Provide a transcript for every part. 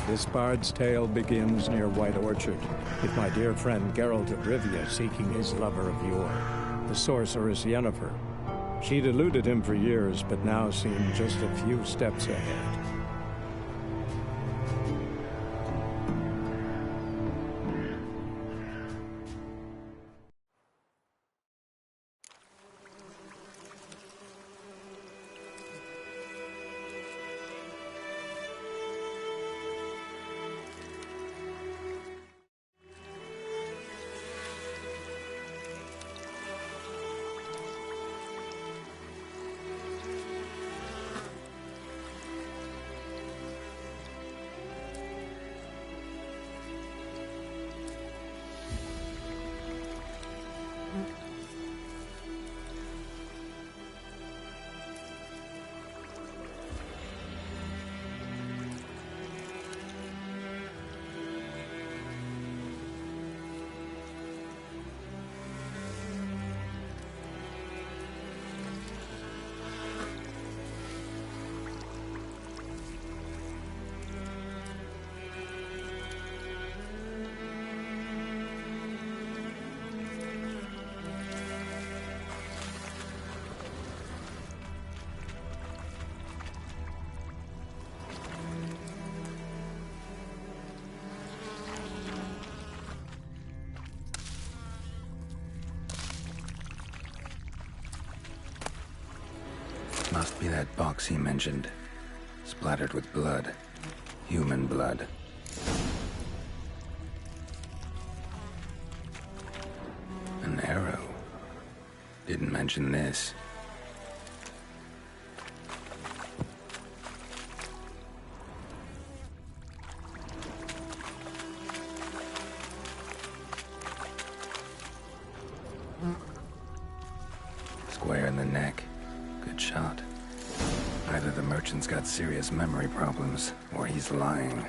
This bard's tale begins near White Orchard, with my dear friend Geralt of Rivia seeking his lover of yore, the sorceress Yennefer. She'd eluded him for years, but now seemed just a few steps ahead. Must be that box he mentioned. Splattered with blood. Human blood. An arrow. Didn't mention this. Square in the neck. Good shot. Either the merchant's got serious memory problems, or he's lying.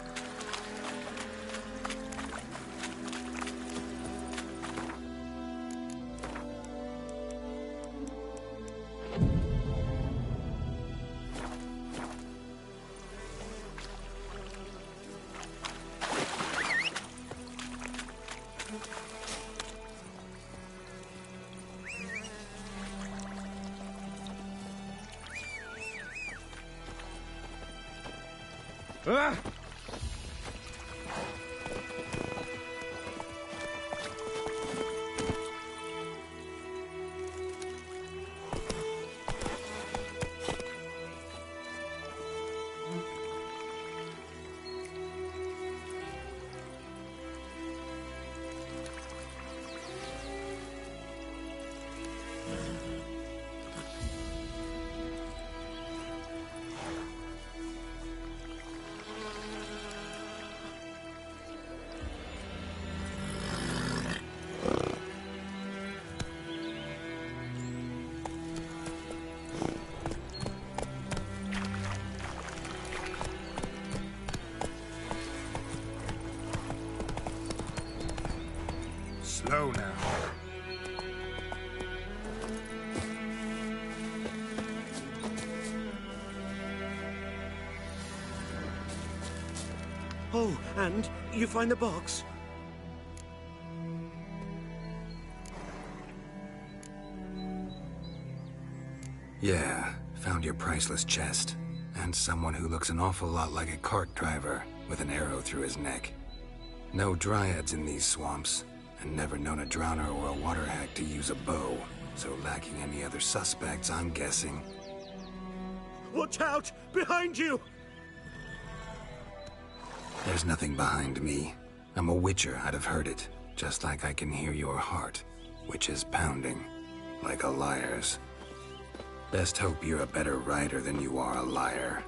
Ah! Slow now. Oh, and you find the box? Yeah, found your priceless chest. And someone who looks an awful lot like a cart driver with an arrow through his neck. No dryads in these swamps, and never known a drowner or a water hack to use a bow. So lacking any other suspects, I'm guessing. Watch out! Behind you! There's nothing behind me. I'm a witcher, I'd have heard it. Just like I can hear your heart, which is pounding, like a liar's. Best hope you're a better rider than you are a liar.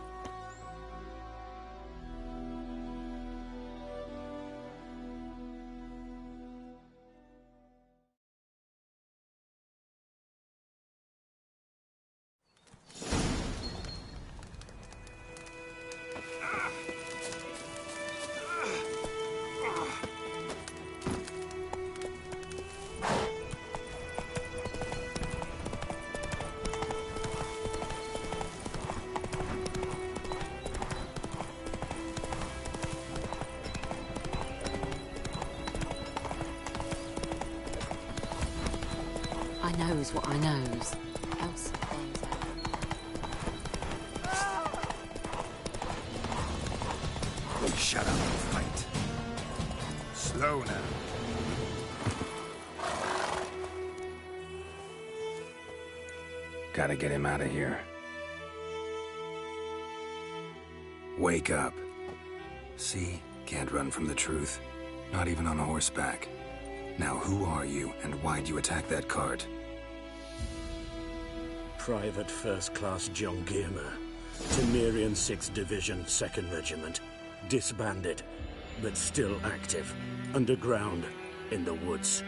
knows what I knows. Else Shut up and fight. Slow now. Gotta get him out of here. Wake up. See? Can't run from the truth. Not even on horseback. Now who are you, and why'd you attack that cart? Private First Class John Giermer, Temerian 6th Division, 2nd Regiment. Disbanded, but still active. Underground, in the woods.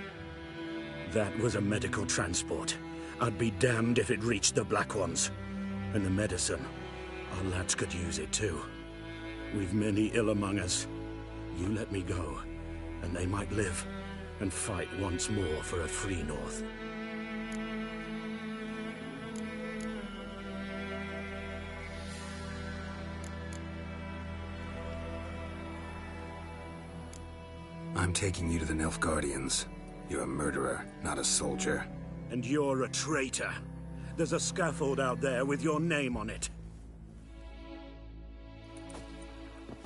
That was a medical transport. I'd be damned if it reached the Black Ones. And the medicine, our lads could use it too. We've many ill among us. You let me go, and they might live, and fight once more for a free North. I'm taking you to the Nilfgaardians. You're a murderer, not a soldier. And you're a traitor. There's a scaffold out there with your name on it.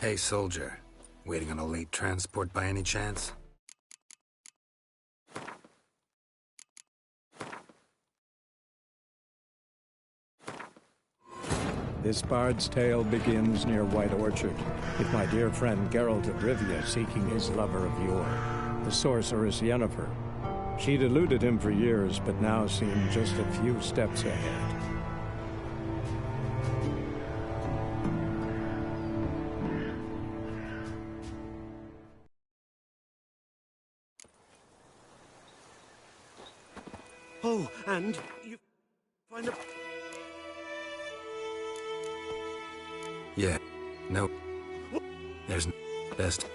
Hey, soldier. Waiting on a late transport by any chance? This bard's tale begins near White Orchard, with my dear friend Geralt of Rivia seeking his lover of yore, the sorceress Yennefer. She'd eluded him for years, but now seemed just a few steps ahead. Oh, and you find a... Yeah. No. There's best.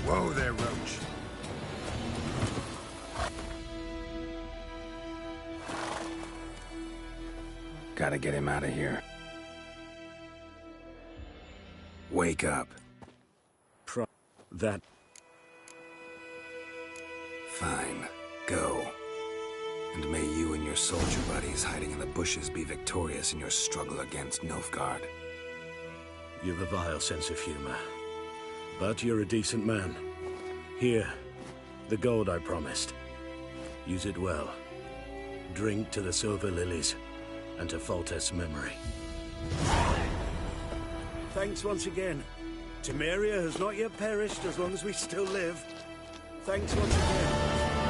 Whoa there, Roach. Gotta get him out of here. Wake up. That... Fine. Go. And may you and your soldier buddies hiding in the bushes be victorious in your struggle against Nilfgaard. You've a vile sense of humor. But you're a decent man. Here, the gold I promised. Use it well. Drink to the silver lilies, and to Foltest's memory. Thanks once again. Temeria has not yet perished as long as we still live. Thanks once again.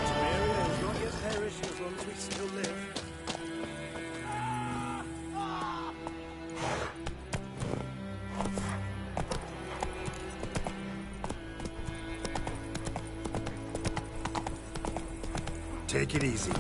Temeria has not yet perished as long as we still live. Take it easy.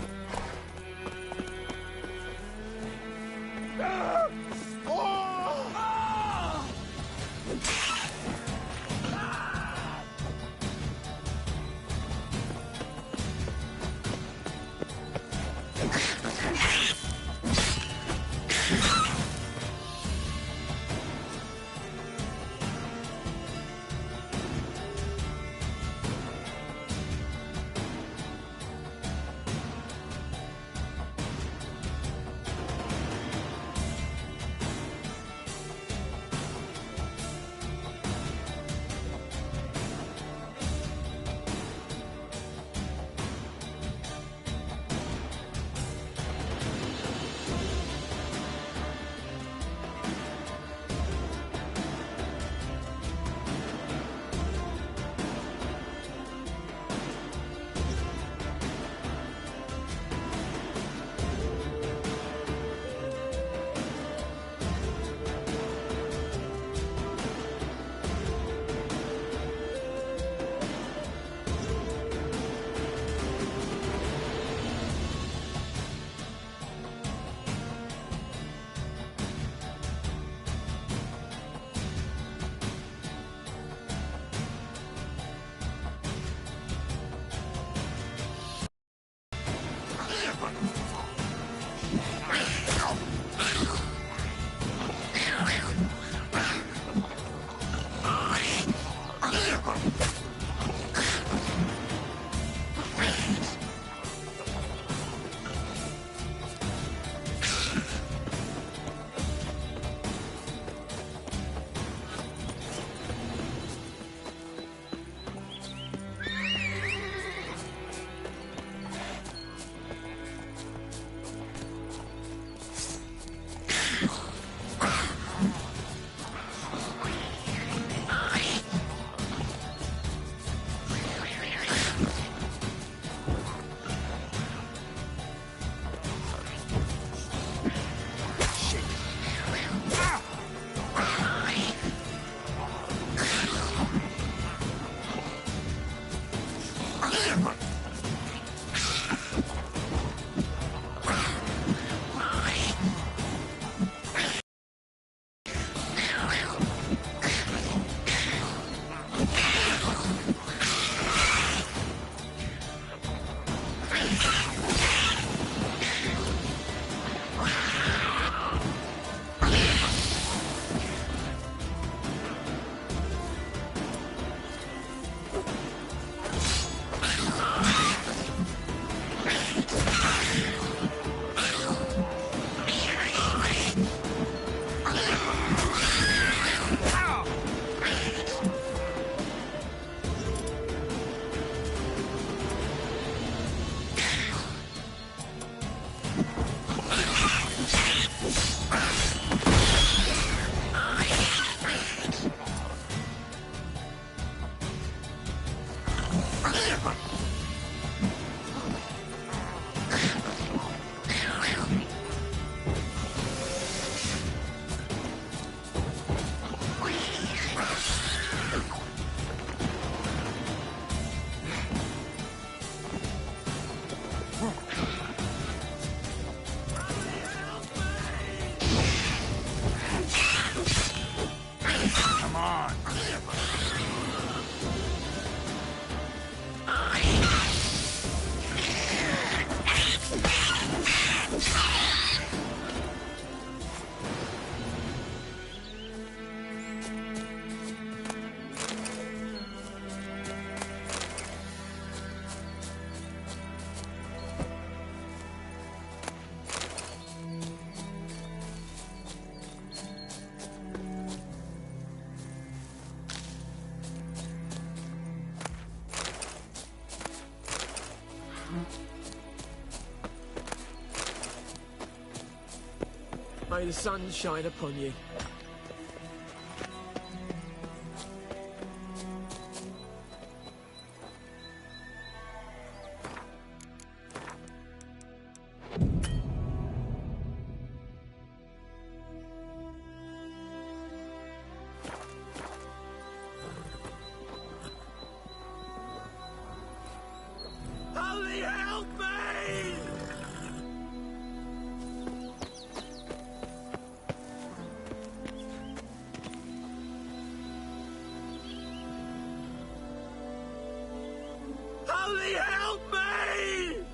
May the sun shine upon you. Holy help me! Holy help me!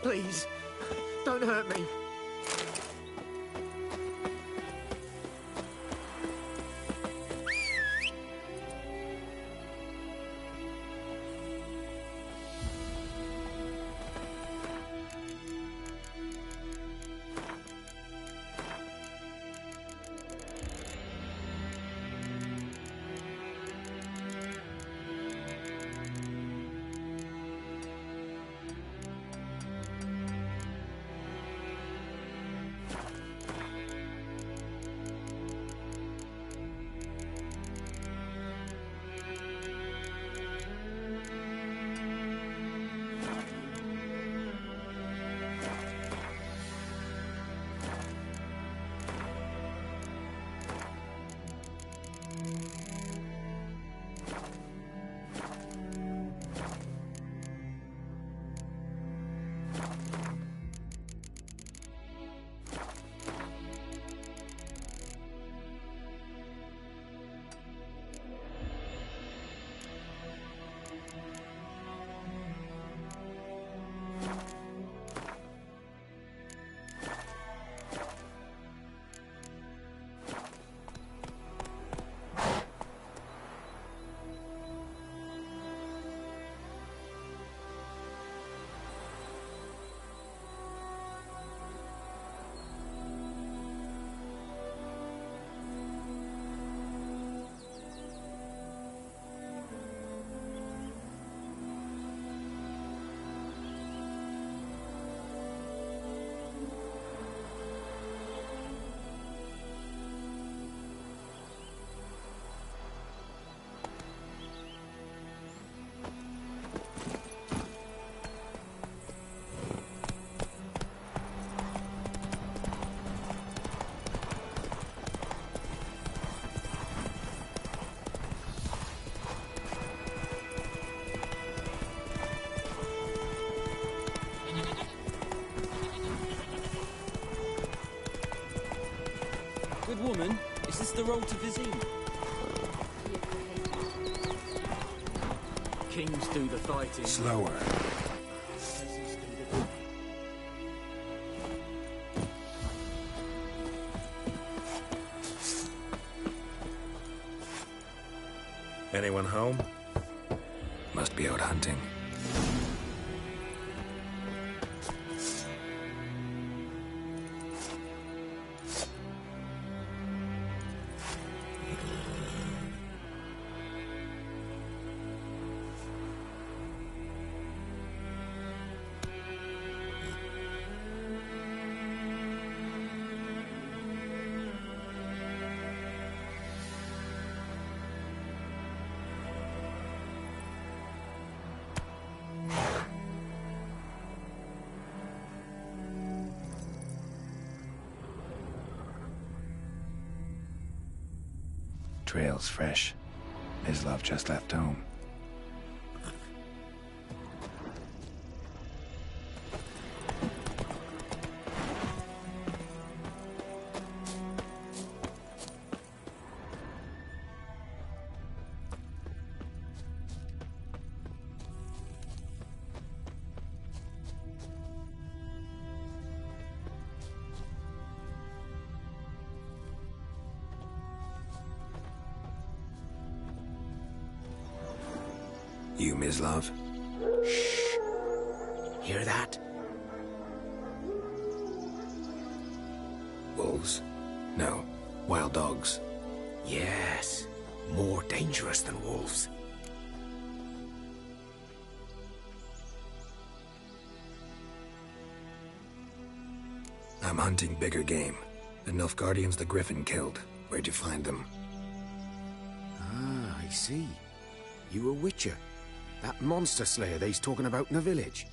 Please, don't hurt me. Good woman, is this the road to Vizine? Kings do the fighting. Slower. Peasants do the... Anyone home? Must be out hunting. Trail's fresh. His love just left home. You, Mislav? Shh. Hear that? Wolves? No, wild dogs. Yes. More dangerous than wolves. I'm hunting bigger game. The Nilfgaardians the Griffin killed. Where'd you find them? Ah, I see. You a witcher. That monster slayer they's talking about in the village.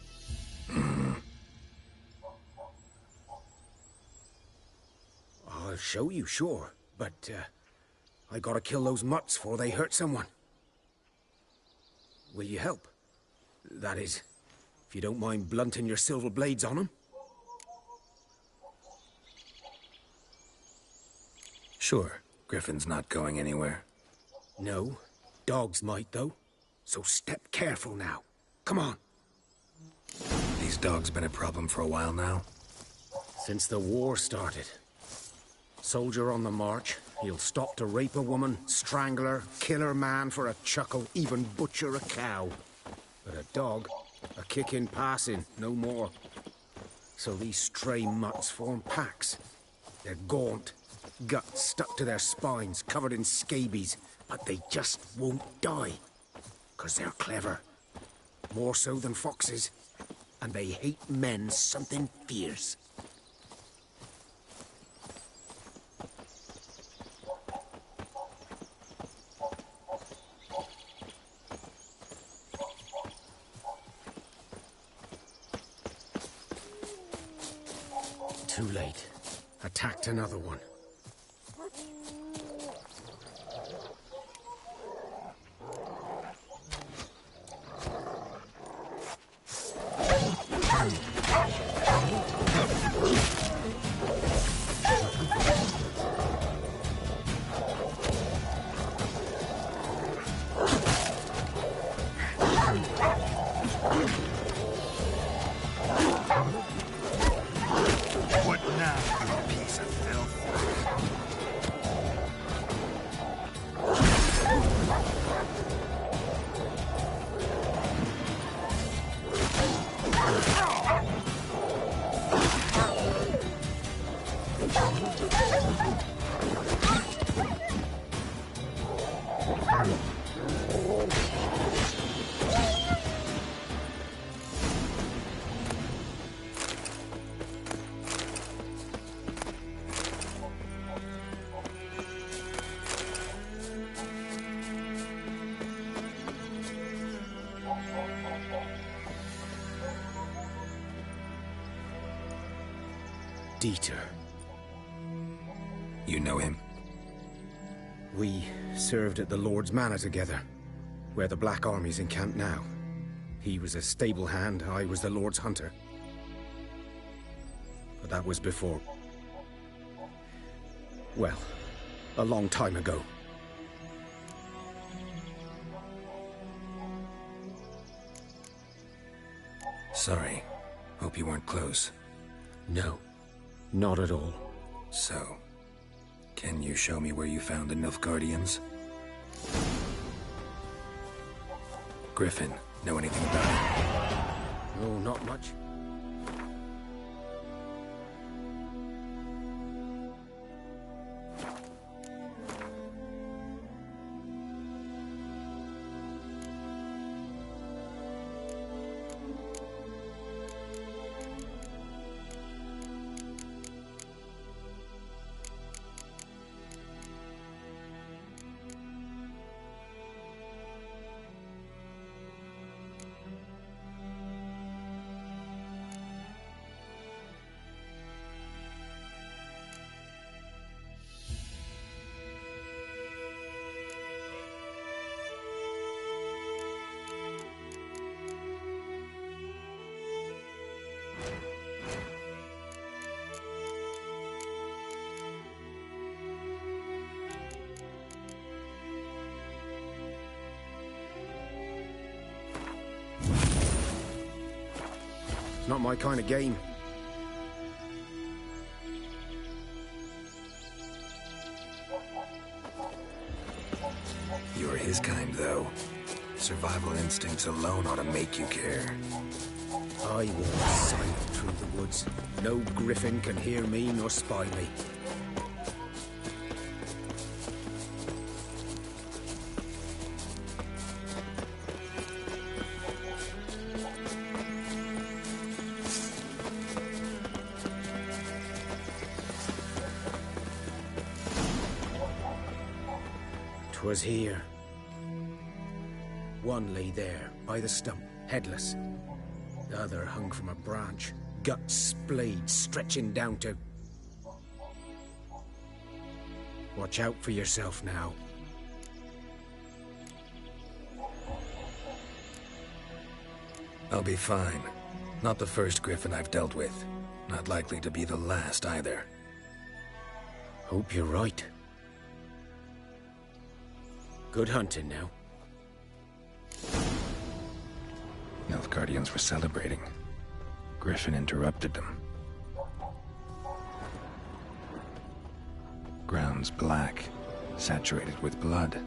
I'll show you, sure. But, I gotta kill those mutts before they hurt someone. Will you help? That is, if you don't mind blunting your silver blades on them. Sure. Griffin's not going anywhere. No. Dogs might, though. So step careful now. Come on. These dogs been a problem for a while now? Since the war started. Soldier on the march, he'll stop to rape a woman, strangle her, kill her man for a chuckle, even butcher a cow. But a dog, a kick in passing, no more. So these stray mutts form packs. They're gaunt, guts stuck to their spines, covered in scabies, but they just won't die. 'Cause they're clever. More so than foxes. And they hate men something fierce. Too late. Attacked another one. What now, you piece of filth? Dieter. You know him? We served at the Lord's Manor together, where the Black Army's encamped now. He was a stable hand, I was the Lord's hunter. But that was before... well, a long time ago. Sorry. Hope you weren't close. No, not at all. So, can you show me where you found the Nilfgaardians? Griffin, know anything about it? No, not much. Not my kind of game. You're his kind, though. Survival instincts alone ought to make you care. I walk silent through the woods. No griffin can hear me nor spy me. 'Twas here. One lay there, by the stump, headless. The other hung from a branch, guts splayed, stretching down to... Watch out for yourself now. I'll be fine. Not the first griffin I've dealt with. Not likely to be the last either. Hope you're right. Good hunting now. Nilfgaardians were celebrating. Griffin interrupted them. Ground's black, saturated with blood.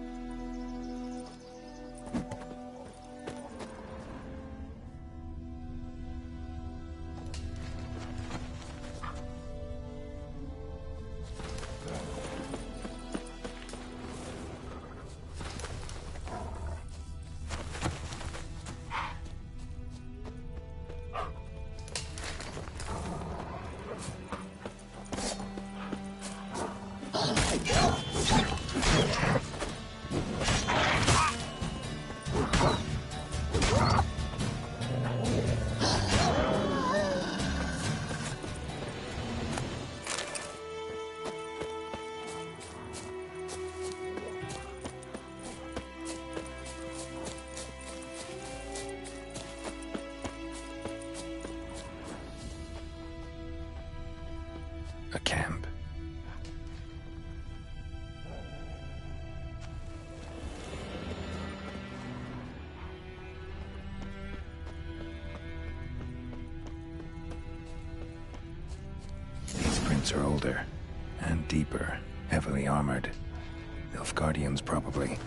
A camp. These prints are older and deeper, heavily armored. Nilfgaardians, probably.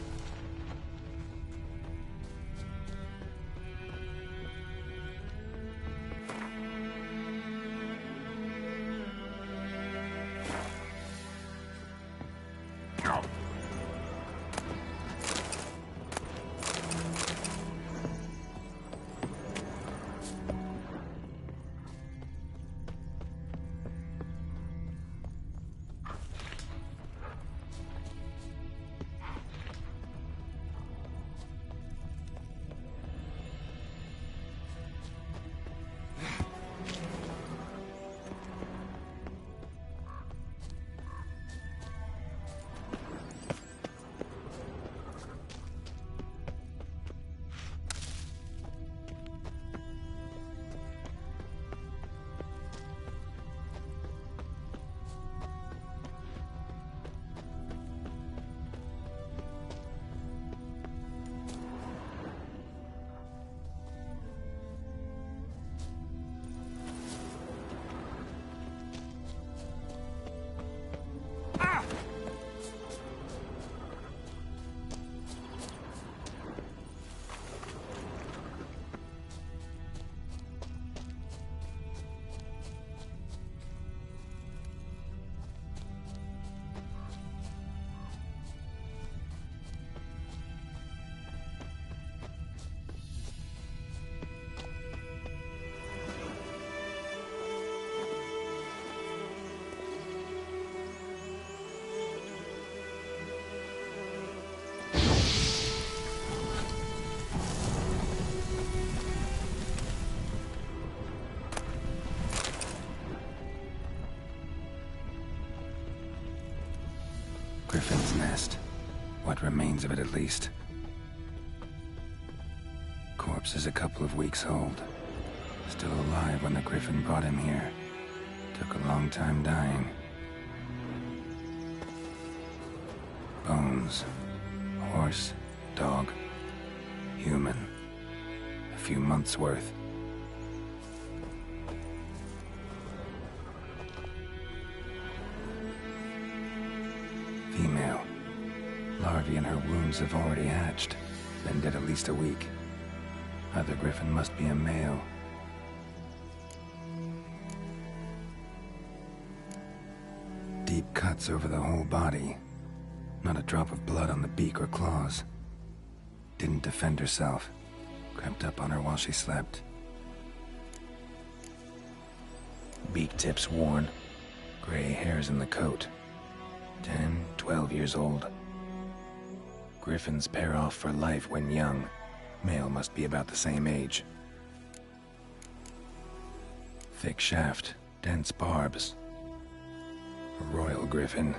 Griffin's nest. What remains of it, at least. Corpse is a couple of weeks old. Still alive when the Griffin brought him here. Took a long time dying. Bones. Horse. Dog. Human. A few months' worth. Female. Larvae in her wombs have already hatched. Been dead at least a week. Other Griffin must be a male. Deep cuts over the whole body. Not a drop of blood on the beak or claws. Didn't defend herself. Crept up on her while she slept. Beak tips worn. Gray hairs in the coat. 10, 12 years old. Griffins pair off for life when young. Male must be about the same age. Thick shaft, dense barbs. A royal griffin.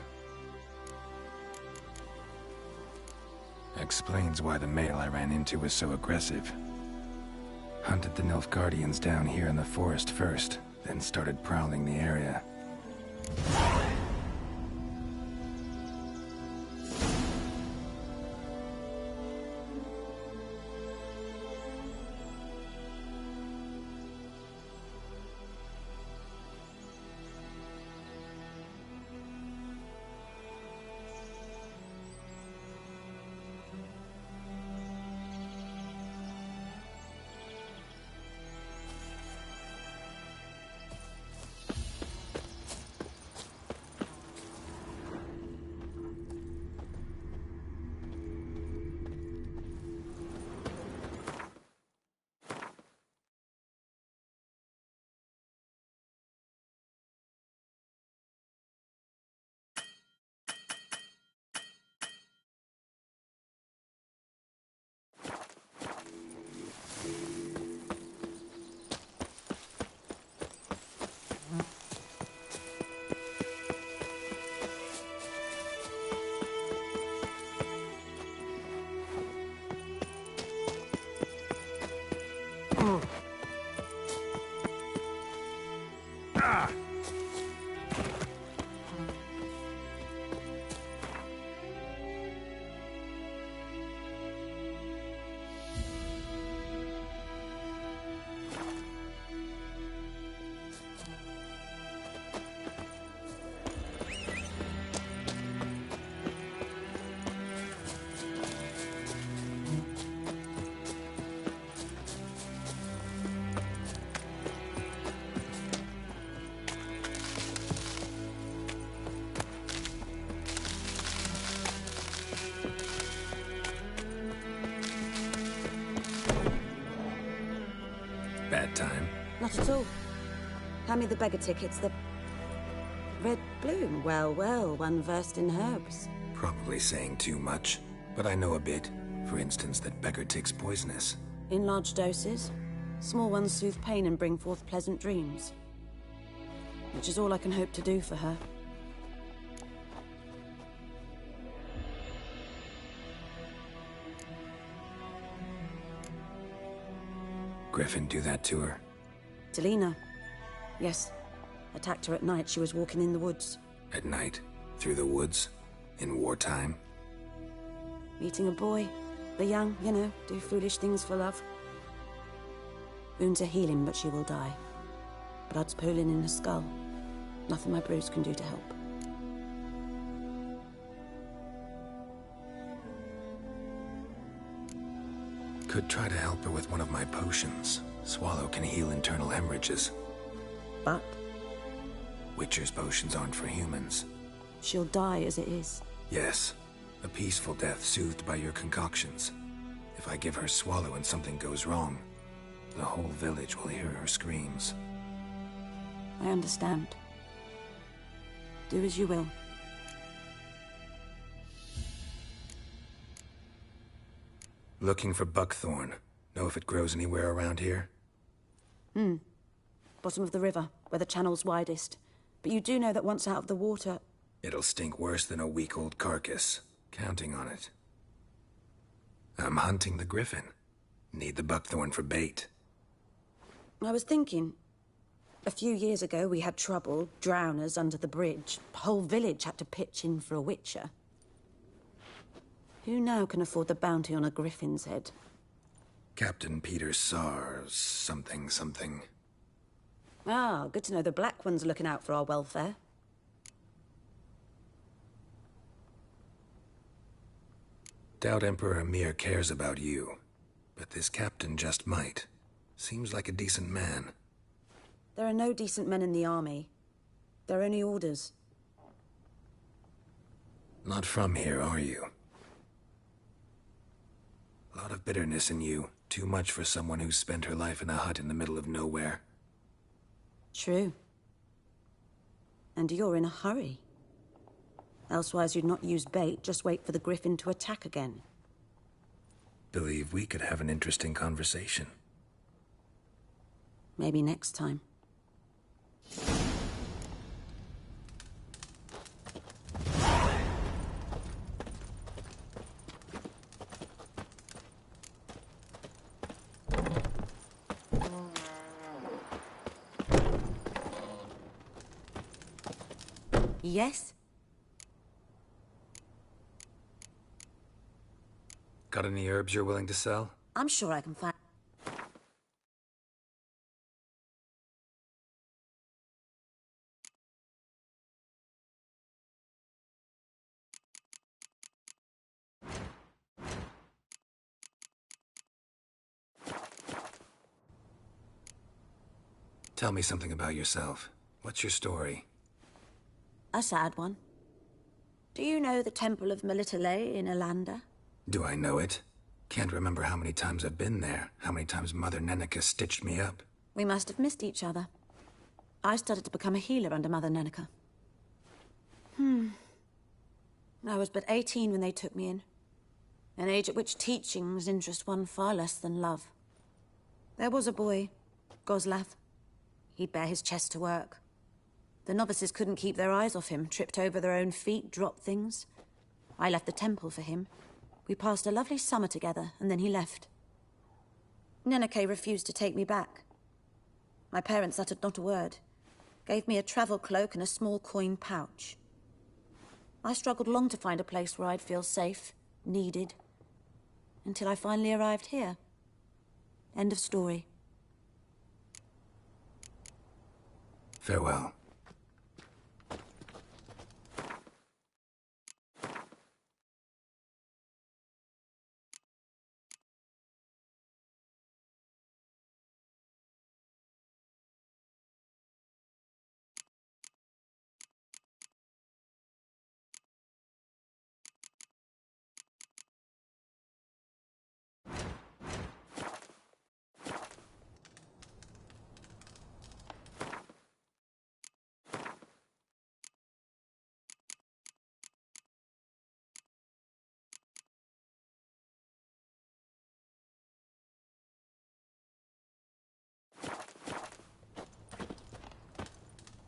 Explains why the male I ran into was so aggressive. Hunted the Nilfgaardians down here in the forest first, then started prowling the area. Bad time. Not at all. Hand me the beggar tickets, the... Red bloom. Well, well, one versed in herbs. Probably saying too much, but I know a bit. For instance, that beggar tick's poisonous. In large doses. Small ones soothe pain and bring forth pleasant dreams. Which is all I can hope to do for her. Griffin do that to her? Delina. Yes. Attacked her at night. She was walking in the woods. At night? Through the woods? In wartime? Meeting a boy. The young, you know, do foolish things for love. Wounds are healing, but she will die. Blood's pooling in her skull. Nothing my brews can do to help. Could try to help her with one of my potions. Swallow can heal internal hemorrhages. But Witcher's potions aren't for humans. she'll die as it is. Yes. A peaceful death soothed by your concoctions. If I give her Swallow and something goes wrong, the whole village will hear her screams. I understand. Do as you will. Looking for buckthorn. Know if it grows anywhere around here? Bottom of the river, where the channel's widest. But you do know that once out of the water... It'll stink worse than a week-old carcass. Counting on it. I'm hunting the griffin. Need the buckthorn for bait. I was thinking... A few years ago, we had trouble, drowners under the bridge. The whole village had to pitch in for a witcher. Who now can afford the bounty on a griffin's head? Captain Peter Sars, something. Ah, good to know the Black One's looking out for our welfare. Doubt Emperor Emir cares about you, but this captain just might. Seems like a decent man. There are no decent men in the army. They're only orders. Not from here, are you? A lot of bitterness in you. Too much for someone who's spent her life in a hut in the middle of nowhere. True. And you're in a hurry. Elsewise you'd not use bait, just wait for the griffin to attack again. Believe we could have an interesting conversation. Maybe next time. Yes? Got any herbs you're willing to sell? I'm sure I can find... Tell me something about yourself. What's your story? A sad one. Do you know the Temple of Melitele in Alanda? Do I know it? Can't remember how many times I've been there, how many times Mother Neneka stitched me up. We must have missed each other. I started to become a healer under Mother Neneka. I was but 18 when they took me in. An age at which teachings interest one far less than love. There was a boy, Goslav. He'd bare his chest to work. The novices couldn't keep their eyes off him, tripped over their own feet, dropped things. I left the temple for him. We passed a lovely summer together, and then he left. Neneke refused to take me back. My parents uttered not a word. Gave me a travel cloak and a small coin pouch. I struggled long to find a place where I'd feel safe, needed, until I finally arrived here. End of story. Farewell.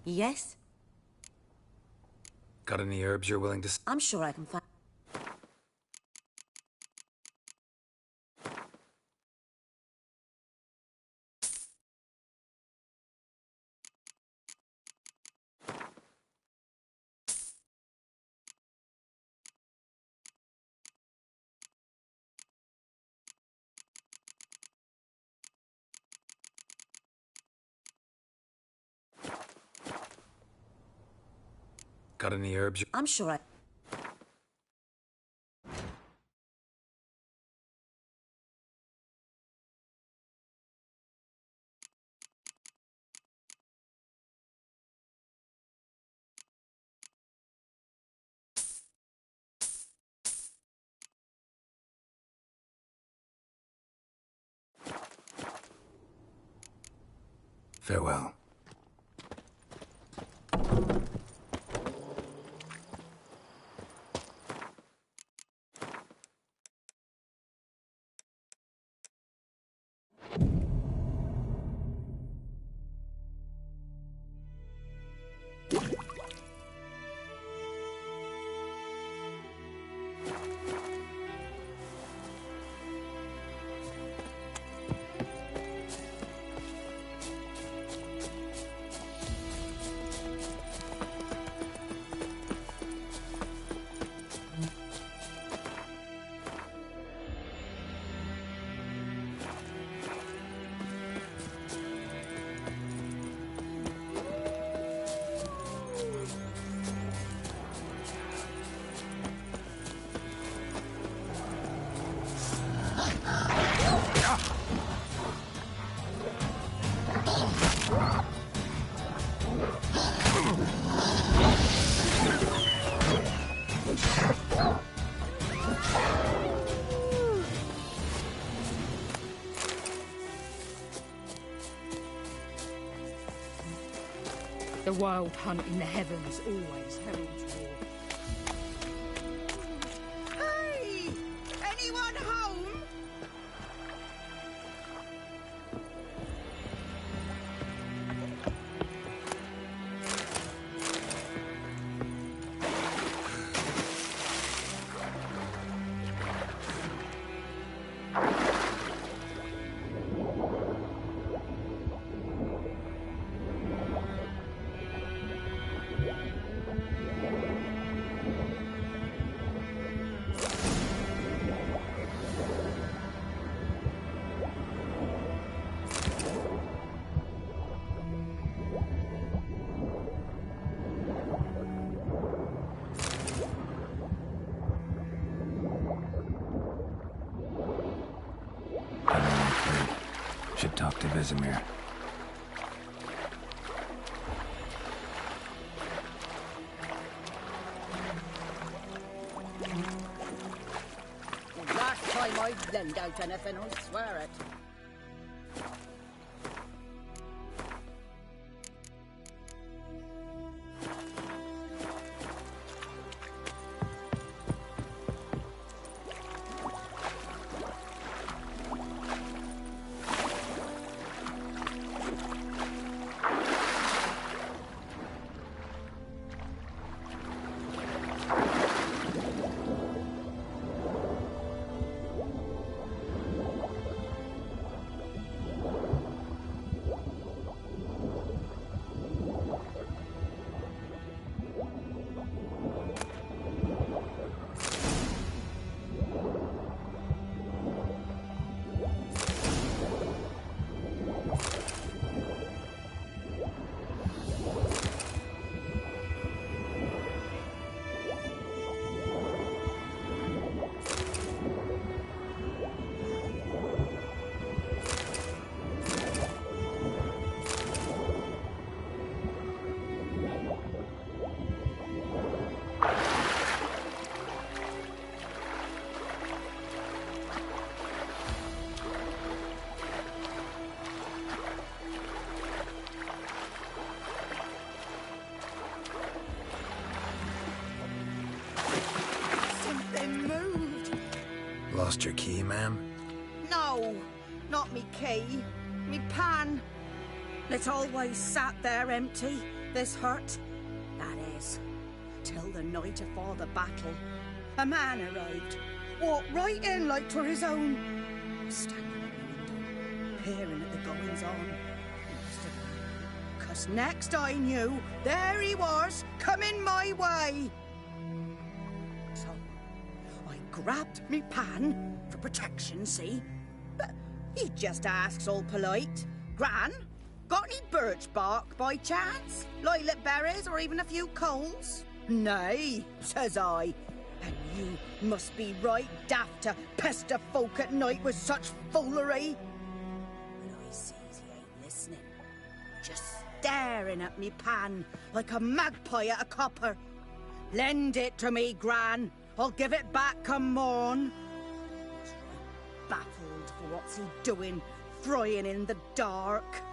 Yes? Got any herbs you're willing to... I'm sure I can find... Got any herbs? I'm sure I... Farewell. The wild hunt in the heavens always heralds war. Hey! Anyone home? Should talk to Vesemir. Last time I lend out anything, I swear it. Lost your key, ma'am? No, not me key. Me pan. It always sat there empty, this hut. That is, till the night afore the battle. A man arrived, walked right in like 'twere his own. Standing at the window, peering at the goings-on. Cause next I knew, there he was, coming my way. So, I grabbed me pan, for protection, see? But he just asks all polite, Gran, got any birch bark by chance? Lilac berries or even a few coals? Nay, says I. And you must be right daft to pester folk at night with such foolery. But I sees he ain't listening. Just staring at me pan like a magpie at a copper. Lend it to me, Gran. I'll give it back come morn. Baffled for what's he doing, frying in the dark.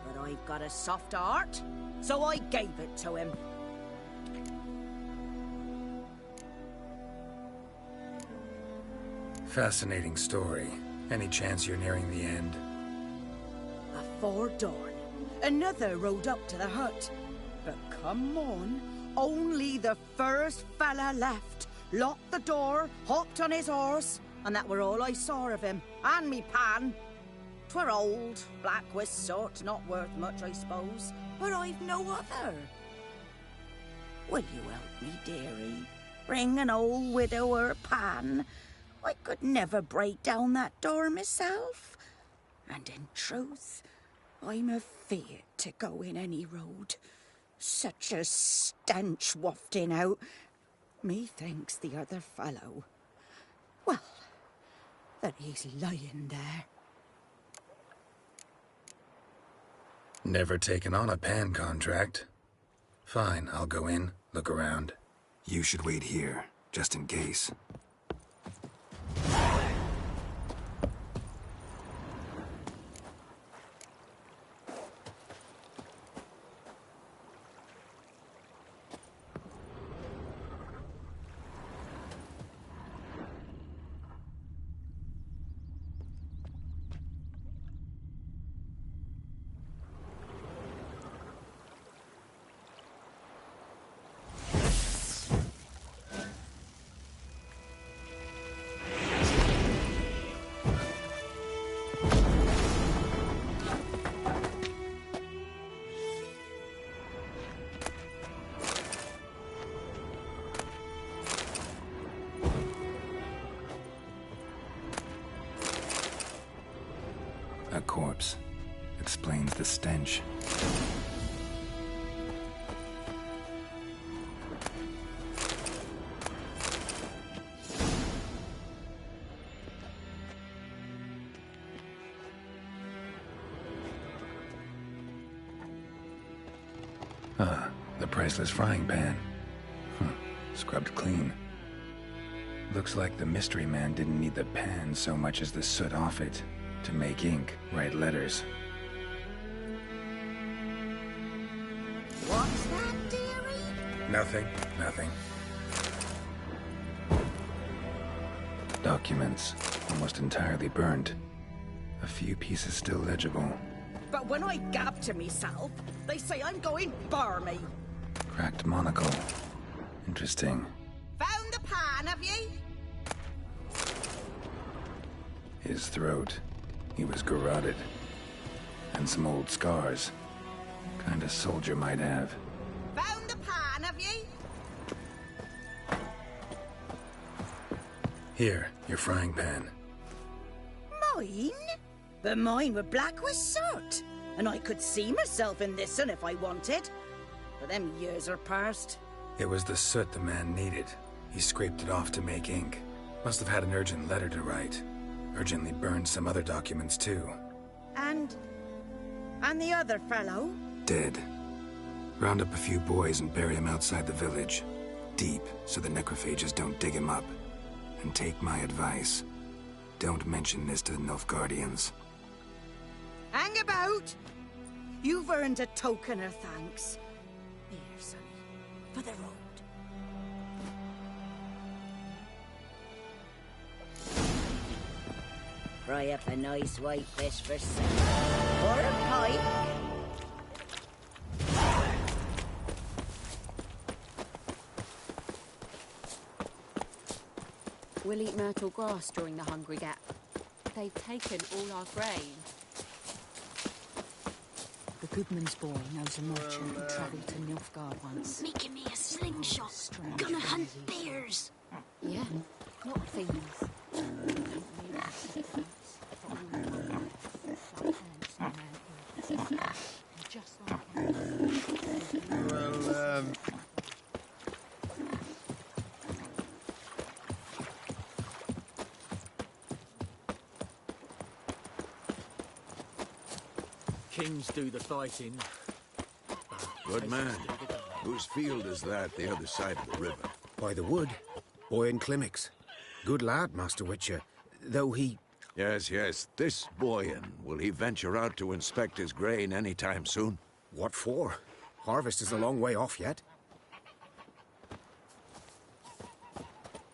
But I've got a soft heart, so I gave it to him. Fascinating story. Any chance you're nearing the end? Afore dawn, another rode up to the hut. But come on, only the first fella left. Locked the door, hopped on his horse, and that were all I saw of him, and me pan. 'Twere old, black with sort, not worth much, I suppose, but I've no other. Will you help me, dearie? Bring an old widower pan. I could never break down that door myself. And in truth, I'm afeard to go in any road. Such a stench wafting out. Methinks the other fellow, well, that he's lying there. Never taken on a pan contract. Fine, I'll go in, look around. You should wait here, just in case. the stench. The priceless frying pan. Scrubbed clean. Looks like the mystery man didn't need the pan so much as the soot off it to make ink, write letters. What's that, dearie? Nothing. Documents, almost entirely burned. A few pieces still legible. But when I gab to myself, they say I'm going barmy. Cracked monocle. Interesting. Found the pan, have ye? His throat. He was garroted. And some old scars. Kind of soldier might have. Found the pan, have ye? Here, your frying pan. Mine? But mine were black with soot. And I could see myself in this one if I wanted. But them years are past. It was the soot the man needed. He scraped it off to make ink. Must have had an urgent letter to write. Urgently burned some other documents too. And the other fellow? Dead. Round up a few boys and bury him outside the village. Deep, so the necrophages don't dig him up. And take my advice. Don't mention this to the Nilfgaardians. Hang about! You've earned a token of thanks. Here, sonny, for the road. Fry up a nice white fish for supper. Or a pike. We'll eat myrtle grass during the Hungry Gap. They've taken all our grain. The goodman's boy knows a merchant who travelled to Nilfgaard once. Making me a slingshot. Gonna hunt bears. Yeah, not things. Kings do the fighting. Good man. Whose field is that the other side of the river? By the wood. Boy in Climmix. Good lad, Master Witcher. Though he... Yes. This Boyan, will he venture out to inspect his grain any time soon? What for? Harvest is a long way off yet.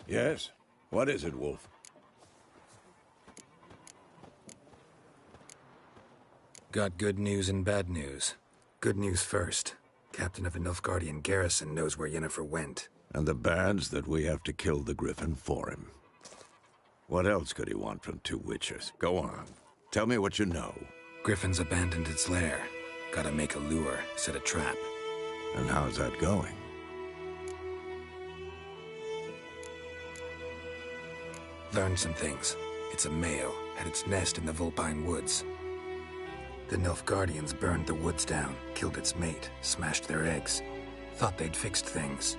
Yes? What is it, Wolf? Got good news and bad news. Good news first. Captain of a Nilfgaardian garrison knows where Yennefer went. And the bad's that we have to kill the Griffin for him. What else could he want from two witchers? Go on. Tell me what you know. Griffin's abandoned its lair. Gotta make a lure, set a trap. And how's that going? Learned some things. It's a male, had its nest in the Vulpine Woods. The Nilfgaardians burned the woods down, killed its mate, smashed their eggs. Thought they'd fixed things.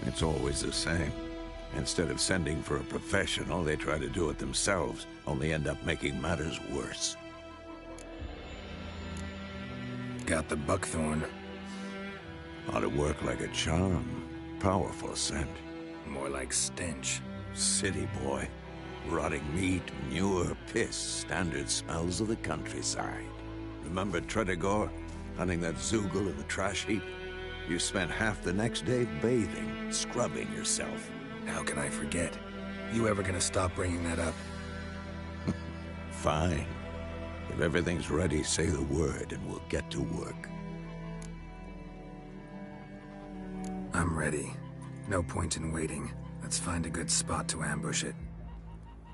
It's always the same. Instead of sending for a professional, they try to do it themselves, only end up making matters worse. Got the buckthorn. Ought to work like a charm. Powerful scent. More like stench. City boy. Rotting meat, manure, piss, standard smells of the countryside. Remember Tredegor? Hunting that Zoogle in the trash heap? You spent half the next day bathing, scrubbing yourself. How can I forget? You ever gonna stop bringing that up? Fine. If everything's ready, say the word and we'll get to work. I'm ready. No point in waiting. Let's find a good spot to ambush it.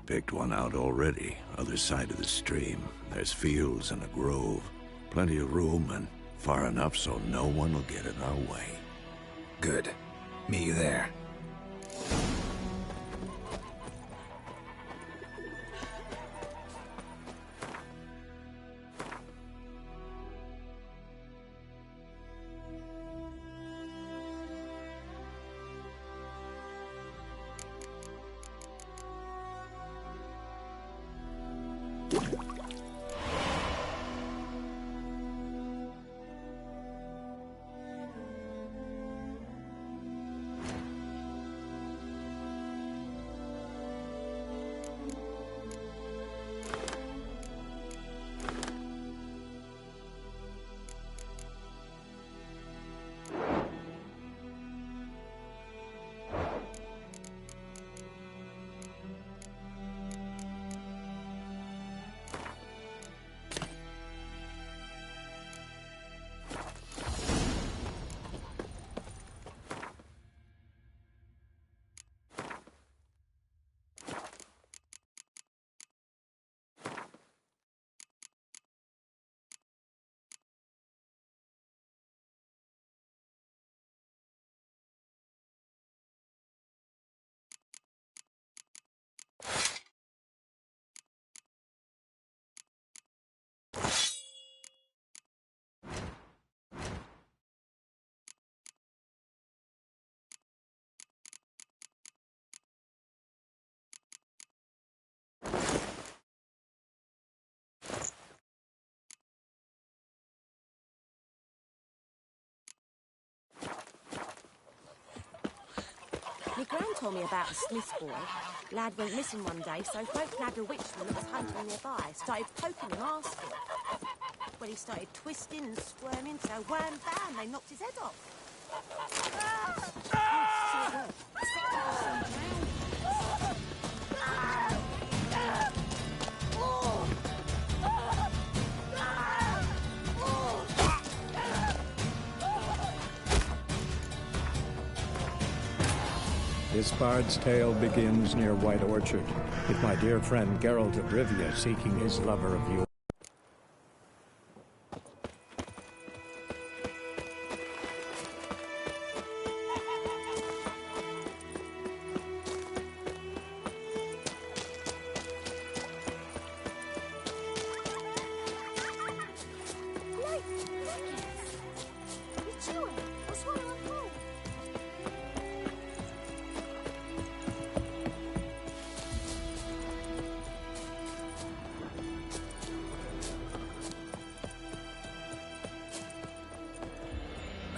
Picked one out already, other side of the stream. There's fields and a grove. Plenty of room and far enough so no one will get in our way. Good. Meet you there. Gran told me about a Smith's boy. Lad went missing one day, so folk nabbed a witchman that was hunting nearby. Started poking him, asking. Well, he started twisting and squirming, so wham bam, they knocked his head off. This bard's tale begins near White Orchard, with my dear friend Geralt of Rivia seeking his lover of yore.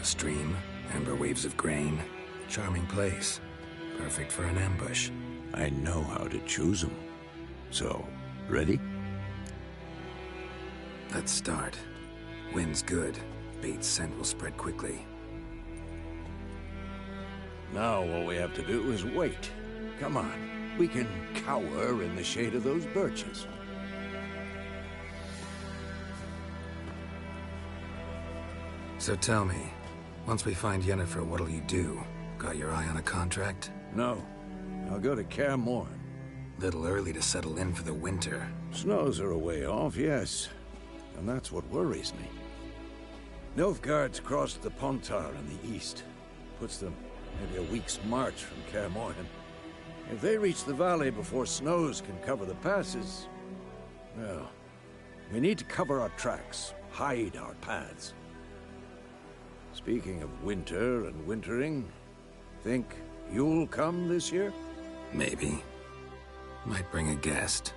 A stream, amber waves of grain. Charming place. Perfect for an ambush. I know how to choose them. So, ready? Let's start. Wind's good. Bait's scent will spread quickly. Now all we have to do is wait. Come on. We can cower in the shade of those birches. So tell me, once we find Yennefer, what'll you do? Got your eye on a contract? No. I'll go to Kaer Morhen. Little early to settle in for the winter. Snows are a way off, yes. And that's what worries me. Nilfgaard's crossed the Pontar in the east. Puts them maybe a week's march from Kaer Morhen. If they reach the valley before snows can cover the passes... well, we need to cover our tracks, hide our paths. Speaking of winter and wintering, think you'll come this year? Maybe. Might bring a guest.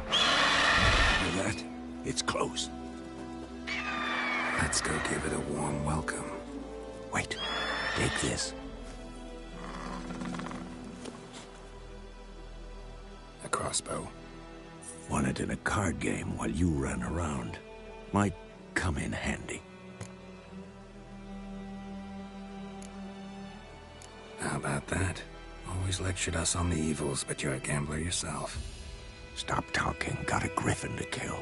Hear that? It's close. Let's go give it a warm welcome. Wait. Take this. A crossbow. Won it in a card game while you ran around. Might come in handy. How about that? Always lectured us on the evils, but you're a gambler yourself. Stop talking. Got a griffin to kill.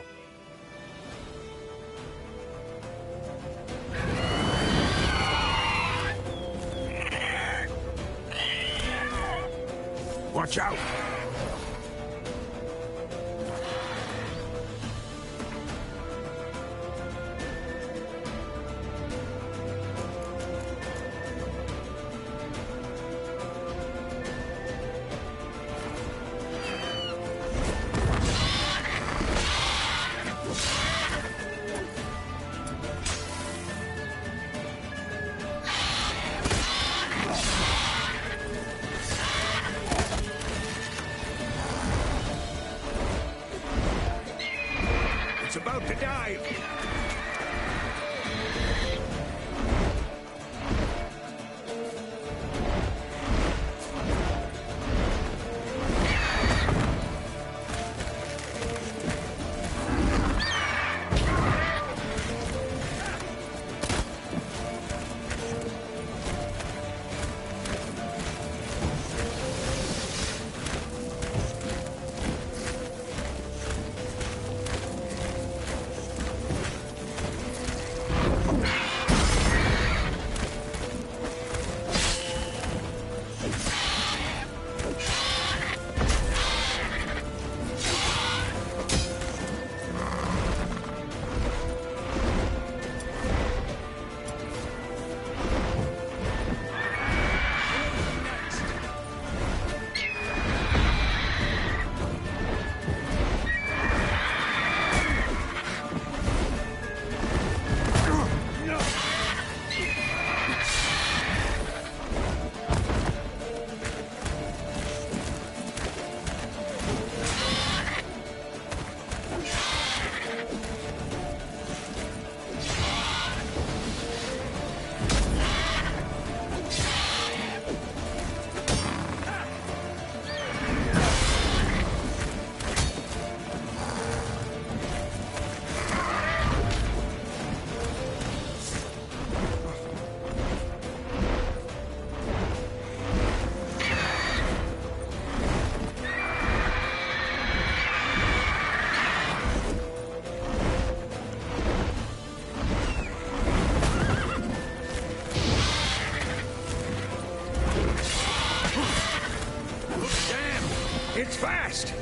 Watch out! About to dive! It's fast!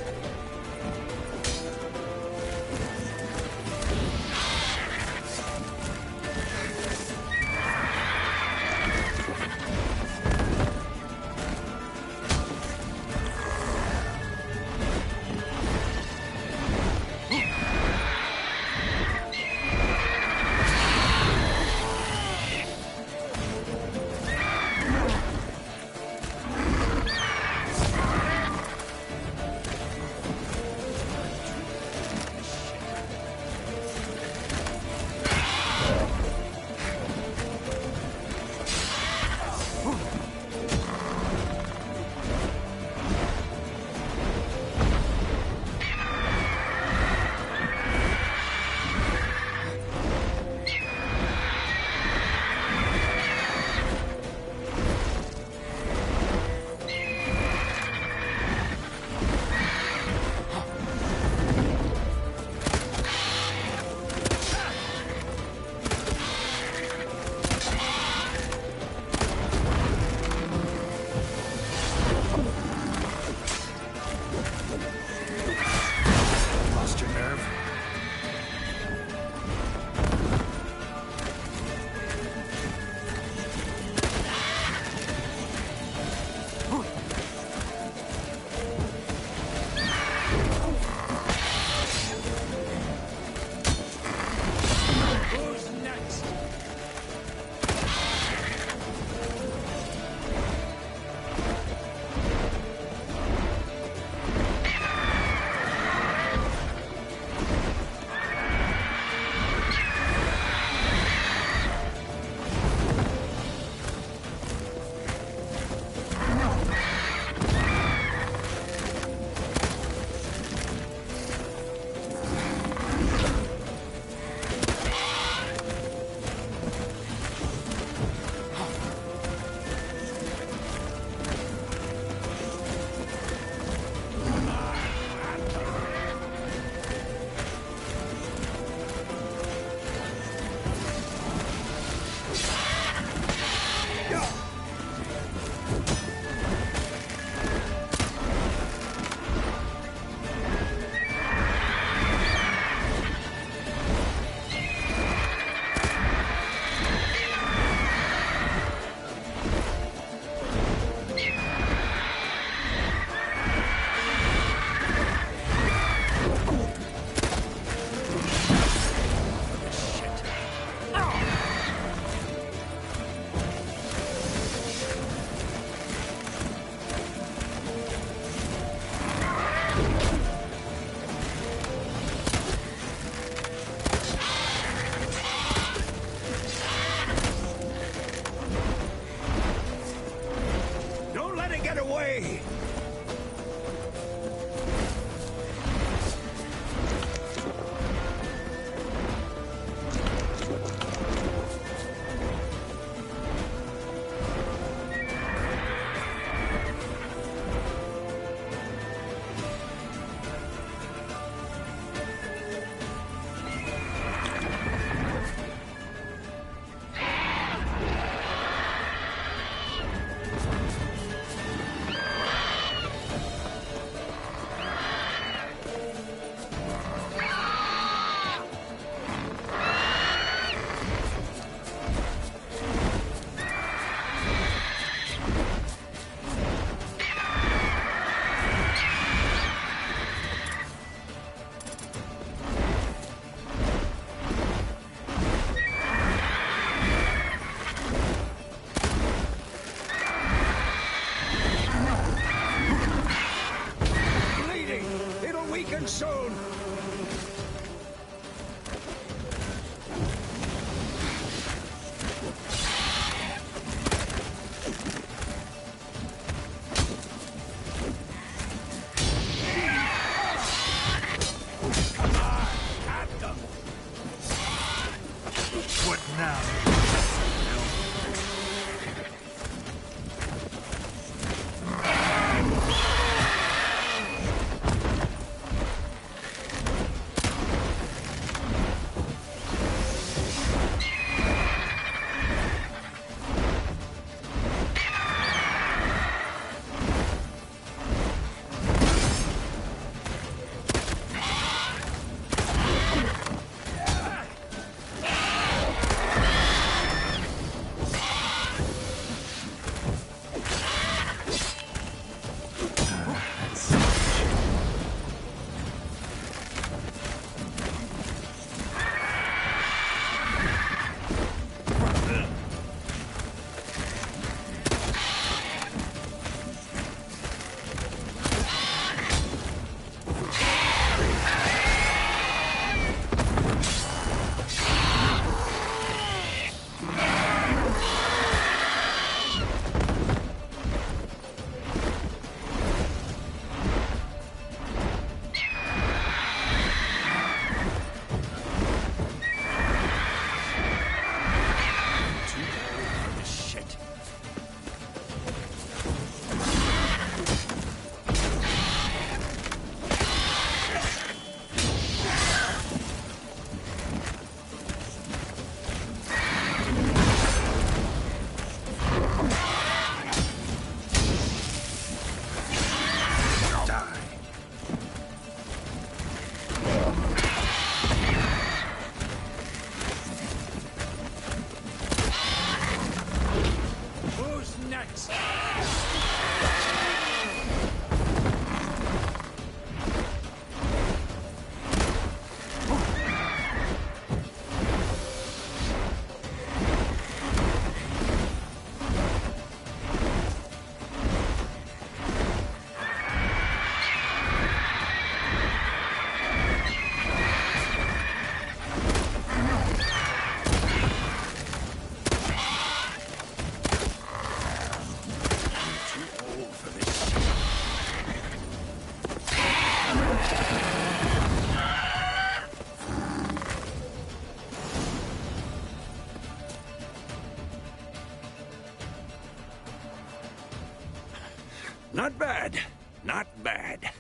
Not bad. Not bad.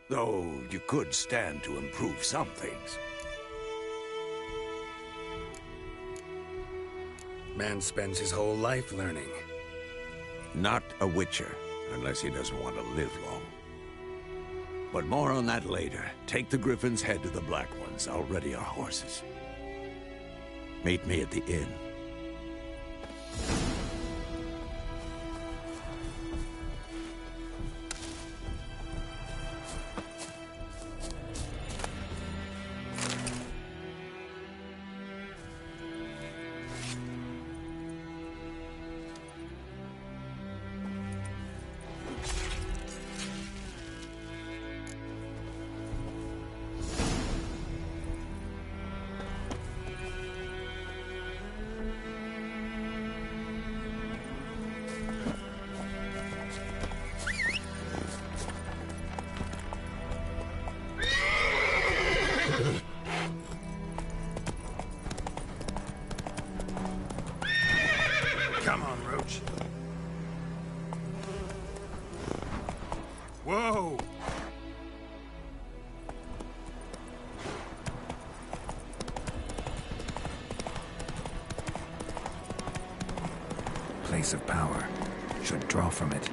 Though you could stand to improve some things. Man spends his whole life learning. Not a witcher, unless he doesn't want to live long. But more on that later. Take the Griffin's head to the Black Ones. I'll ready our horses. Meet me at the inn. Come on, Roach. Whoa! Place of power. Should draw from it.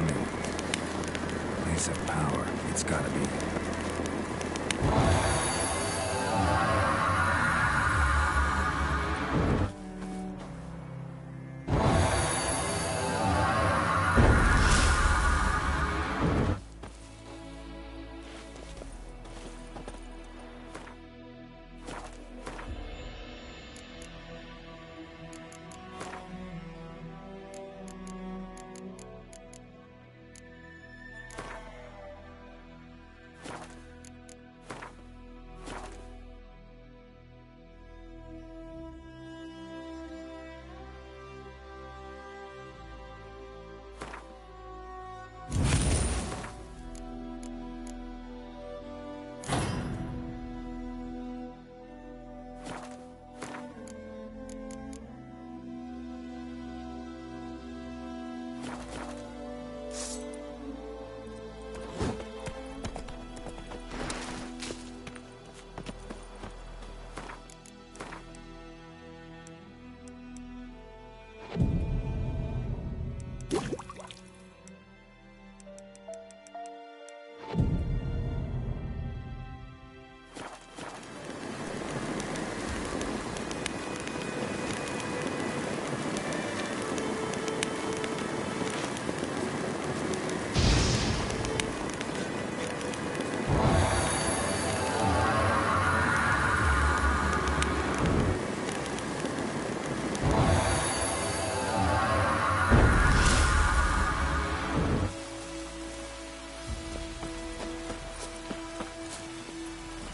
coming. Place of power, it's gotta be.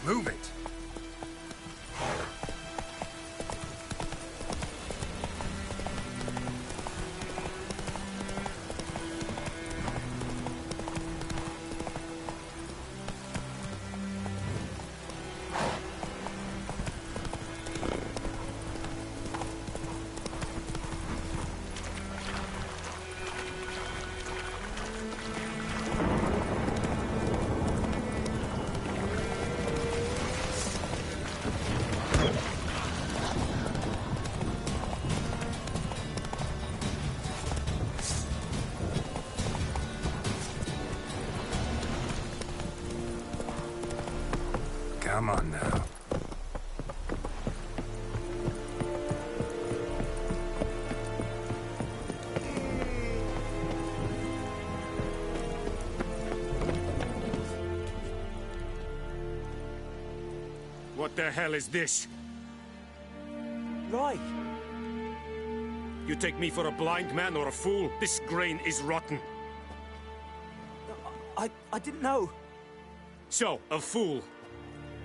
Move it! Come on now. What the hell is this? Right. You take me for a blind man or a fool? This grain is rotten. I didn't know. So, a fool.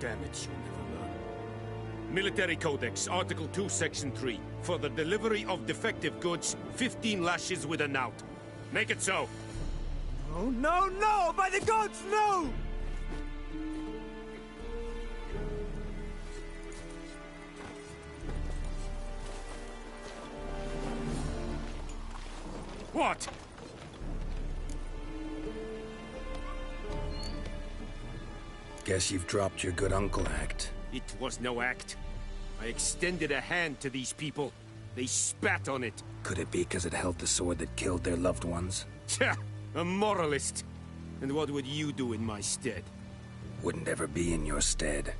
Damn it, you'll never learn. Military Codex, Article 2, Section 3. For the delivery of defective goods, 15 lashes with a knout. Make it so. No, no, no! By the gods, no! What? Guess you've dropped your good uncle act. It was no act. I extended a hand to these people. They spat on it. Could it be because it held the sword that killed their loved ones? Tja, a moralist. And what would you do in my stead? Wouldn't ever be in your stead.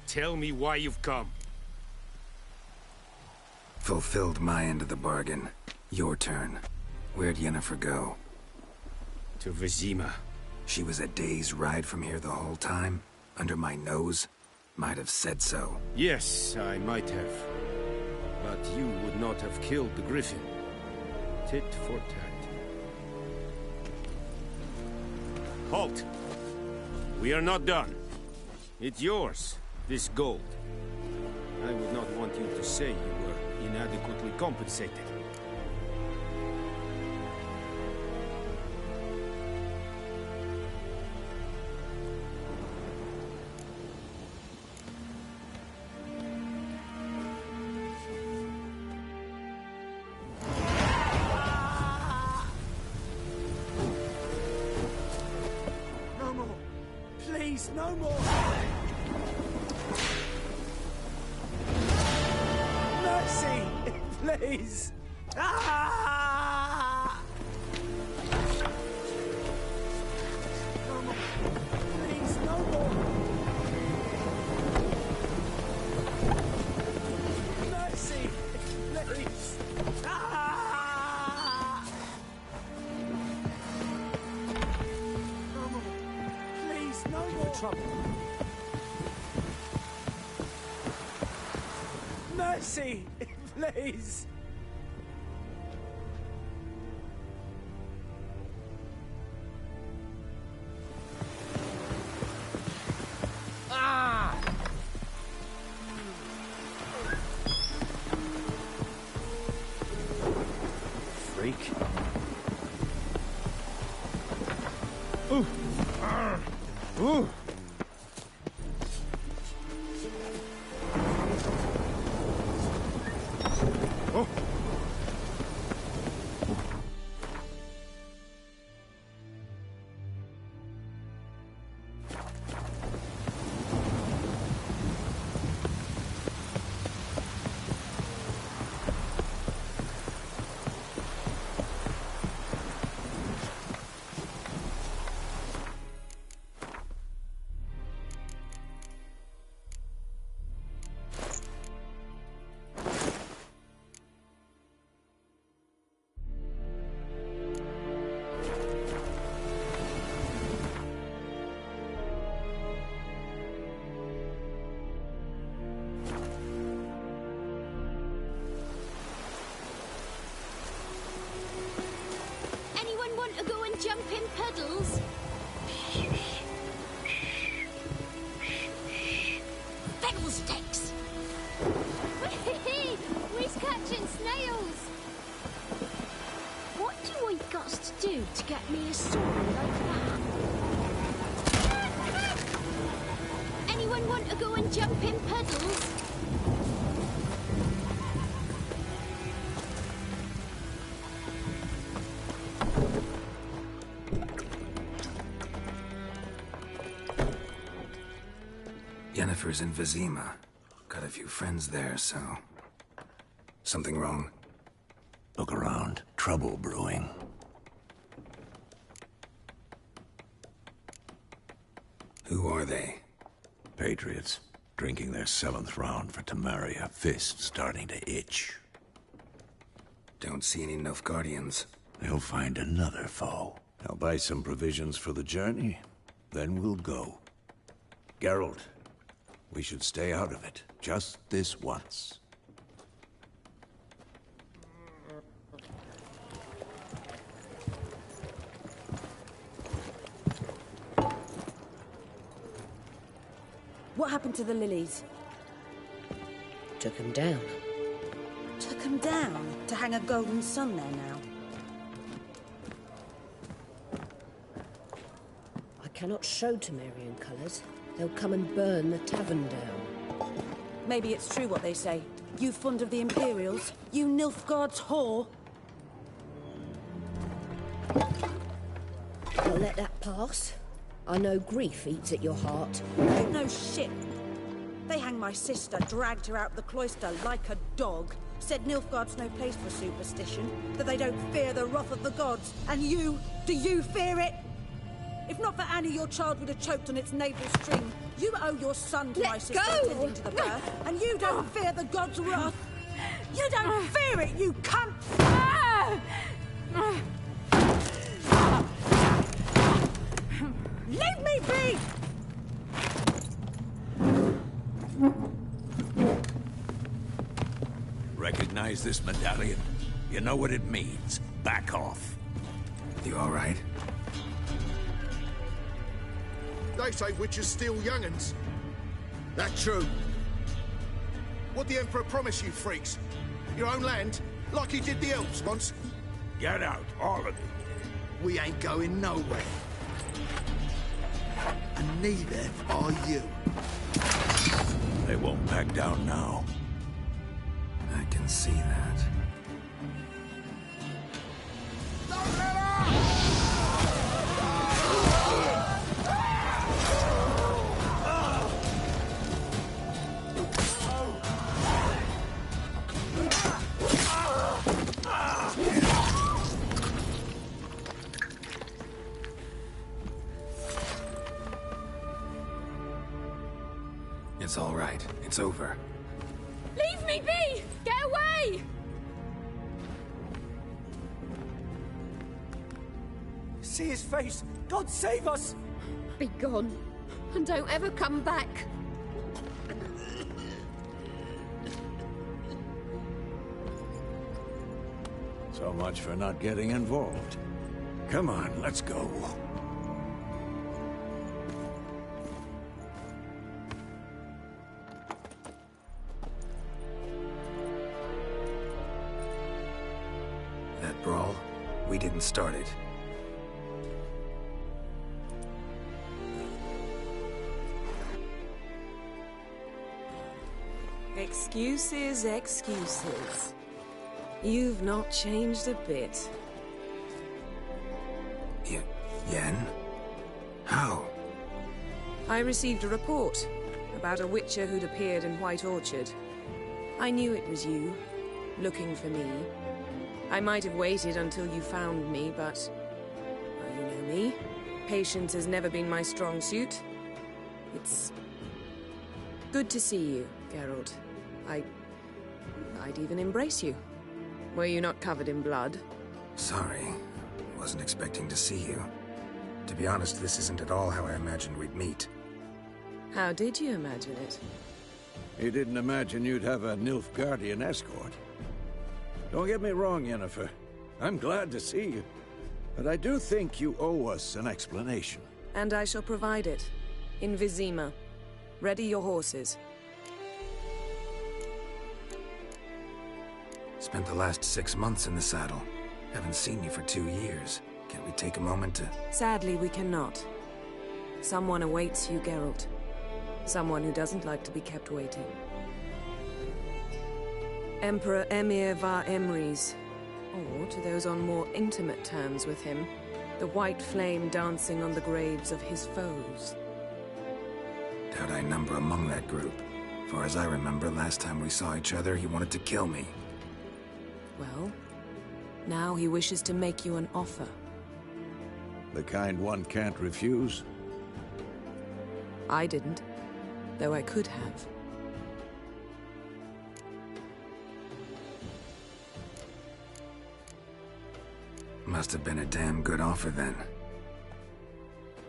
Tell me why you've come. Fulfilled my end of the bargain. Your turn. Where'd Yennefer go? To Vizima. She was a day's ride from here the whole time? Under my nose? Might have said so. Yes, I might have. But you would not have killed the griffin. Tit for tat. Halt! We are not done. It's yours, this gold. I would not want you to say you were inadequately compensated. Please, no more! Mercy! Please! Ah! trouble. Mercy, please. Ah! Freak. Ooh. Ooh. Oh. Anyone want to go and jump in puddles? Fiddlesticks! We's catching snails! What do I got to do to get me a story like that? Anyone want to go and jump in puddles? Yennefer's in Vizima. Got a few friends there, so... Something wrong? Look around. Trouble brewing. Who are they? Patriots. Drinking their 7th round for Temeria. Fist starting to itch. Don't see any Nilfgaardians. They'll find another foe. I'll buy some provisions for the journey. Then we'll go. Geralt, we should stay out of it. Just this once. What happened to the lilies? Took them down. Took them down? To hang a golden sun there now? I cannot show Temerian colours. They'll come and burn the tavern down. Maybe it's true what they say. You fond of the Imperials? You Nilfgaard's whore? I'll let that pass. I know grief eats at your heart. No shit. They hanged my sister, dragged her out the cloister like a dog. Said Nilfgaard's no place for superstition, that they don't fear the wrath of the gods. And you, do you fear it? If not for Annie, your child would have choked on its navel string. You owe your son to my sister attending to the birth, and you don't fear the gods' wrath. You don't fear it, you cunt! Leave me be! Recognize this medallion? You know what it means. Back off. You all right? They say witches steal young'uns. That true? What'd the Emperor promise you, freaks? Your own land? Like he did the elves once? Get out, all of you. We ain't going nowhere. And neither are you. They won't back down now. I can see that. Don't let her! It's all right. It's over. Leave me be! Get away! See his face! God save us! Be gone. and don't ever come back. So much for not getting involved. Come on, let's go. That brawl, we didn't start it. Excuses, excuses. You've not changed a bit. Yen? How? I received a report about a witcher who'd appeared in White Orchard. I knew it was you, looking for me. I might have waited until you found me, but... well, you know me. Patience has never been my strong suit. It's... good to see you, Geralt. I'd even embrace you. Were you not covered in blood? Sorry. Wasn't expecting to see you. To be honest, this isn't at all how I imagined we'd meet. How did you imagine it? You didn't imagine you'd have a Nilfgaardian escort. Don't get me wrong, Yennefer. I'm glad to see you. But I do think you owe us an explanation. And I shall provide it. In Vizima. Ready your horses. Spent the last 6 months in the saddle. Haven't seen you for 2 years. Can't we take a moment to... Sadly, we cannot. Someone awaits you, Geralt. Someone who doesn't like to be kept waiting. Emperor Emir var Emrys. Or, to those on more intimate terms with him, the white flame dancing on the graves of his foes. Doubt I number among that group. Far as I remember, last time we saw each other, he wanted to kill me. Well, now he wishes to make you an offer. The kind one can't refuse? I didn't, though I could have. Must have been a damn good offer then.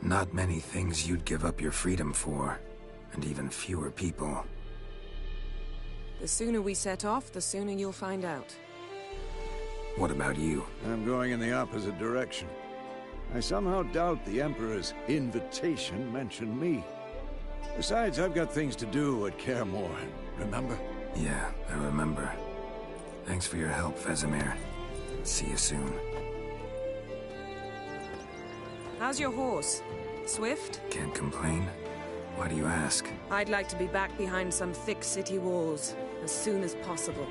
Not many things you'd give up your freedom for, and even fewer people. The sooner we set off, the sooner you'll find out. What about you? I'm going in the opposite direction. I somehow doubt the Emperor's invitation mentioned me. Besides, I've got things to do at Kaer Morhen, remember? Yeah, I remember. Thanks for your help, Vesemir. See you soon. How's your horse? Swift? Can't complain. Why do you ask? I'd like to be back behind some thick city walls, as soon as possible.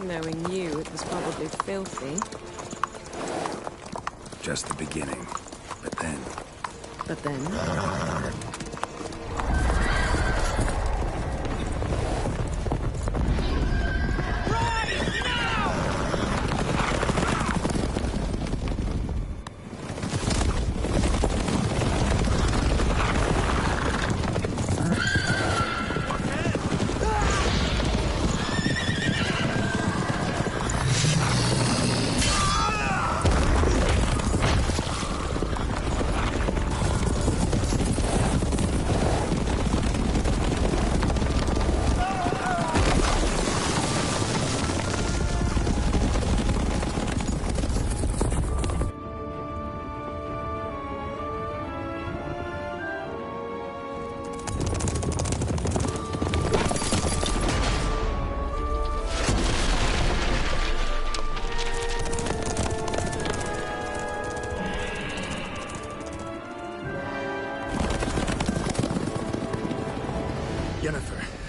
Knowing you, it was probably filthy. Just the beginning. But then... But then?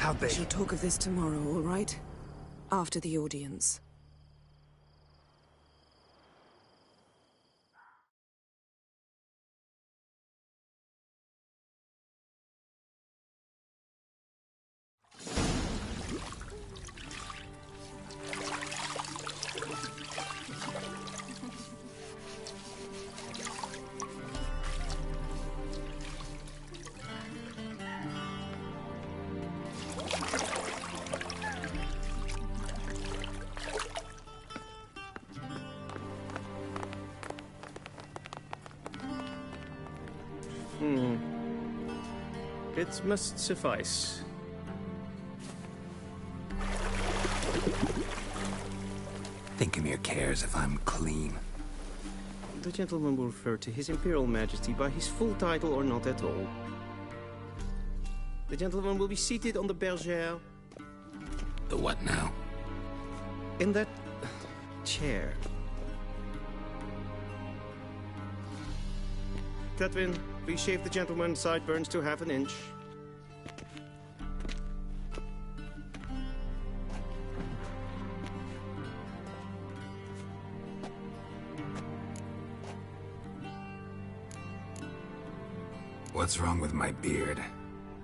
How'd they? We shall talk of this tomorrow, all right? After the audience. It must suffice. Thinkamere cares if I'm clean. The gentleman will refer to His Imperial Majesty by his full title or not at all. The gentleman will be seated on the bergère. The what now? In that chair. Cutwin, please shave the gentleman's sideburns to half an inch. What's wrong with my beard?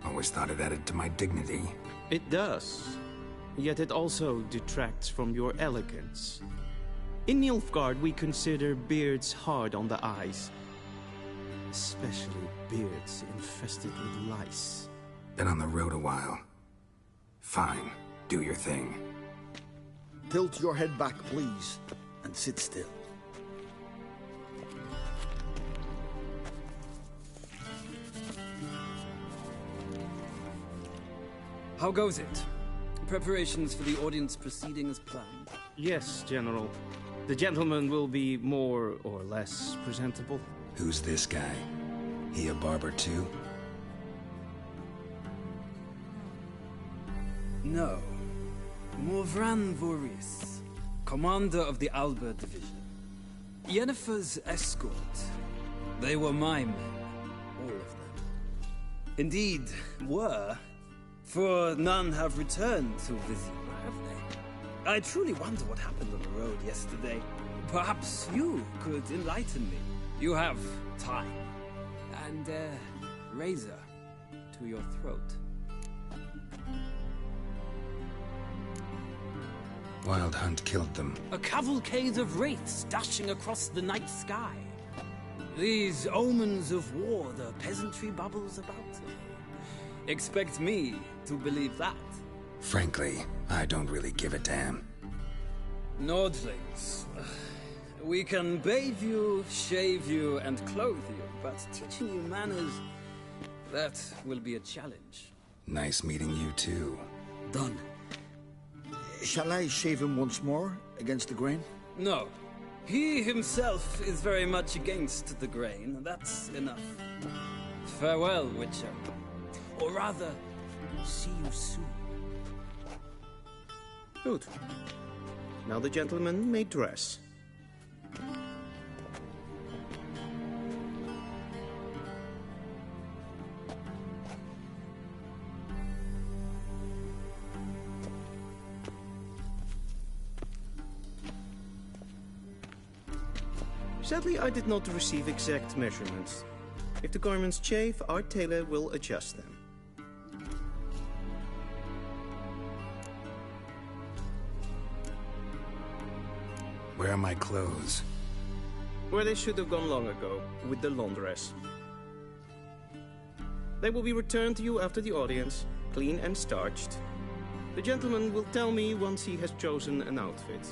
Always thought it added to my dignity. It does. Yet it also detracts from your elegance. In Nilfgaard, we consider beards hard on the eyes. Especially beards infested with lice. Been on the road a while. Fine, do your thing. Tilt your head back, please, and sit still. How goes it? Preparations for the audience proceeding as planned? Yes, General. The gentleman will be more or less presentable. Who's this guy? He a barber too? No. Morvran Voris, commander of the Alba Division. Yennefer's escort. They were my men, all of them. Indeed, were. For none have returned to Vizima, have they? I truly wonder what happened on the road yesterday. Perhaps you could enlighten me. You have time. And a razor to your throat. Wild Hunt killed them. A cavalcade of wraiths dashing across the night sky. These omens of war the peasantry bubbles about. Expect me to believe that? Frankly, I don't really give a damn. Nordlings. We can bathe you, shave you, and clothe you, but teaching you manners, that will be a challenge. Nice meeting you too. Done. Shall I shave him once more, against the grain? No. He himself is very much against the grain. That's enough. Farewell, Witcher. Or rather, see you soon. Good. Now the gentleman may dress. Sadly, I did not receive exact measurements. If the garments chafe, our tailor will adjust them. Where are my clothes? Where they should have gone long ago, with the laundress. They will be returned to you after the audience, clean and starched. The gentleman will tell me once he has chosen an outfit.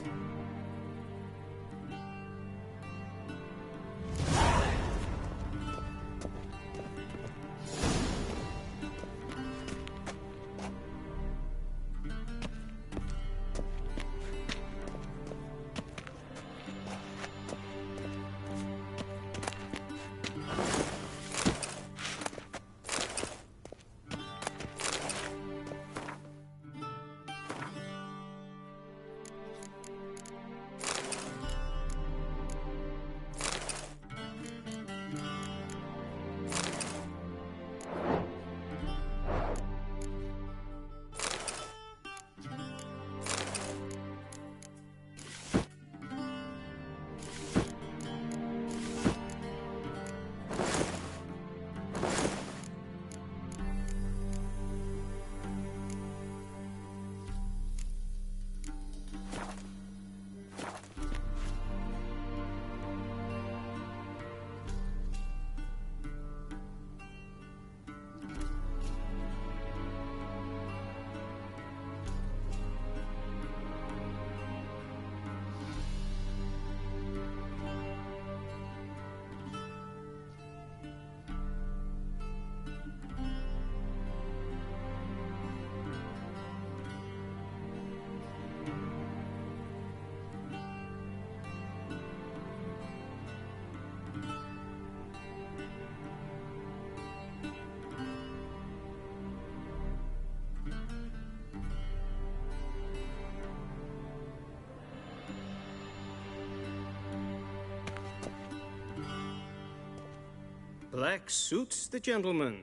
Black suits the gentleman.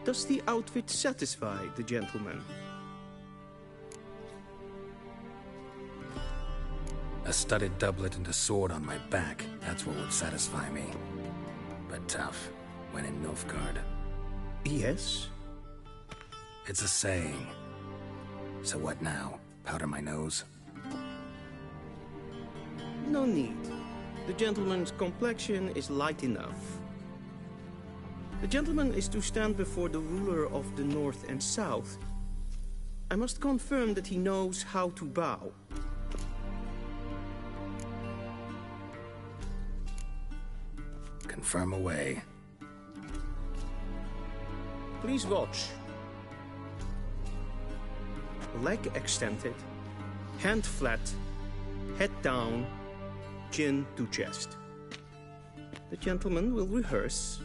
Does the outfit satisfy the gentleman? A studded doublet and a sword on my back, that's what would satisfy me. But tough, when in Nilfgaard. Yes? It's a saying. So what now? Powder my nose? No need. The gentleman's complexion is light enough. The gentleman is to stand before the ruler of the North and South. I must confirm that he knows how to bow. Confirm away. Please watch. Leg extended, hand flat, head down, chin to chest. The gentleman will rehearse.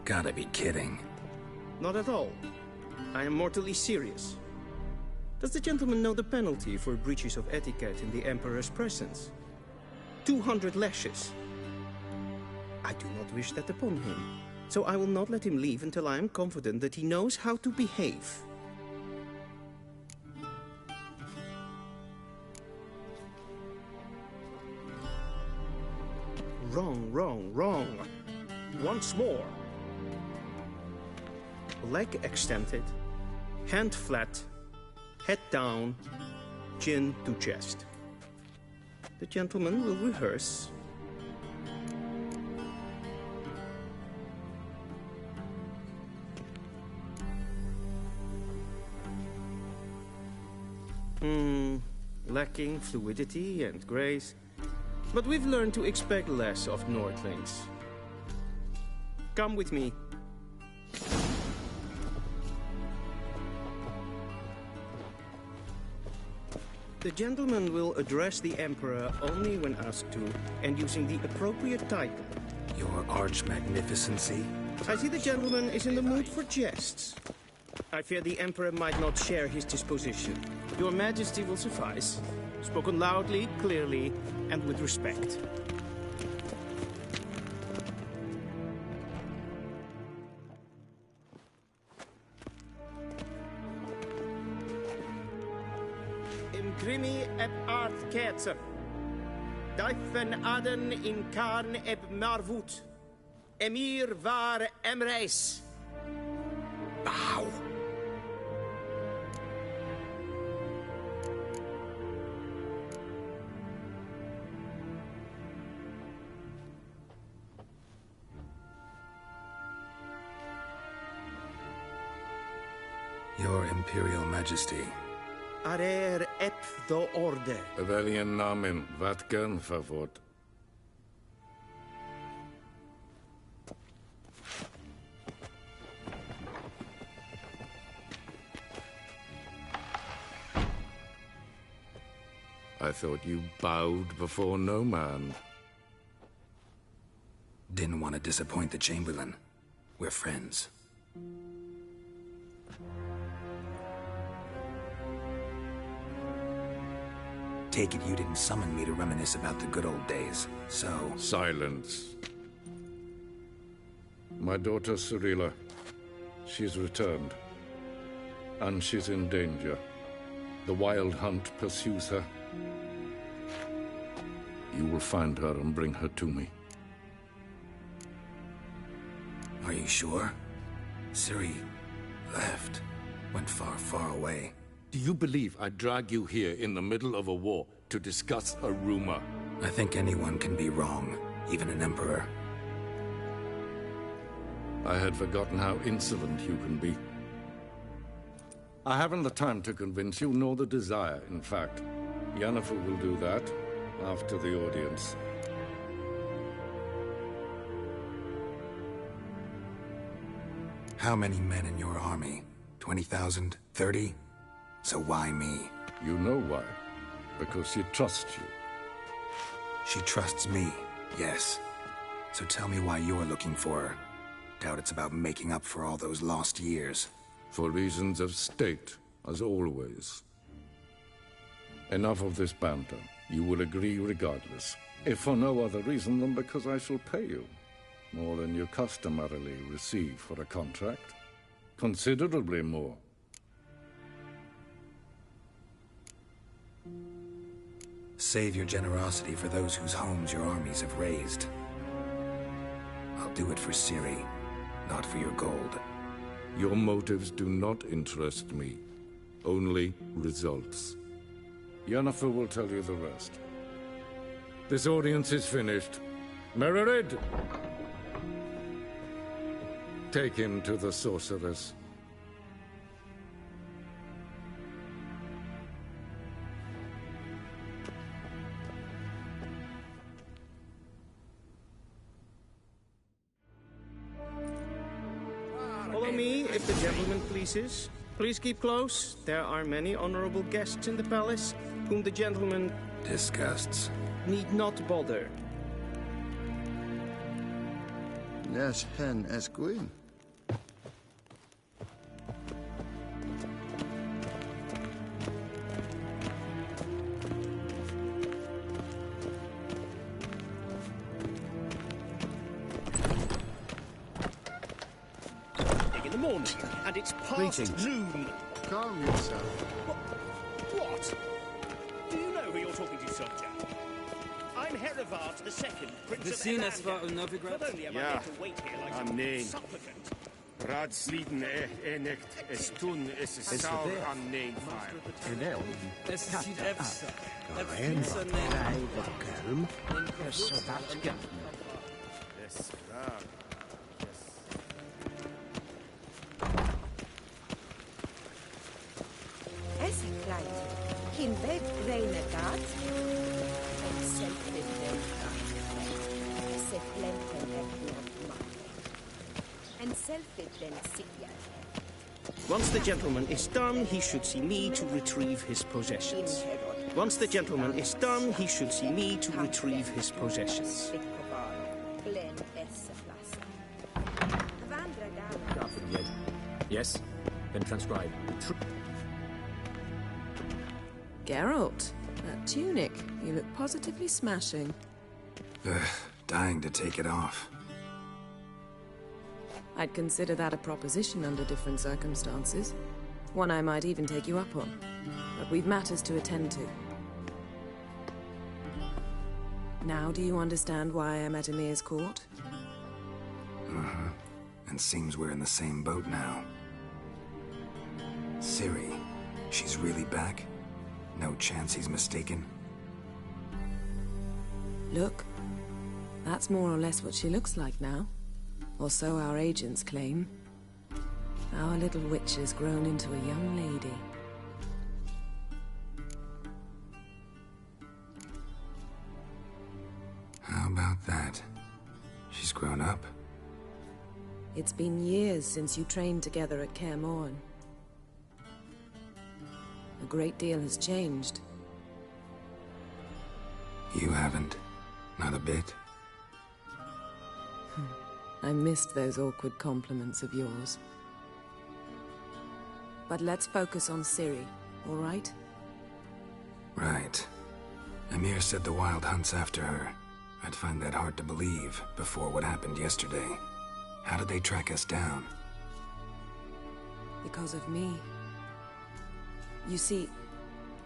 Gotta be kidding. Not at all. I am mortally serious. Does the gentleman know the penalty for breaches of etiquette in the Emperor's presence? 200 lashes. I do not wish that upon him, so I will not let him leave until I am confident that he knows how to behave. Wrong, wrong, wrong. Once more. Leg extended, hand flat, head down, chin to chest. The gentleman will rehearse. Lacking fluidity and grace. But we've learned to expect less of Nordlings. Come with me. The gentleman will address the Emperor only when asked to, and using the appropriate title. Your Arch-Magnificency? I see the gentleman is in the mood for jests. I fear the Emperor might not share his disposition. Your Majesty will suffice. Spoken loudly, clearly, and with respect. Imprimi eb art ketzer. Daifen aden in karn eb marvut. Emir var emreis. Bow. Your Imperial Majesty. Arer ep do orde. Welchen Namen? Wat gern verwort? I thought you bowed before no man. Didn't want to disappoint the Chamberlain. We're friends. Take it you didn't summon me to reminisce about the good old days, so... Silence. My daughter Cyrilla, she's returned. And she's in danger. The Wild Hunt pursues her. You will find her and bring her to me. Are you sure? Ciri left. Went far, far away. Do you believe I'd drag you here in the middle of a war to discuss a rumor? I think anyone can be wrong, even an emperor. I had forgotten how insolent you can be. I haven't the time to convince you, nor the desire, in fact. Yennefer will do that after the audience. How many men in your army? 20,000? 30? So why me? You know why. Because she trusts you. She trusts me, yes. So tell me why you're looking for her. Doubt it's about making up for all those lost years. For reasons of state, as always. Enough of this banter. You will agree regardless. If for no other reason than because I shall pay you. More than you customarily receive for a contract. Considerably more. Save your generosity for those whose homes your armies have razed. I'll do it for Ciri, not for your gold. Your motives do not interest me. Only results. Yennefer will tell you the rest. This audience is finished. Mererid! Take him to the sorceress. Follow me, if the gentleman pleases. Please keep close. There are many honorable guests in the palace, whom the gentleman... disgusts. ...need not bother. Nes hen esquin. In the morning, and it's past noon. Calm yourself. What? Do you know who you're talking to, soldier? I'm Herivard the Second, Prince of Elandia. Not only am I here to wait here like some supplicant. Radsliden enecht es tun es saur an nein fire. Es sieht efsa. Es klein. Kim web reine gat. En selfie se flenten and self-evident Scythia. Once the gentleman is done, he should see me to retrieve his possessions. Once the gentleman is done, he should see me to retrieve his possessions. Yes, then transcribe. Geralt, that tunic. You look positively smashing. Dying to take it off. I'd consider that a proposition under different circumstances. One I might even take you up on. But we've matters to attend to. Now do you understand why I'm at Emir's court? Uh-huh. And seems we're in the same boat now. Ciri, she's really back? No chance he's mistaken? Look, that's more or less what she looks like now. Or so our agents claim. Our little witch has grown into a young lady. How about that? She's grown up? It's been years since you trained together at Kaer Morhen. A great deal has changed. You haven't. Not a bit. I missed those awkward compliments of yours. But let's focus on Ciri, all right? Right. Emir said the Wild Hunt's after her. I'd find that hard to believe before what happened yesterday. How did they track us down? Because of me. You see,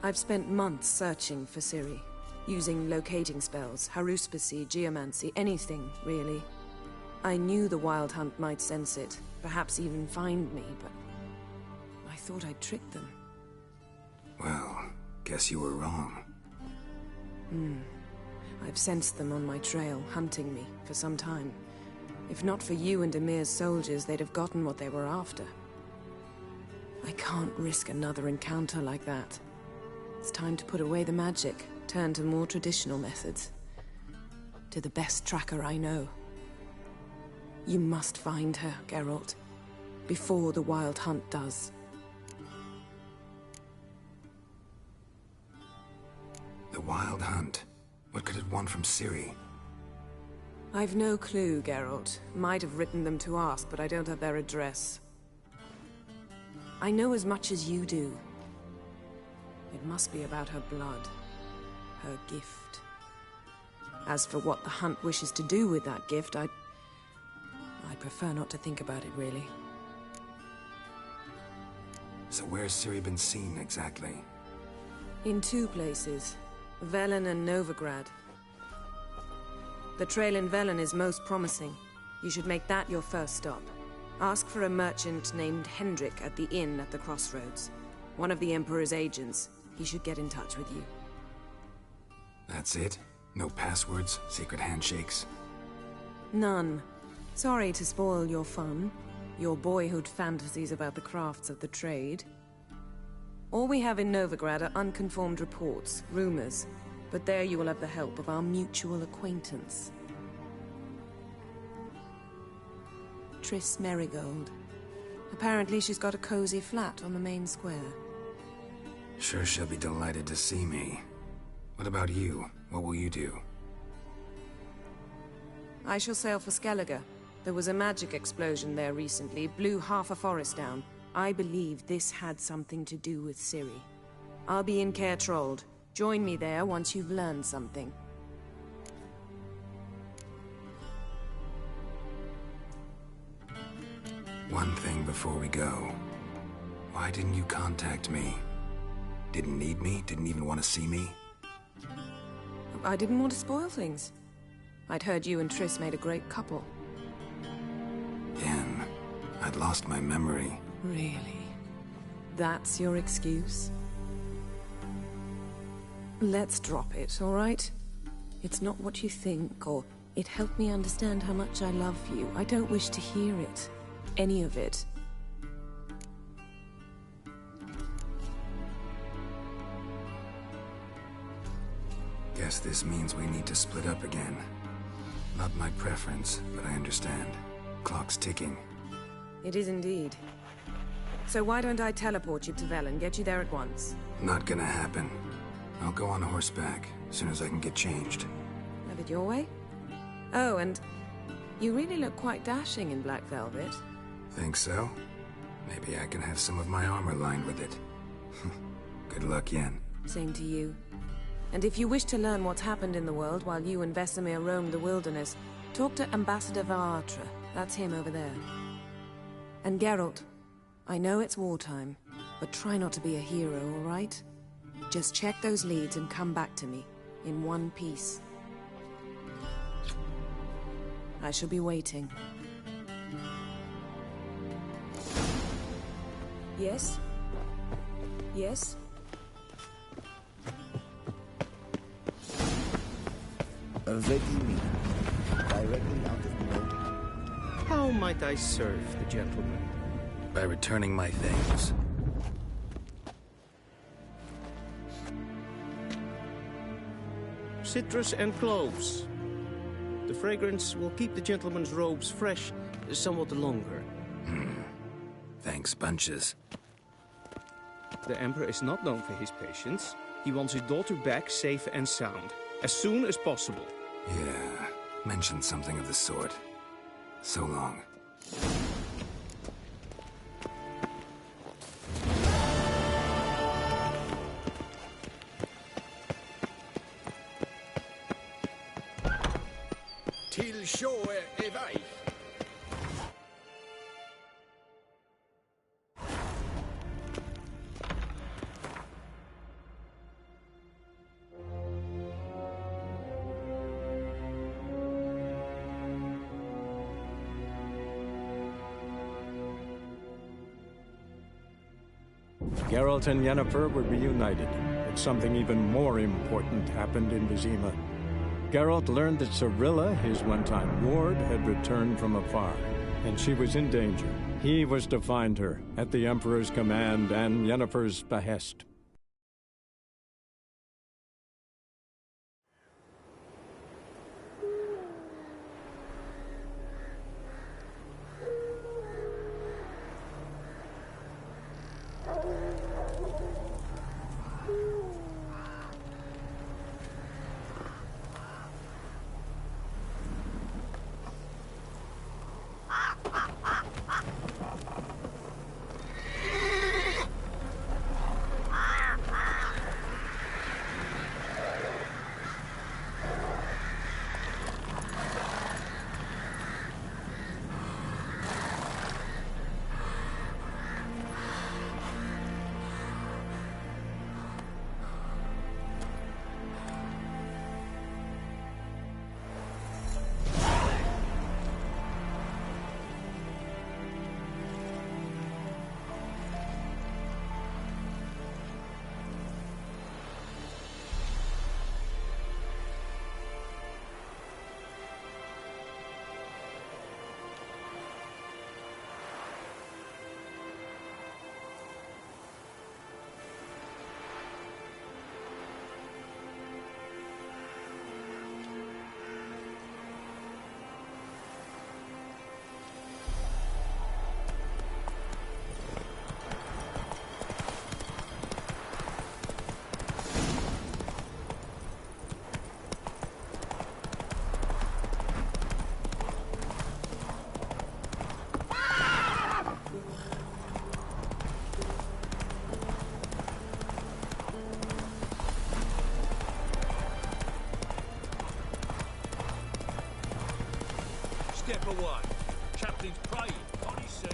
I've spent months searching for Ciri, using locating spells, haruspicy, geomancy, anything, really. I knew the Wild Hunt might sense it, perhaps even find me, but I thought I'd tricked them. Well, guess you were wrong. I've sensed them on my trail, hunting me, for some time. If not for you and Emir's soldiers, they'd have gotten what they were after. I can't risk another encounter like that. It's time to put away the magic, turn to more traditional methods. To the best tracker I know. You must find her, Geralt, before the Wild Hunt does. The Wild Hunt? What could it want from Ciri? I've no clue, Geralt. Might have written them to ask, but I don't have their address. I know as much as you do. It must be about her blood. Her gift. As for what the hunt wishes to do with that gift, I prefer not to think about it, really. So where's Ciri been seen, exactly? In 2 places. Velen and Novigrad. The trail in Velen is most promising. You should make that your first stop. Ask for a merchant named Hendrik at the inn at the crossroads. One of the Emperor's agents. He should get in touch with you. That's it? No passwords, secret handshakes? None. Sorry to spoil your fun. Your boyhood fantasies about the crafts of the trade. All we have in Novigrad are unconfirmed reports, rumors. But there you will have the help of our mutual acquaintance. Triss Merigold. Apparently she's got a cozy flat on the main square. Sure she'll be delighted to see me. What about you? What will you do? I shall sail for Skellige. There was a magic explosion there recently, blew half a forest down. I believe this had something to do with Ciri. I'll be in Caer Trold. Join me there once you've learned something. One thing before we go. Why didn't you contact me? Didn't need me? Didn't even want to see me? I didn't want to spoil things. I'd heard you and Triss made a great couple. Again, I'd lost my memory. Really? That's your excuse? Let's drop it, all right? It's not what you think, or it helped me understand how much I love you. I don't wish to hear it. Any of it. Guess this means we need to split up again. Not my preference, but I understand. Clock's ticking. It is indeed. So why don't I teleport you to Velen, get you there at once? Not gonna happen. I'll go on horseback, as soon as I can get changed. Have it your way? Oh, and you really look quite dashing in black velvet. Think so? Maybe I can have some of my armor lined with it. Good luck, Yen. Same to you. And if you wish to learn what's happened in the world while you and Vesemir roamed the wilderness, talk to Ambassador Varatra. That's him over there. And Geralt, I know it's wartime, but try not to be a hero, all right? Just check those leads and come back to me, in one piece. I shall be waiting. Yes? Yes? Ready me, directly out of Mold. How might I serve the gentleman? By returning my things. Citrus and cloves. The fragrance will keep the gentleman's robes fresh somewhat longer. Thanks, bunches. The Emperor is not known for his patience. He wants his daughter back safe and sound, as soon as possible. Yeah, mentioned something of the sort. So long. Till shore evej. Geralt and Yennefer were reunited, but something even more important happened in Vizima. Geralt learned that Cirilla, his one-time ward, had returned from afar, and she was in danger. He was to find her, at the Emperor's command and Yennefer's behest. away. Captain's praying on his seat.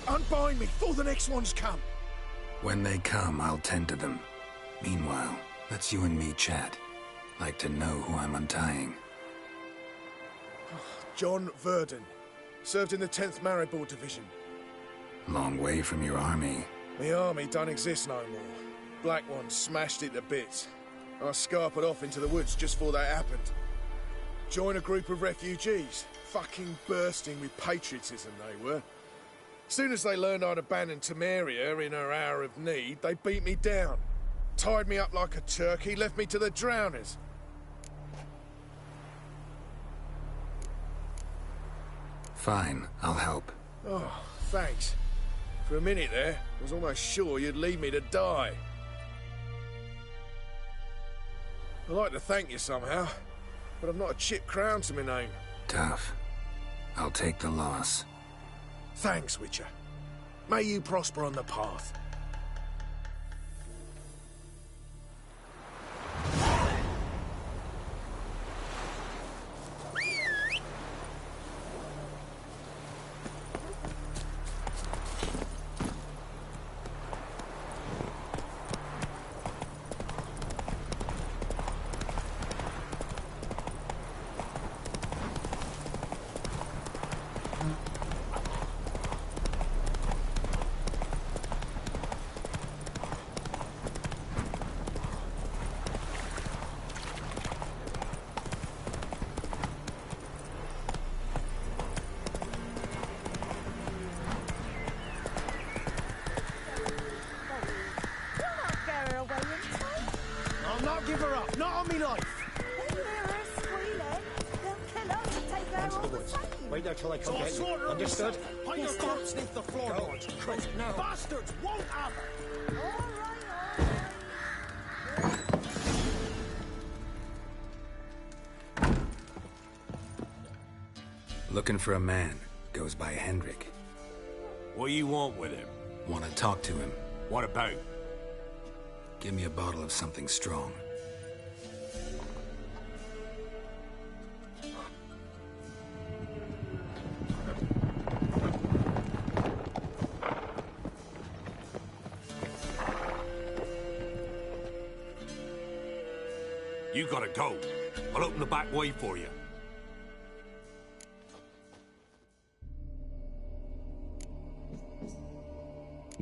Unbind me before the next ones come. When they come, I'll tend to them. Meanwhile, let's you and me chat. Like to know who I'm untying. John Verdon. Served in the 10th Maribor Division. Long way from your army. The army don't exist no more. Black Ones smashed it to bits. I scarpered off into the woods just before that happened. Joined a group of refugees. Fucking bursting with patriotism they were. Soon as they learned I'd abandoned Temeria in her hour of need, they beat me down. Tied me up like a turkey, left me to the drowners. Fine, I'll help. Oh, thanks. For a minute there, I was almost sure you'd leave me to die. I'd like to thank you somehow, but I've not a chip crown to my name. Tough. I'll take the loss. Thanks, Witcher. May you prosper on the path. Give her up, not on me life. They hear her squealing. They'll kill us and take her all the same. Wait there till I come get you. Understood? Hide your corpse beneath the floorboards. No. Bastards won't have her. Looking for a man. Goes by Hendrik. What do you want with him? Want to talk to him. What about? Give me a bottle of something strong. You gotta go. I'll open the back way for you.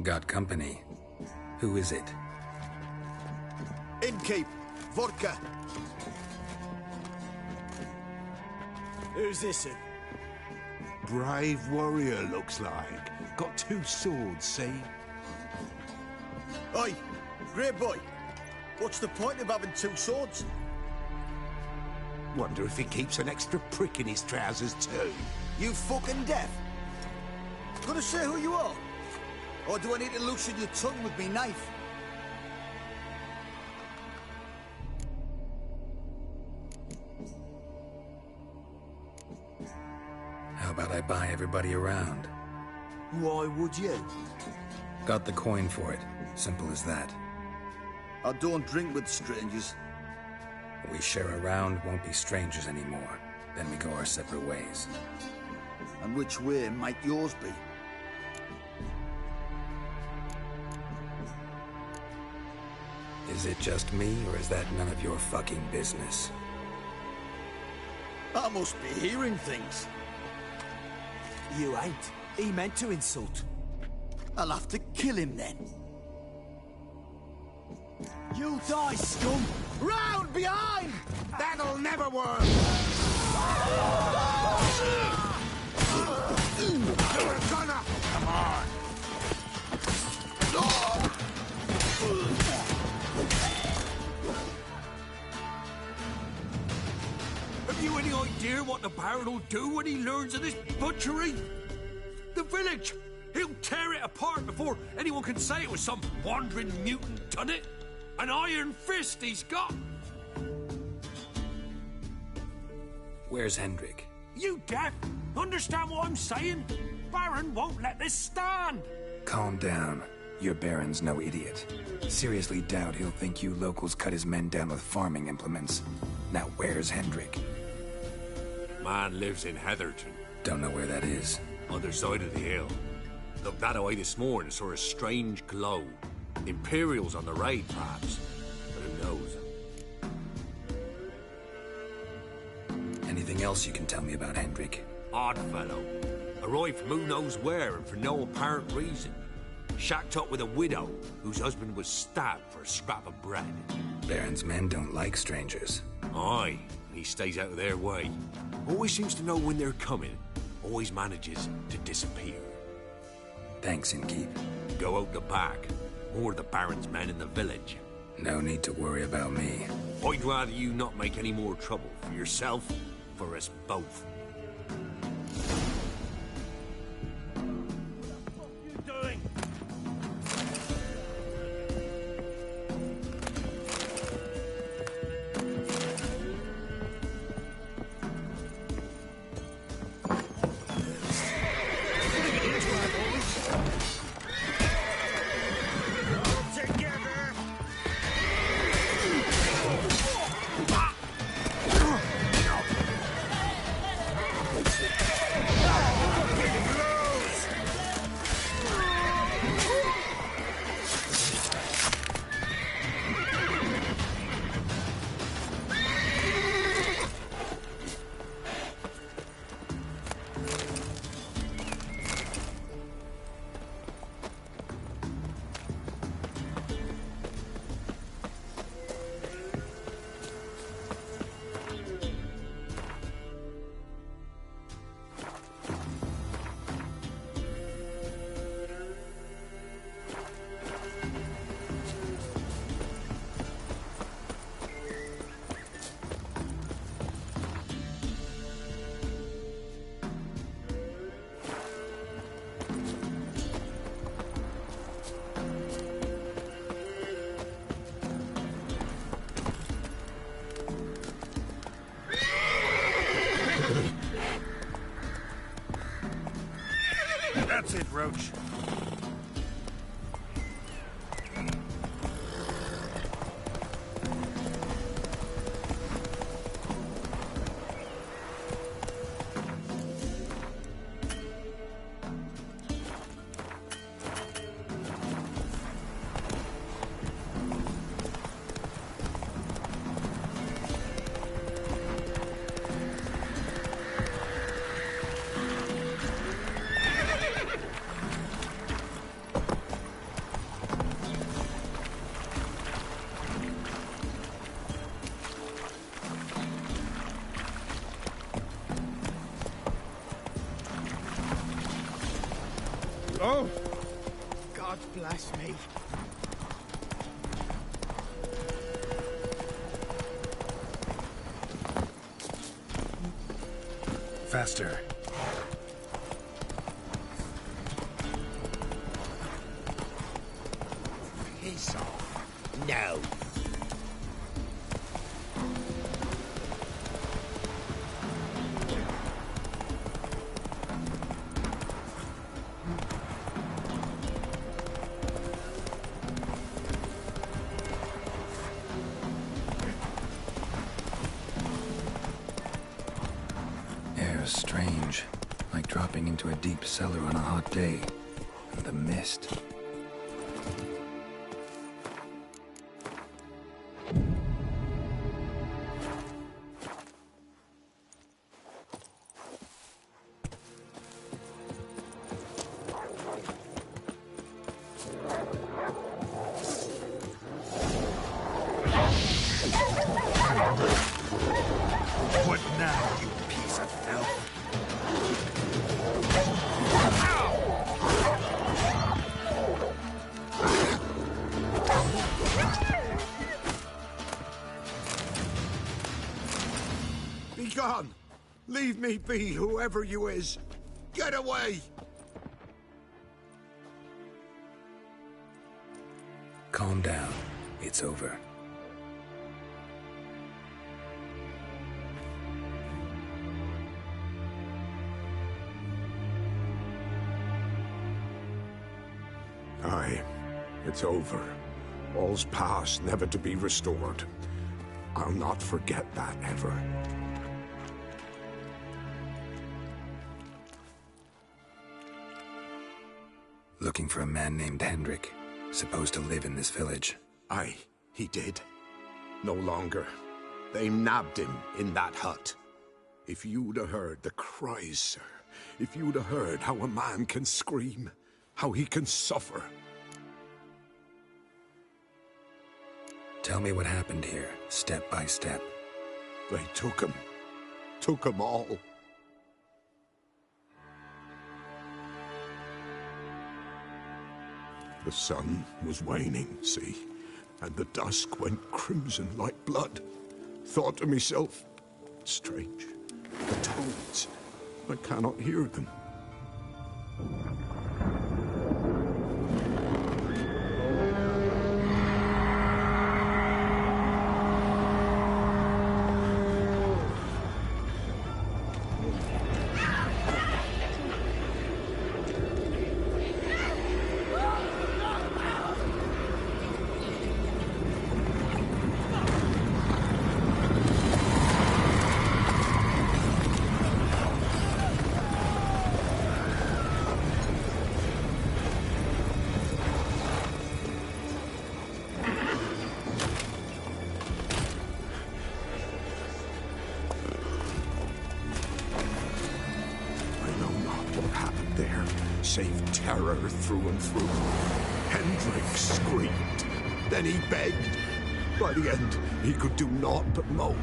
Got company. Who is it? Innkeep. Vodka. Who's this in? Brave warrior, looks like. Got 2 swords, see? Oi, grey boy. What's the point of having 2 swords? Wonder if he keeps an extra prick in his trousers, too. You fucking deaf? Gonna say who you are? Or do I need to loosen your tongue with me knife? How about I buy everybody around? Why would you? Got the coin for it. Simple as that. I don't drink with strangers. We share a round, won't be strangers anymore. Then we go our separate ways. And which way might yours be? Is it just me, or is that none of your fucking business? I must be hearing things. You ain't. He meant to insult. I'll have to kill him then. You die, scum! Round behind! That'll never work! You're gonna! Come on! Have you any idea what the Baron will do when he learns of this butchery? The village! He'll tear it apart before anyone can say it was some wandering mutant done it. An iron fist he's got! Where's Hendrik? You deaf? Understand what I'm saying? Baron won't let this stand! Calm down. Your Baron's no idiot. Seriously doubt he'll think you locals cut his men down with farming implements. Now where's Hendrik? Man lives in Heatherton. Don't know where that is. Other side of the hill. Looked that away this morning, saw a strange glow. Imperials on the raid, perhaps. But who knows? Anything else you can tell me about Hendrik? Odd fellow. Arrived from who knows where and for no apparent reason. Shacked up with a widow whose husband was stabbed for a scrap of bread. Baron's men don't like strangers. Aye, and he stays out of their way. Always seems to know when they're coming. Always manages to disappear. Thanks, Innkeep. Go out the back. More of the Baron's men in the village. No need to worry about me. I'd rather you not make any more trouble for yourself, for us both. That's it, Roach. Oh! God bless me. Faster. Piss off. No. Air's strange, like dropping into a deep cellar on a hot day. And the mist. now, you piece of filth. Be gone! Leave me be, whoever you is! Get away! Calm down. It's over. Aye, it's over. All's past, never to be restored. I'll not forget that ever. Looking for a man named Hendrik, supposed to live in this village. Aye, he did. No longer. They nabbed him in that hut. If you'd have heard the cries, sir, if you'd have heard how a man can scream, how he can suffer. Tell me what happened here, step by step. They took him all. The sun was waning, see, and the dusk went crimson like blood. Thought to myself, strange, the toads, I cannot hear them. Save terror through and through. Hendrik screamed. Then he begged. By the end, he could do naught but moan.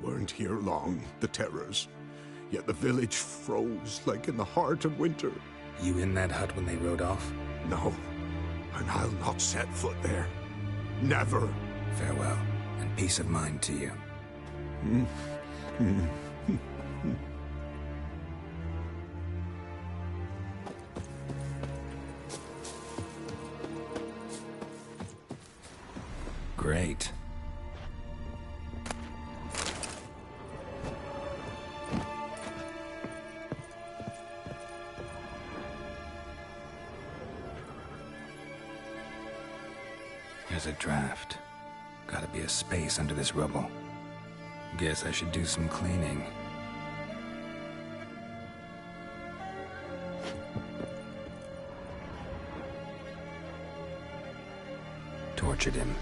Weren't here long, the terrors. Yet the village froze like in the heart of winter. You in that hut when they rode off? No, and I'll not set foot there. Never. Farewell, and peace of mind to you. Great. Here's a draft. Gotta be a space under this rubble. Guess I should do some cleaning. Tortured him.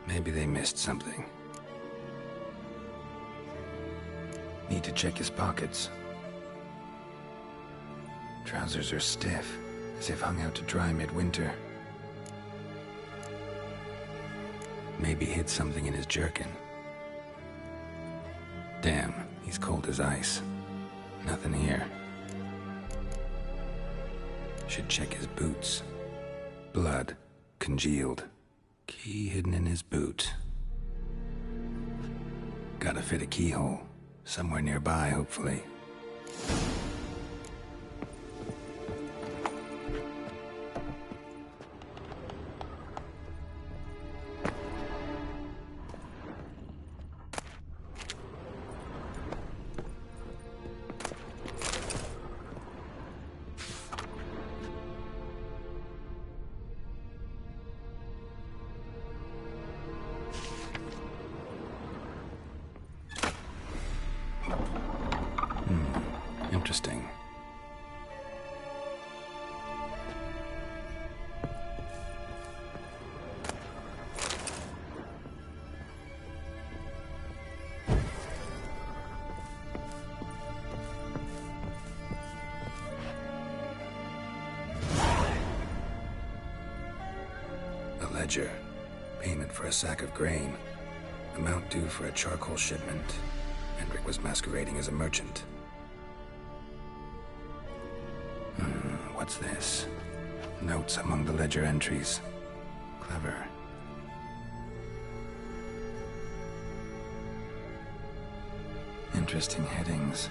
Maybe they missed something. Need to check his pockets. Trousers are stiff, as if hung out to dry midwinter. Maybe hid something in his jerkin. Damn, he's cold as ice. Nothing here. Should check his boots. Blood, congealed. Key hidden in his boot. Gotta fit a keyhole. Somewhere nearby, hopefully. ledger. Payment for a sack of grain. Amount due for a charcoal shipment. Hendrik was masquerading as a merchant. What's this? Notes among the ledger entries. Clever. Interesting headings.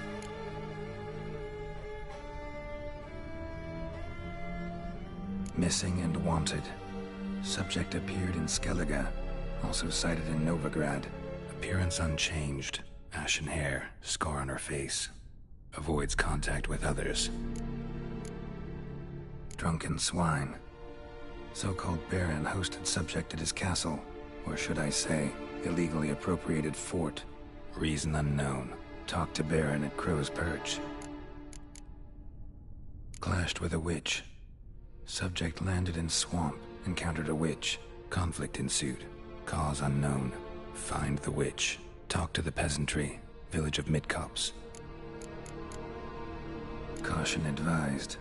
Missing and wanted. Subject appeared in Skellige. Also cited in Novigrad. Appearance unchanged. Ashen hair. Scar on her face. Avoids contact with others. Drunken swine. So-called Baron hosted subject at his castle. Or should I say, illegally appropriated fort. Reason unknown. Talked to Baron at Crow's Perch. Clashed with a witch. Subject landed in swamp. Encountered a witch. Conflict ensued. Cause unknown. Find the witch. Talk to the peasantry. Village of Midcopse. Caution advised.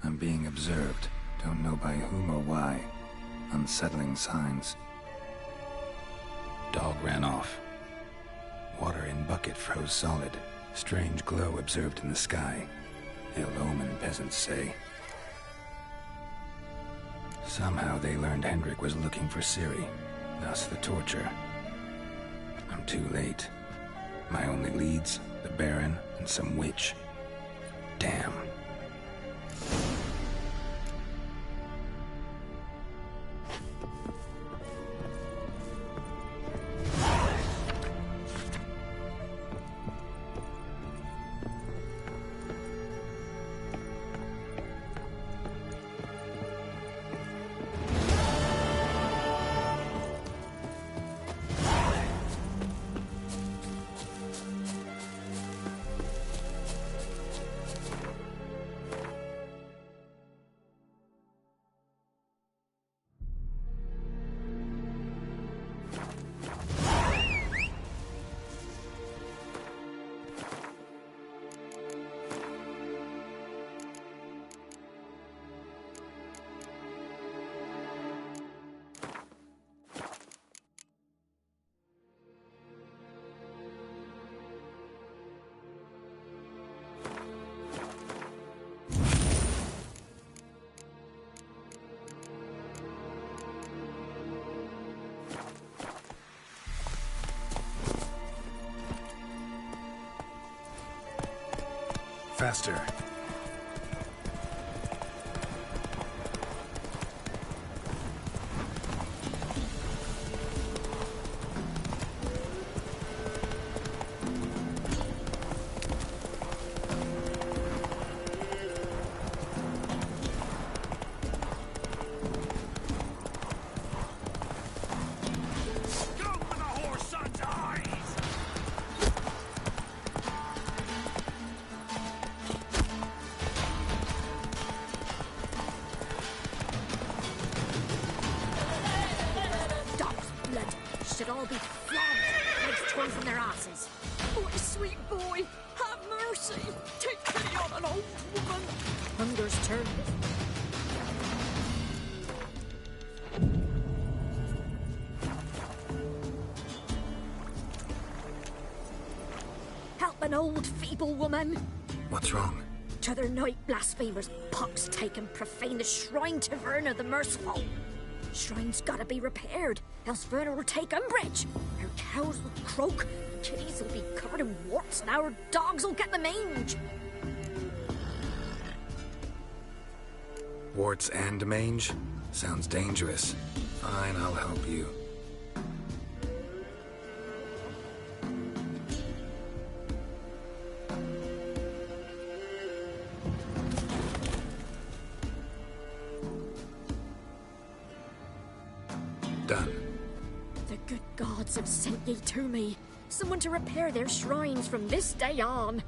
I'm being observed. Don't know by whom or why. Unsettling signs. Dog ran off. Water in bucket froze solid. Strange glow observed in the sky. Ill omen, peasants say. Somehow they learned Hendrik was looking for Ciri. Thus the torture. I'm too late. My only leads, the Baron and some witch. Damn. Faster. Should all be flogged, legs torn from their asses. Oh, sweet boy, have mercy. Take pity on an old woman. Hunger's turn. Help an old feeble woman. What's wrong? T'other night blasphemers pox taken profane the shrine to Verna the Merciful. Shrine's gotta be repaired, else Verna will take umbrage. Her cows will croak, kitties will be covered in warts, and our dogs will get the mange. Warts and mange? Sounds dangerous. Fine, I'll help you. Done. The good gods have sent ye to me. Someone to repair their shrines from this day on.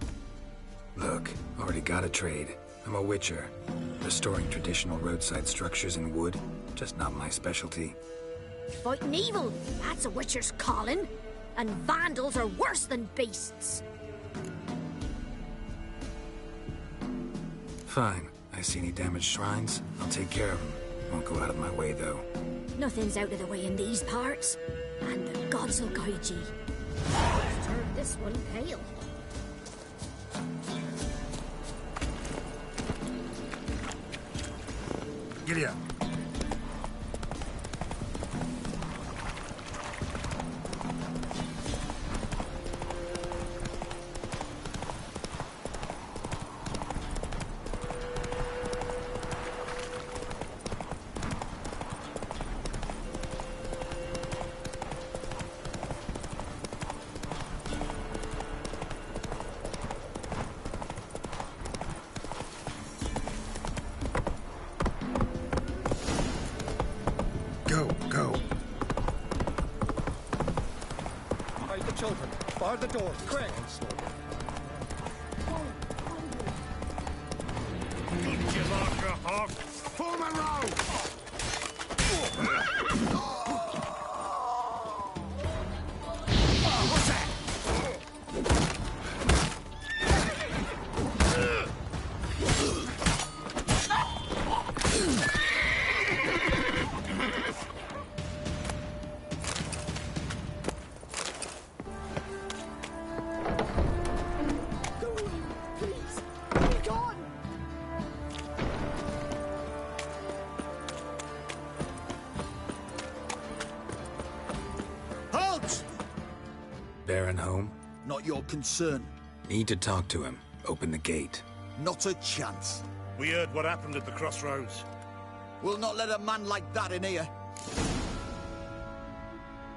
Look, already got a trade. I'm a witcher. Restoring traditional roadside structures in wood, just not my specialty. Fighting evil, that's a witcher's calling. And vandals are worse than beasts. Fine. I see any damaged shrines, I'll take care of them. Won't go out of my way, though. Nothing's out of the way in these parts. And the gods will guide ye. Let's turn this one pale. Giddy up. Go. Hide the children. Bar the door. Quick. Good you like a hog? Form a row! What's that? Baron home? Not your concern. Need to talk to him. Open the gate. Not a chance. We heard what happened at the crossroads. We'll not let a man like that in here.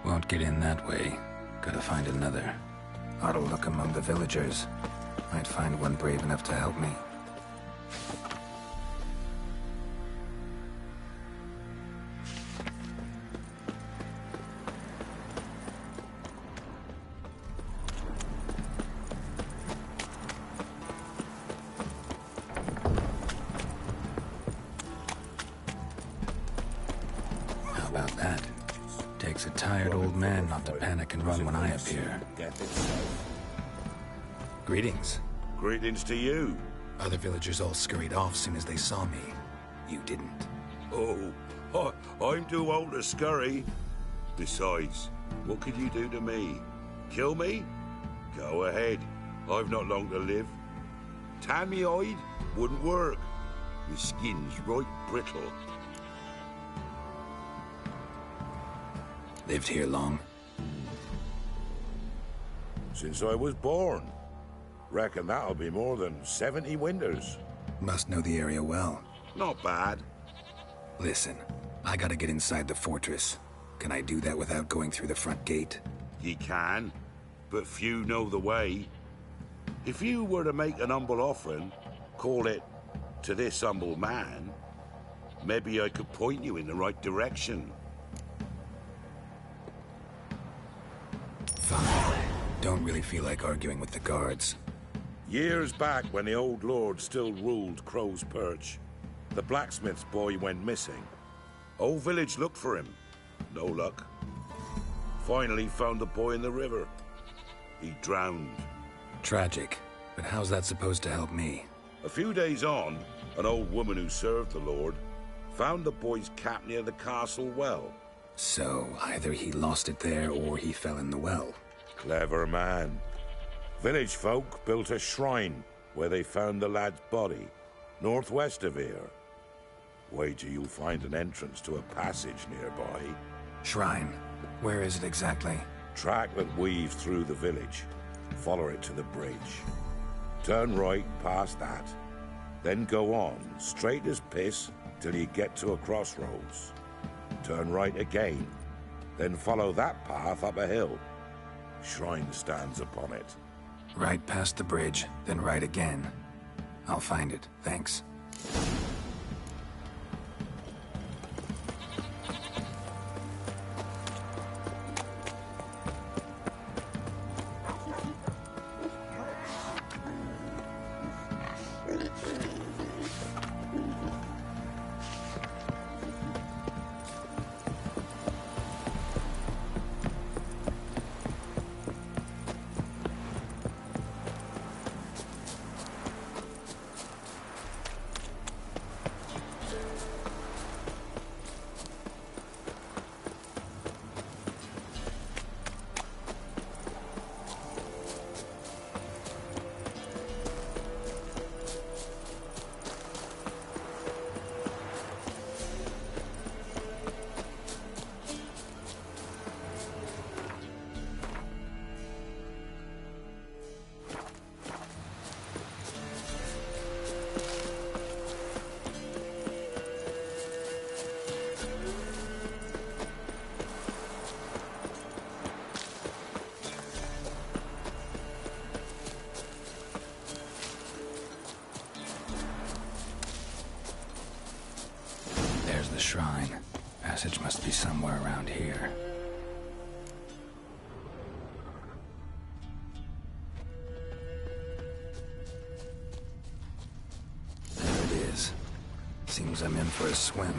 Won't get in that way. Gotta find another. Ought to look among the villagers. Might find one brave enough to help me. How about that? Takes a tired old man not to panic and run when I appear. Greetings. Greetings to you. Other villagers all scurried off soon as they saw me. You didn't. Oh, I'm too old to scurry. Besides, what could you do to me? Kill me? Go ahead. I've not long to live. Tan me hide? Wouldn't work. My skin's right brittle. Lived here long? Since I was born. Reckon that'll be more than 70 winters. Must know the area well. Not bad. Listen, I gotta get inside the fortress. Can I do that without going through the front gate? Ye can, but few know the way. If you were to make an humble offering, call it, to this humble man, maybe I could point you in the right direction. Fine. Don't really feel like arguing with the guards. Years back, when the old lord still ruled Crow's Perch, the blacksmith's boy went missing. Whole village looked for him. No luck. Finally found the boy in the river. He drowned. Tragic. But how's that supposed to help me? A few days on, an old woman who served the lord found the boy's cap near the castle well. So, either he lost it there or he fell in the well. Clever man. Village folk built a shrine where they found the lad's body, northwest of here. Wait till you'll find an entrance to a passage nearby. Shrine? Where is it exactly? Track that weaves through the village. Follow it to the bridge. Turn right past that. Then go on, straight as piss, till you get to a crossroads. Turn right again. Then follow that path up a hill. Shrine stands upon it. Right past the bridge, then right again. I'll find it, thanks. Passage must be somewhere around here. There it is. Seems I'm in for a swim.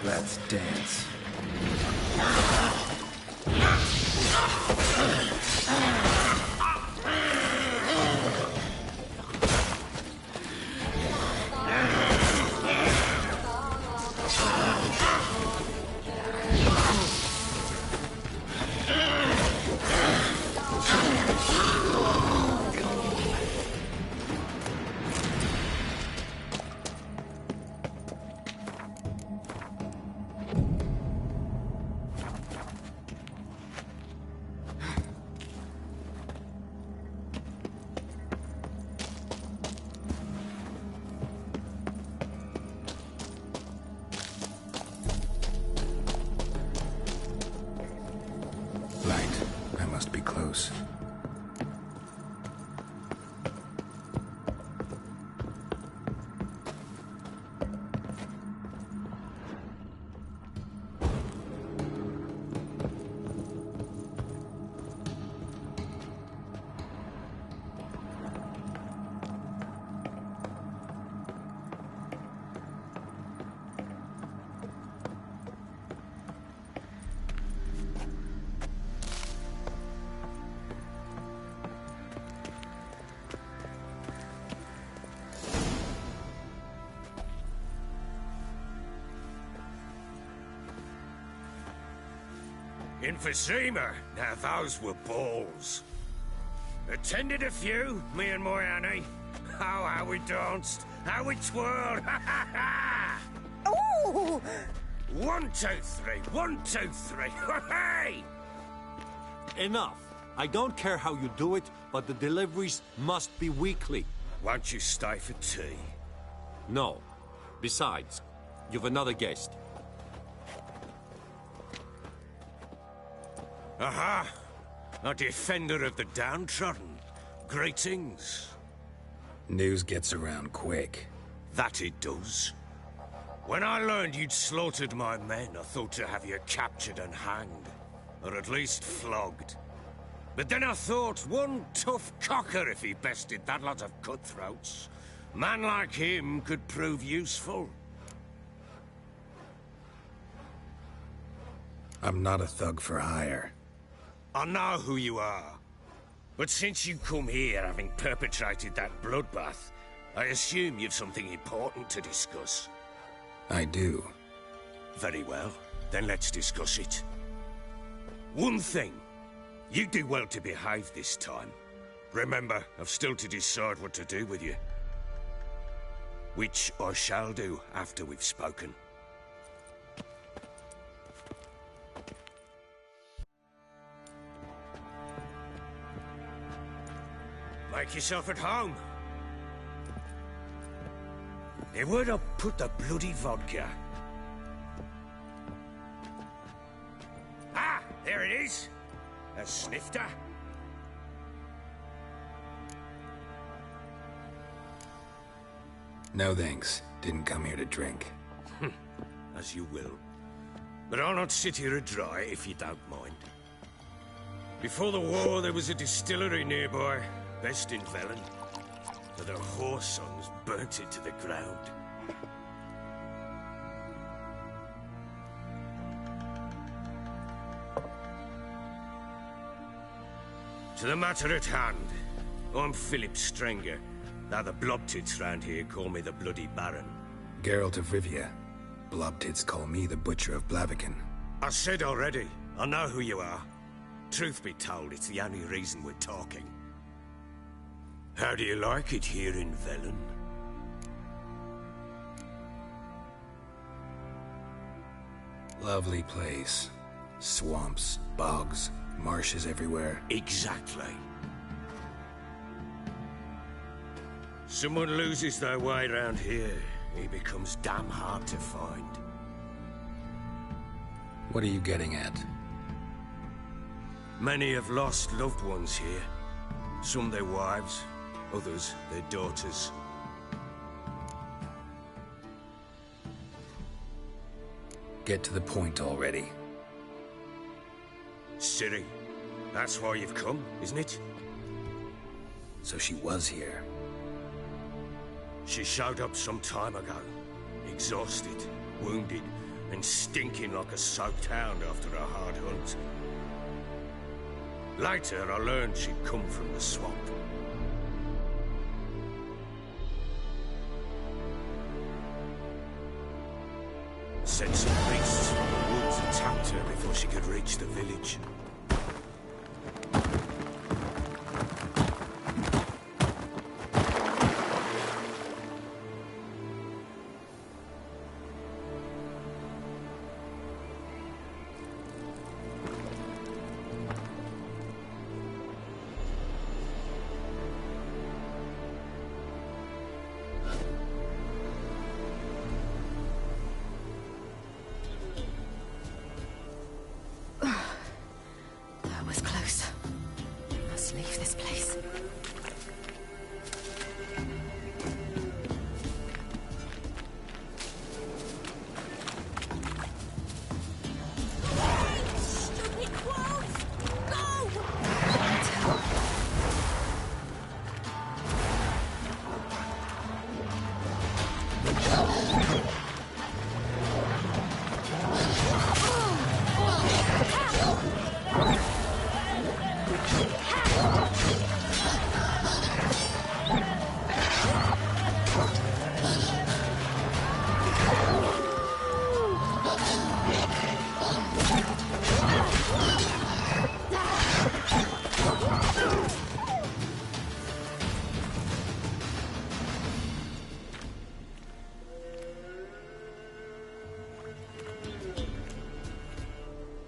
Let's dance. Close. Emphysema. Now those were balls. Attended a few, me and my Annie. Oh, how we danced, how we twirled. Ooh! 1, 2, 3. 1, 2, 3. Hey! Enough. I don't care how you do it, but the deliveries must be weekly. Won't you stay for tea? No. Besides, you've another guest. Aha! A defender of the downtrodden. Greetings. News gets around quick. That it does. When I learned you'd slaughtered my men, I thought to have you captured and hanged. Or at least flogged. But then I thought, one tough cocker if he bested that lot of cutthroats. Man like him could prove useful. I'm not a thug for hire. I know who you are. But since you come here having perpetrated that bloodbath, I assume you've something important to discuss. I do. Very well. Then let's discuss it. One thing. You do well to behave this time. Remember, I've still to decide what to do with you. Which I shall do after we've spoken. Make yourself at home. Now, where'd I put the bloody vodka? Ah, there it is. A snifter. No thanks. Didn't come here to drink. As you will. But I'll not sit here dry if you don't mind. Before the war, there was a distillery nearby, best in Velen. But their horse sons burnt it to the ground. To the matter at hand, I'm Philip Strenger. Now the Blobtits round here call me the Bloody Baron. Geralt of Rivia. Blobtits call me the Butcher of Blaviken. I said already, I know who you are. Truth be told, it's the only reason we're talking. How do you like it here in Velen? Lovely place. Swamps, bogs, marshes everywhere. Exactly. Someone loses their way around here, he becomes damn hard to find. What are you getting at? Many have lost loved ones here. Some their wives, others their daughters. Get to the point already. Ciri, that's why you've come, isn't it? So she was here. She showed up some time ago. Exhausted, wounded, and stinking like a soaked hound after a hard hunt. Later, I learned she'd come from the swamp. Said some beasts from the woods attacked her before she could reach the village.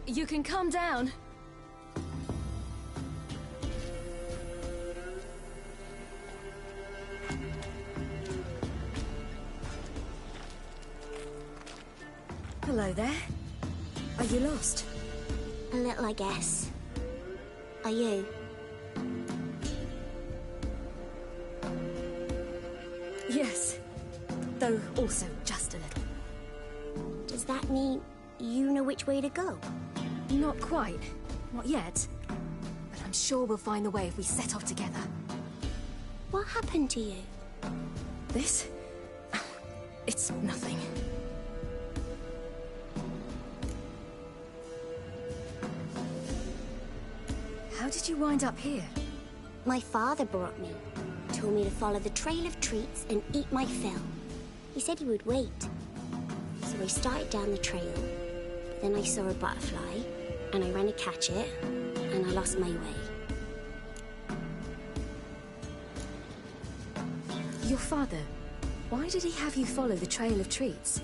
You can calm down. Hello there. Are you lost? A little, I guess. Are you? Yes. Though also just a little. Does that mean you know which way to go? Not quite. Not yet. But I'm sure we'll find the way if we set off together. What happened to you? This? It's nothing. How did you wind up here? My father brought me. Told me to follow the trail of treats and eat my fill. He said he would wait. So I started down the trail. But then I saw a butterfly, and I ran to catch it, and I lost my way. Your father, why did he have you follow the trail of treats?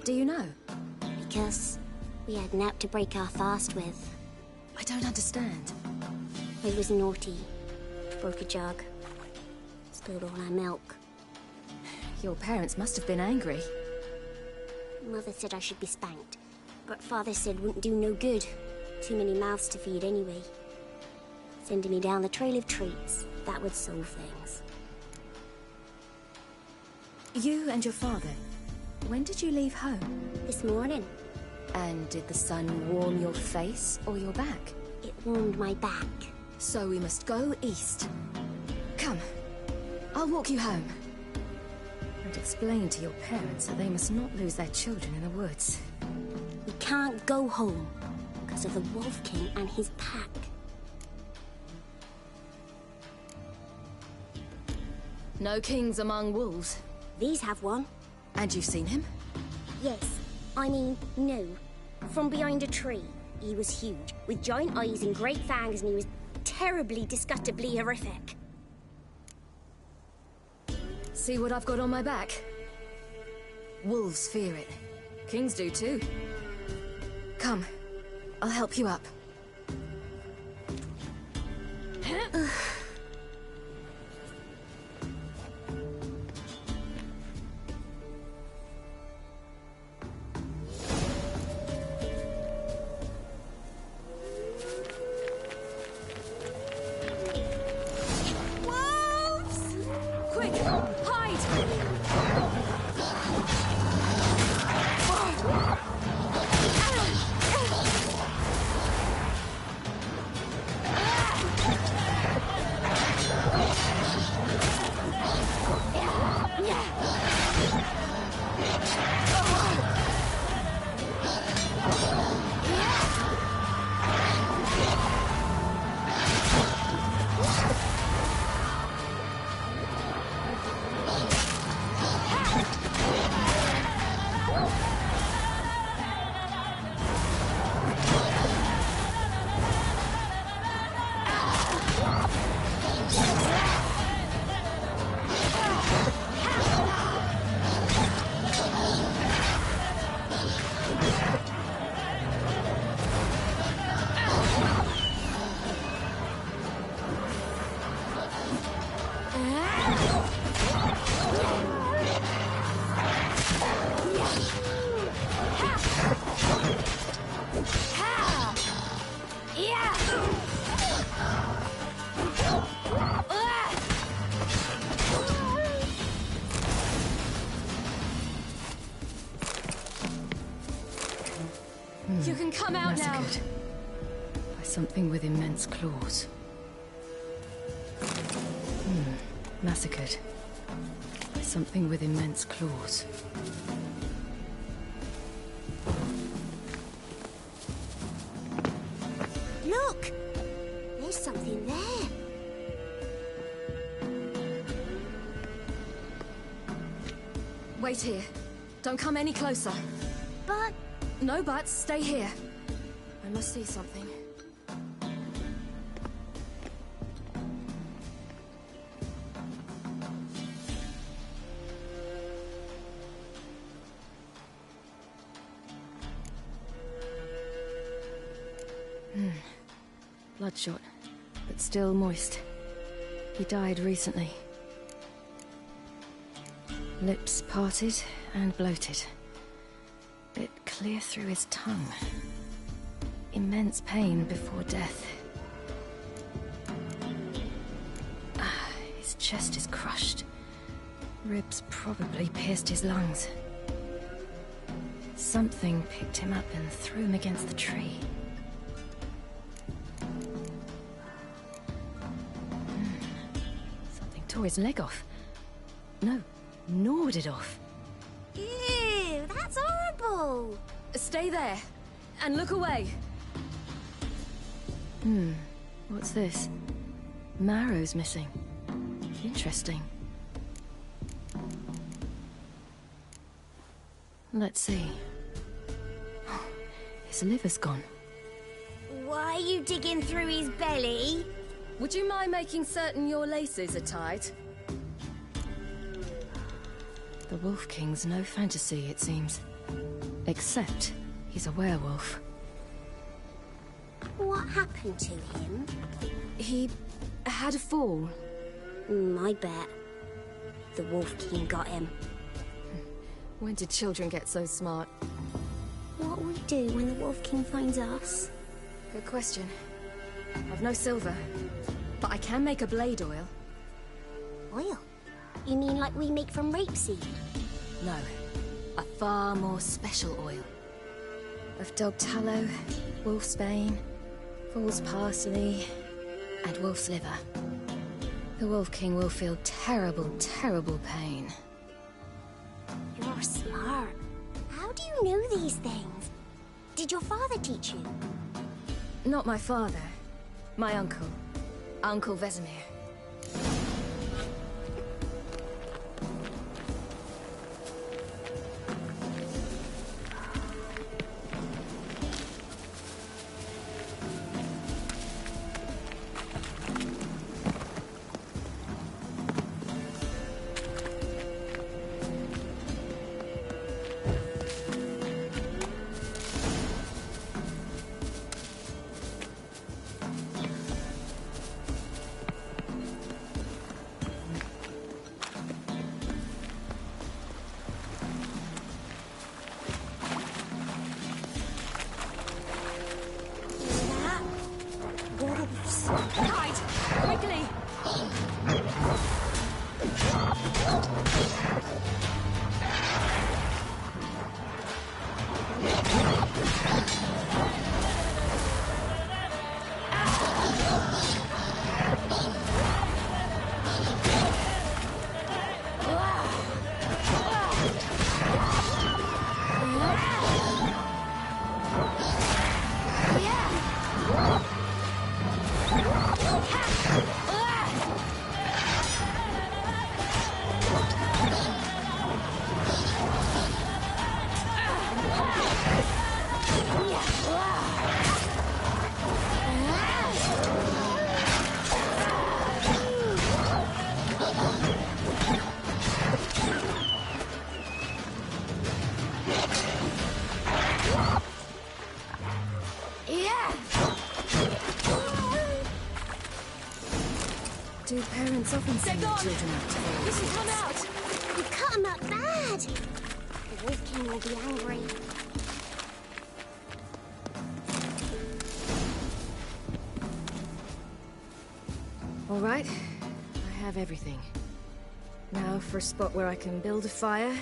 Do you know? Because we had Nap to break our fast with. I don't understand. I was naughty. Broke a jug. Spilled all our milk. Your parents must have been angry. Mother said I should be spanked, but Father said wouldn't do no good. Too many mouths to feed anyway. Sending me down the trail of treats, that would solve things. You and your father, when did you leave home? This morning. And did the sun warm your face or your back? It warmed my back. So we must go east. Come, I'll walk you home. And explain to your parents that they must not lose their children in the woods. We can't go home because of the Wolf King and his pack. No kings among wolves. These have one. And you've seen him? Yes. I mean, no. From behind a tree. He was huge, with giant eyes and great fangs, and he was terribly, disgustingly horrific. See what I've got on my back? Wolves fear it. Kings do too. Come, I'll help you up. You can come out now. By something with immense claws. Massacred. By something with immense claws. Look! There's something there. Wait here. Don't come any closer. But... No buts. Stay here. I must see something. Bloodshot, but still moist. He died recently. Lips parted and bloated. Bit clear through his tongue. Immense pain before death. His chest is crushed. Ribs probably pierced his lungs. Something picked him up and threw him against the tree. Something tore his leg off. No, gnawed it off. Ew, that's horrible! Stay there, and look away. What's this? Marrow's missing. Interesting. Let's see. His liver's gone. Why are you digging through his belly? Would you mind making certain your laces are tied? The Wolf King's no fantasy, it seems. Except he's a werewolf. What happened to him? He had a fall. I bet. The Wolf King got him. When did children get so smart? What will we do when the Wolf King finds us? Good question. I've no silver, but I can make a blade oil. Oil? You mean like we make from rapeseed? No, a far more special oil. Of dog tallow, wolf's bane, fool's parsley, and wolf's liver. The Wolf King will feel terrible, terrible pain. You're smart. How do you know these things? Did your father teach you? Not my father. My uncle. Uncle Vesemir. Wolves! Hide! Quickly! Do parents often send their children out to war? You should come out! You cut him up bad! The Wolf King will be angry. All right, I have everything. Now for a spot where I can build a fire,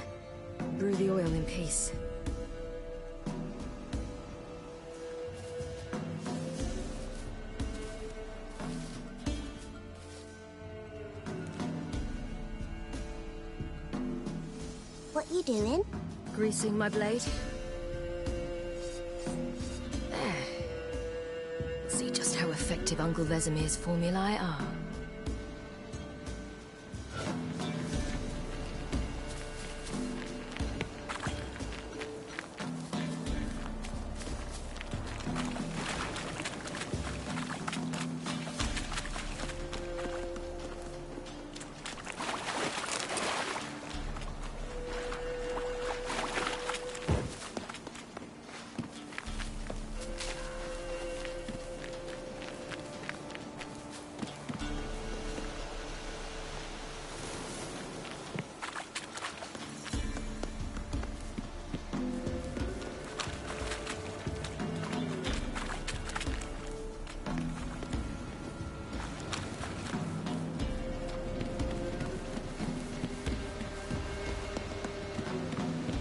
brew the oil in peace. What you doing? Greasing my blade. There. See just how effective Uncle Vesemir's formulae are.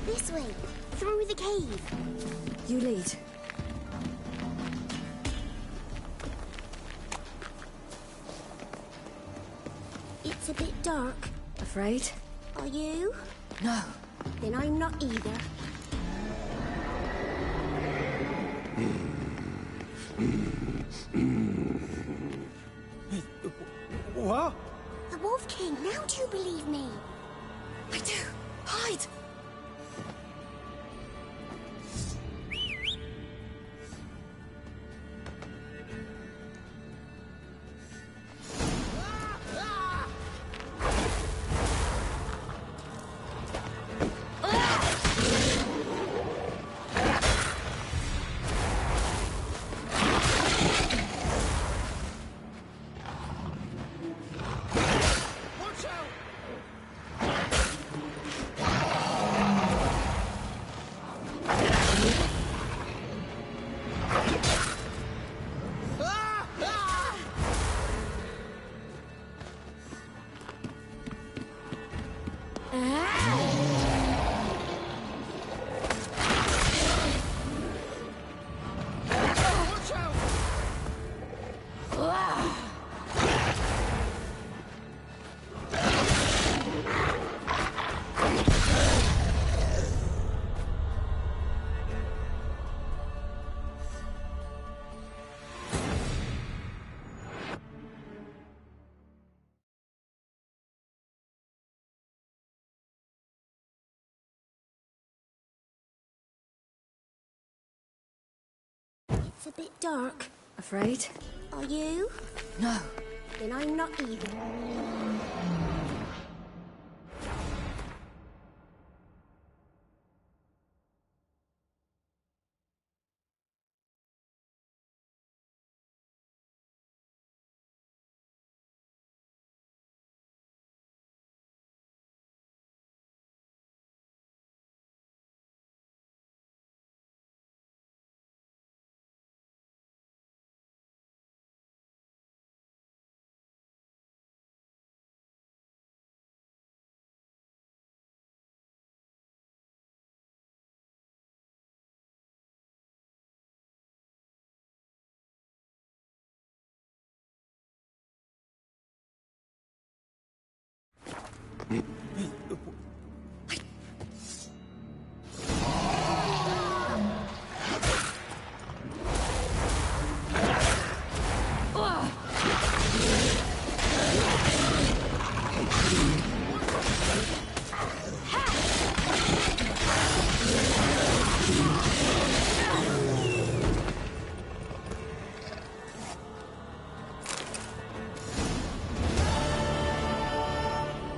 This way, through the cave. You lead. It's a bit dark. Afraid? Are you? No. Then I'm not either. What? The Wolf King, now do you believe me? I do. Hide! It's a bit dark. Afraid? Are you? No. Then I'm not either.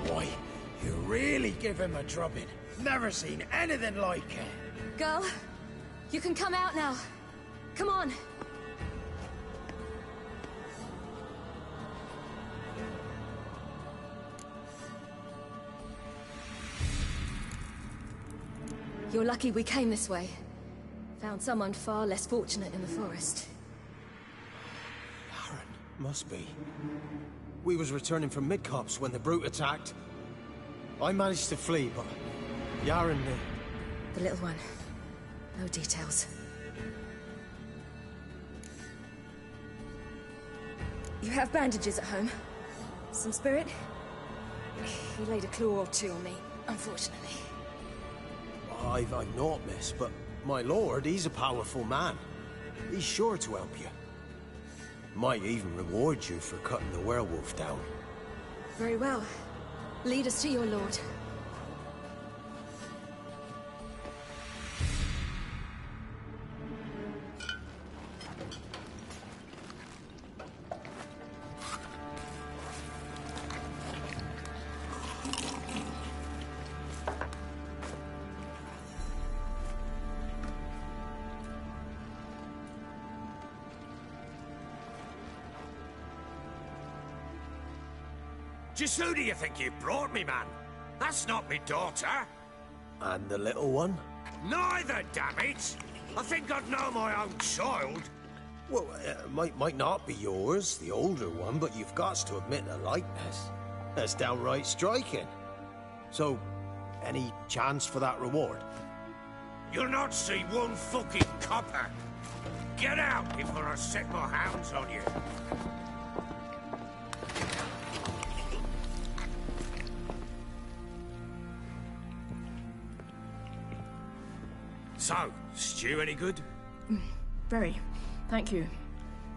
Boy, you really give him a drubbing. Never seen anything like it. Girl, you can come out now. Come on. You're lucky we came this way. Found someone far less fortunate in the forest. Aaron, must be. We was returning from Midcops when the brute attacked. I managed to flee, but Yaren... The little one. No details. You have bandages at home? Some spirit? He laid a claw or two on me, unfortunately. I've naught, miss, but my lord, he's a powerful man. He's sure to help you. Might even reward you for cutting the werewolf down. Very well. Lead us to your lord. Just who do you think you brought me, man? That's not me daughter. And the little one? Neither, damn it! I think I'd know my own child. Well, might not be yours, the older one, but you've got to admit the likeness. That's downright striking. So, any chance for that reward? You'll not see one fucking copper. Get out before I set my hounds on you. So, stew any good? Very. Thank you.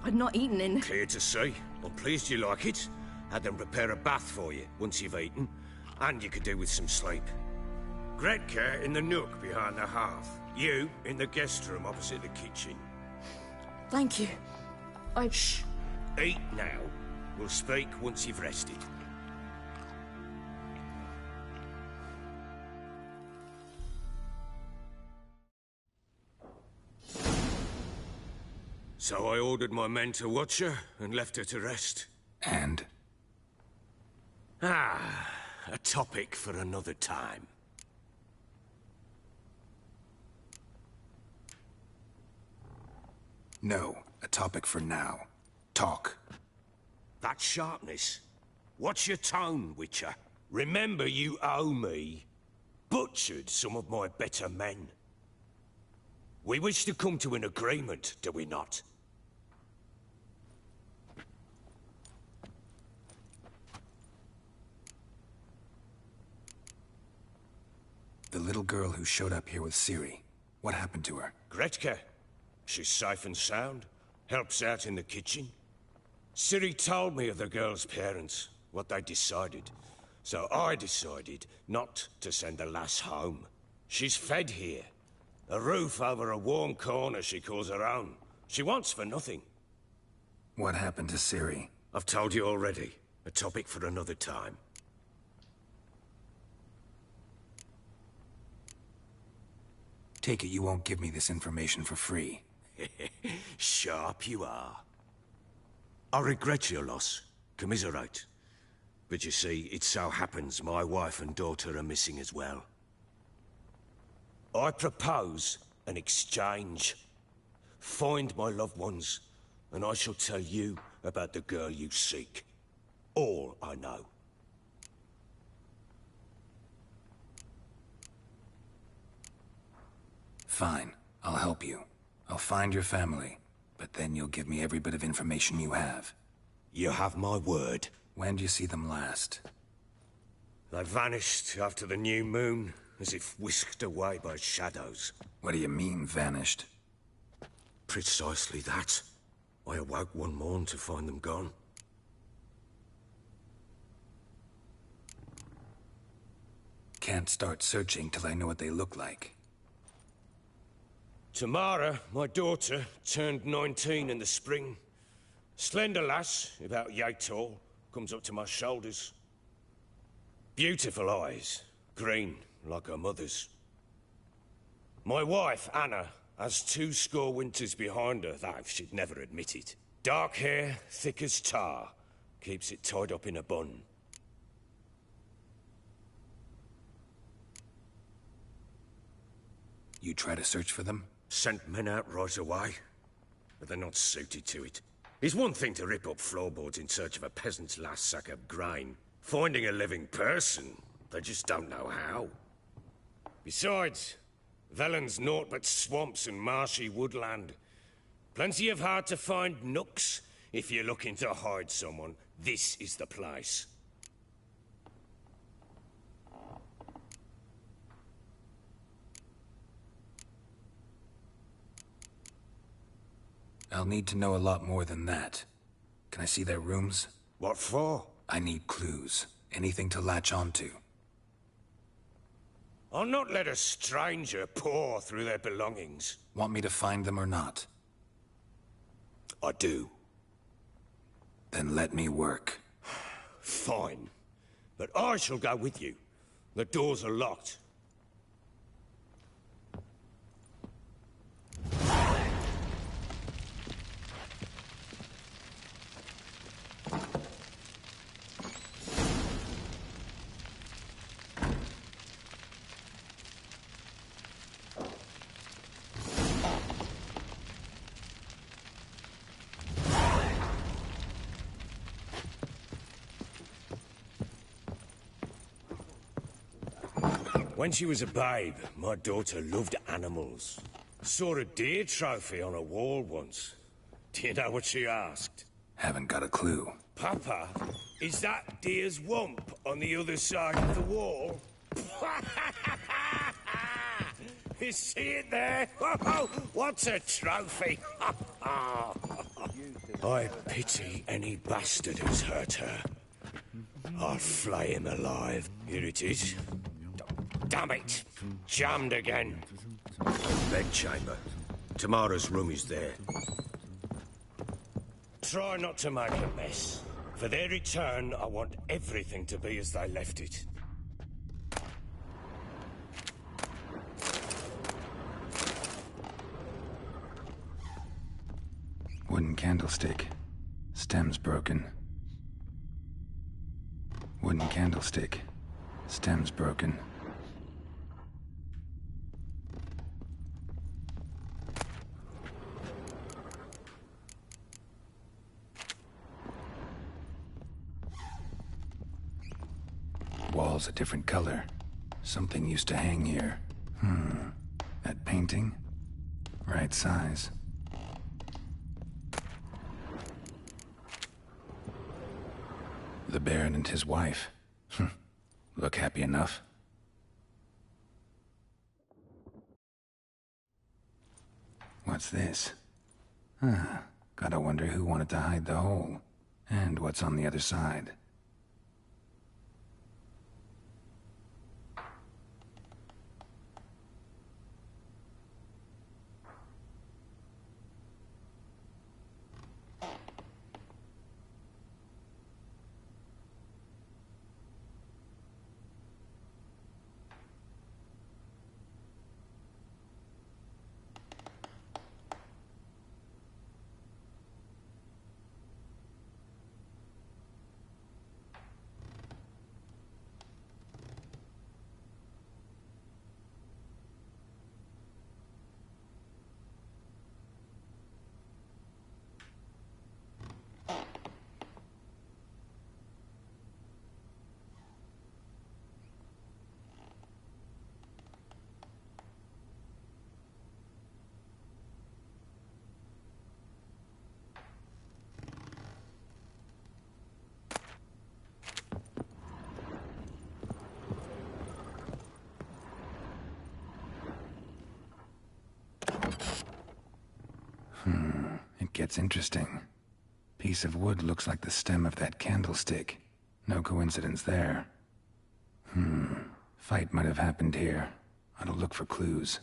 I'd not eaten in... Clear to see. I'm pleased you like it. Had them prepare a bath for you once you've eaten. And you could do with some sleep. Gretka in the nook behind the hearth. You in the guest room opposite the kitchen. Thank you. Shh. Eat now. We'll speak once you've rested. So I ordered my men to watch her and left her to rest. And? A topic for another time. No, a topic for now. Talk. That sharpness. What's your tone, Witcher? Remember you owe me. Butchered some of my better men. We wish to come to an agreement, do we not? The little girl who showed up here with Ciri. What happened to her? Gretka. She's safe and sound. Helps out in the kitchen. Ciri told me of the girl's parents, what they decided. So I decided not to send the lass home. She's fed here. A roof over a warm corner she calls her own. She wants for nothing. What happened to Ciri? I've told you already. A topic for another time. Take it you won't give me this information for free. Sharp you are. I regret your loss. Commiserate. But you see, it so happens my wife and daughter are missing as well. I propose an exchange. Find my loved ones, and I shall tell you about the girl you seek. All I know. Fine. I'll help you. I'll find your family, but then you'll give me every bit of information you have. You have my word. When did you see them last? They vanished after the new moon, as if whisked away by shadows. What do you mean, vanished? Precisely that. I awoke one morn to find them gone. Can't start searching till I know what they look like. Tamara, my daughter, turned 19 in the spring. Slender lass, about yay tall, comes up to my shoulders. Beautiful eyes, green like her mother's. My wife, Anna, has 20 winters behind her, though she'd never admit it. Dark hair, thick as tar, keeps it tied up in a bun. You try to search for them? Sent men out right away, but they're not suited to it. It's one thing to rip up floorboards in search of a peasant's last sack of grain. Finding a living person, they just don't know how. Besides, Velen's naught but swamps and marshy woodland. Plenty of hard-to-find nooks. If you're looking to hide someone, this is the place. I'll need to know a lot more than that. Can I see their rooms? What for? I need clues. Anything to latch onto. I'll not let a stranger pore through their belongings. Want me to find them or not? I do. Then let me work. Fine. But I shall go with you. The doors are locked. When she was a babe, my daughter loved animals. Saw a deer trophy on a wall once. Do you know what she asked? Haven't got a clue. Papa, is that deer's wump on the other side of the wall? You see it there? What's a trophy? I pity any bastard who's hurt her. I'll flay him alive. Here it is. Damn it! Jammed again. Bedchamber. Tamara's room is there. Try not to make a mess. For their return, I want everything to be as they left it. Wooden candlestick. Stem's broken. Wooden candlestick. Stem's broken. Wall's a different color. Something used to hang here. That painting? Right size. The Baron and his wife. Look happy enough. What's this? Gotta wonder who wanted to hide the hole. And what's on the other side. gets interesting. Piece of wood looks like the stem of that candlestick. No coincidence there. Fight might have happened here. I'll look for clues.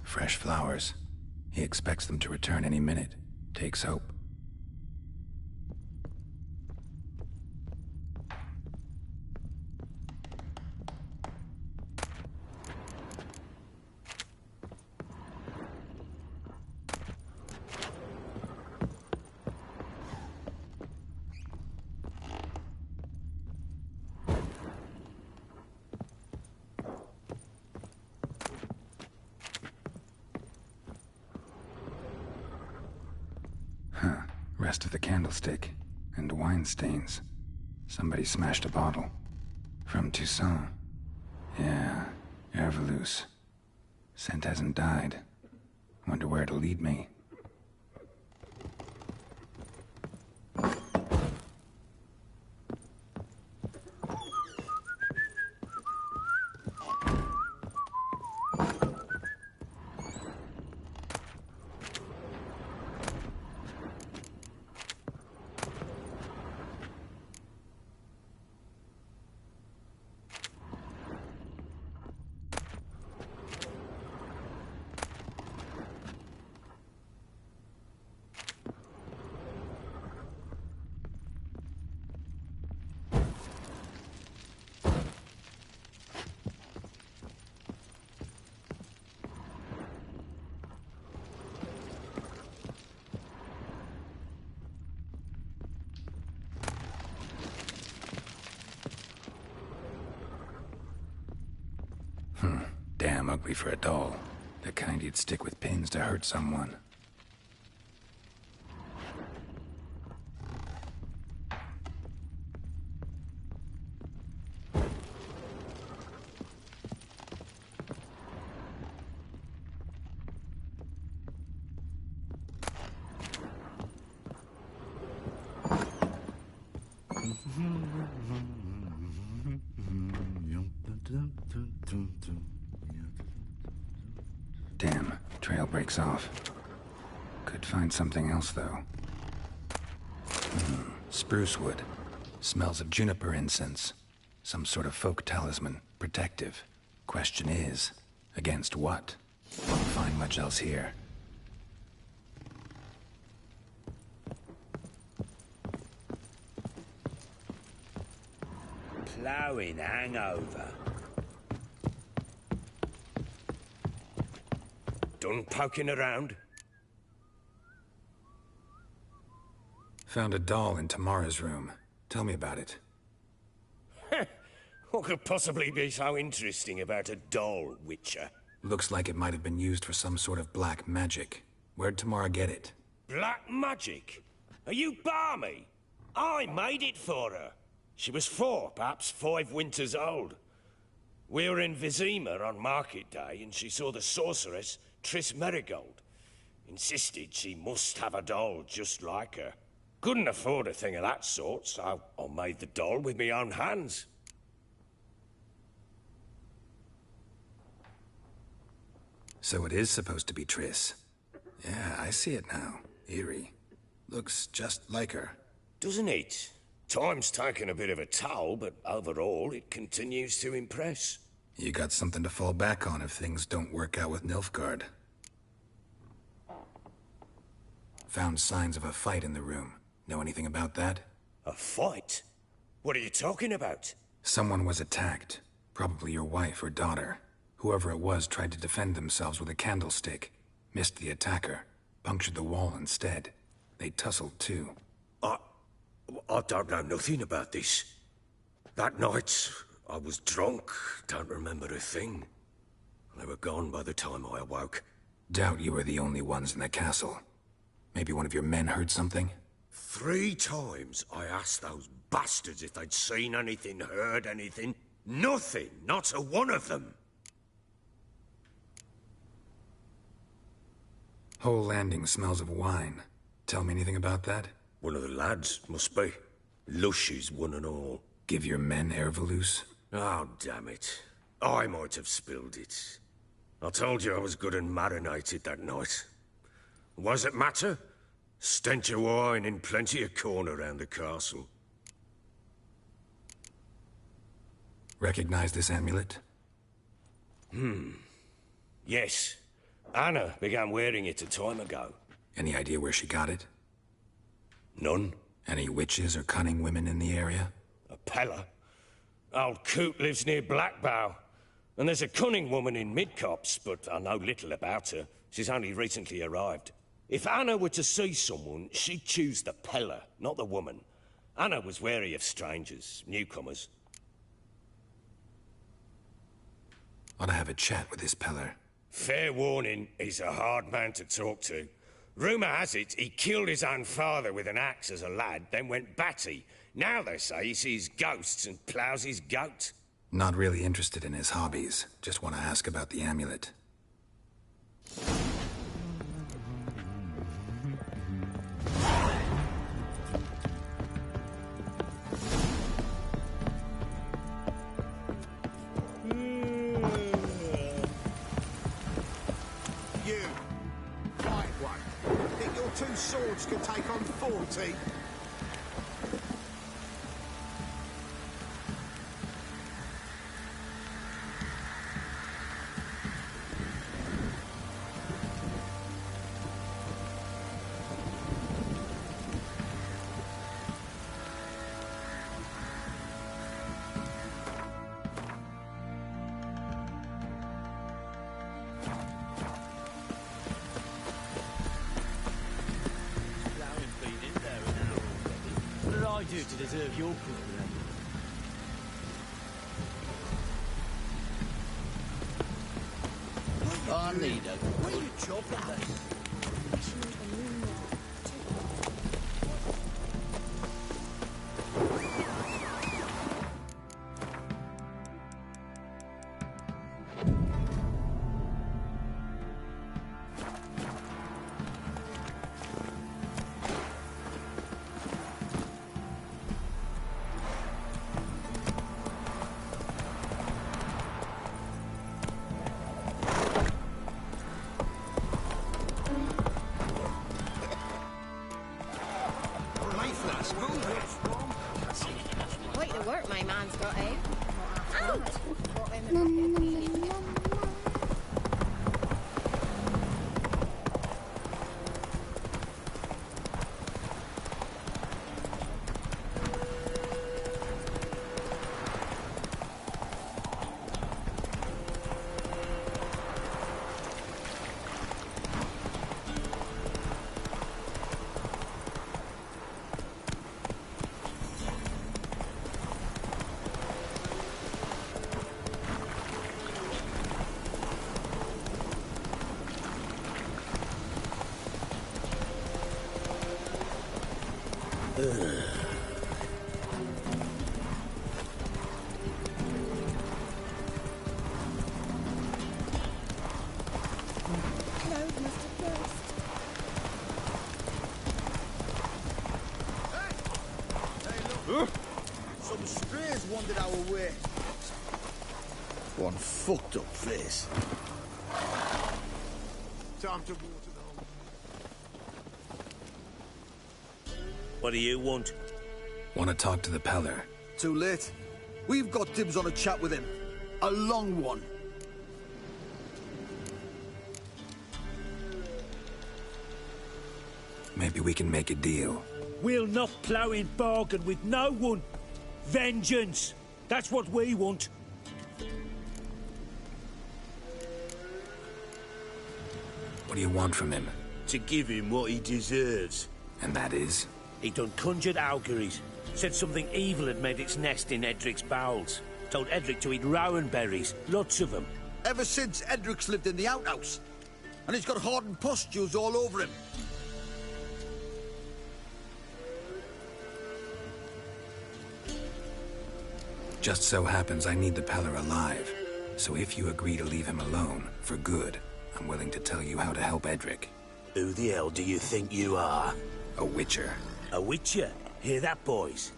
Fresh flowers. He expects them to return any minute. Takes hope. Rest of the candlestick, and wine stains. Somebody smashed a bottle. From Toussaint. Yeah, Herveloos. Scent hasn't died. Wonder where it'll lead me. Damn ugly for a doll. The kind you'd stick with pins to hurt someone. Damn, trail breaks off. Could find something else, though. Spruce wood. Smells of juniper incense. Some sort of folk talisman. Protective. Question is, against what? Won't find much else here. Ploughing hangover. Done poking around? Found a doll in Tamara's room. Tell me about it. What could possibly be so interesting about a doll, Witcher? Looks like it might have been used for some sort of black magic. Where'd Tamara get it? Black magic? Are you balmy? I made it for her. She was 4, perhaps 5 winters old. We were in Vizima on market day, and she saw the sorceress, Triss Merigold. Insisted she must have a doll just like her. Couldn't afford a thing of that sort, so I made the doll with my own hands. So it is supposed to be Triss. Yeah, I see it now. Eerie. Looks just like her. Doesn't it? Time's taken a bit of a toll, but overall, it continues to impress. You got something to fall back on if things don't work out with Nilfgaard. Found signs of a fight in the room. Know anything about that? A fight? What are you talking about? Someone was attacked. Probably your wife or daughter. Whoever it was tried to defend themselves with a candlestick. Missed the attacker. Punctured the wall instead. They tussled too. I don't know nothing about this. That night, I was drunk. Don't remember a thing. They were gone by the time I awoke. Doubt you were the only ones in the castle. Maybe one of your men heard something? 3 times I asked those bastards if they'd seen anything, heard anything. Nothing! Not a one of them! Whole landing smells of wine. Tell me anything about that? One of the lads, must be. Lushes, one and all. Give your men Ervelus? Oh, damn it. I might have spilled it. I told you I was good and marinated that night. What does it matter? Stench of wine in plenty of corn around the castle. Recognize this amulet? Yes. Anna began wearing it a time ago. Any idea where she got it? None. Any witches or cunning women in the area? A Pella? Old Coot lives near Blackbow. And there's a cunning woman in Midcopse, but I know little about her. She's only recently arrived. If Anna were to see someone, she'd choose the Pella, not the woman. Anna was wary of strangers, newcomers. Ought to have a chat with this Peller. Fair warning, he's a hard man to talk to. Rumour has it he killed his own father with an axe as a lad, then went batty. Now they say he sees ghosts and ploughs his goat. Not really interested in his hobbies. Just want to ask about the amulet. Two swords can take on 40. To deserve your company. I need a quick job of this. Quite the work my man's got, eh? Some strays wandered our way. One fucked up face. Time to water the hole. What do you want? Want to talk to the Peller. Too late. We've got dibs on a chat with him. A long one. Maybe we can make a deal. We'll not plough in bargain with no one. Vengeance. That's what we want. What do you want from him? To give him what he deserves. And that is? He done conjured auguries. Said something evil had made its nest in Edric's bowels. Told Edric to eat rowan berries. Lots of them. Ever since Edric's lived in the outhouse. And he's got hardened pustules all over him. Just so happens I need the Peller alive. So if you agree to leave him alone, for good, I'm willing to tell you how to help Edric. Who the hell do you think you are? A witcher. A witcher? Hear that, boys?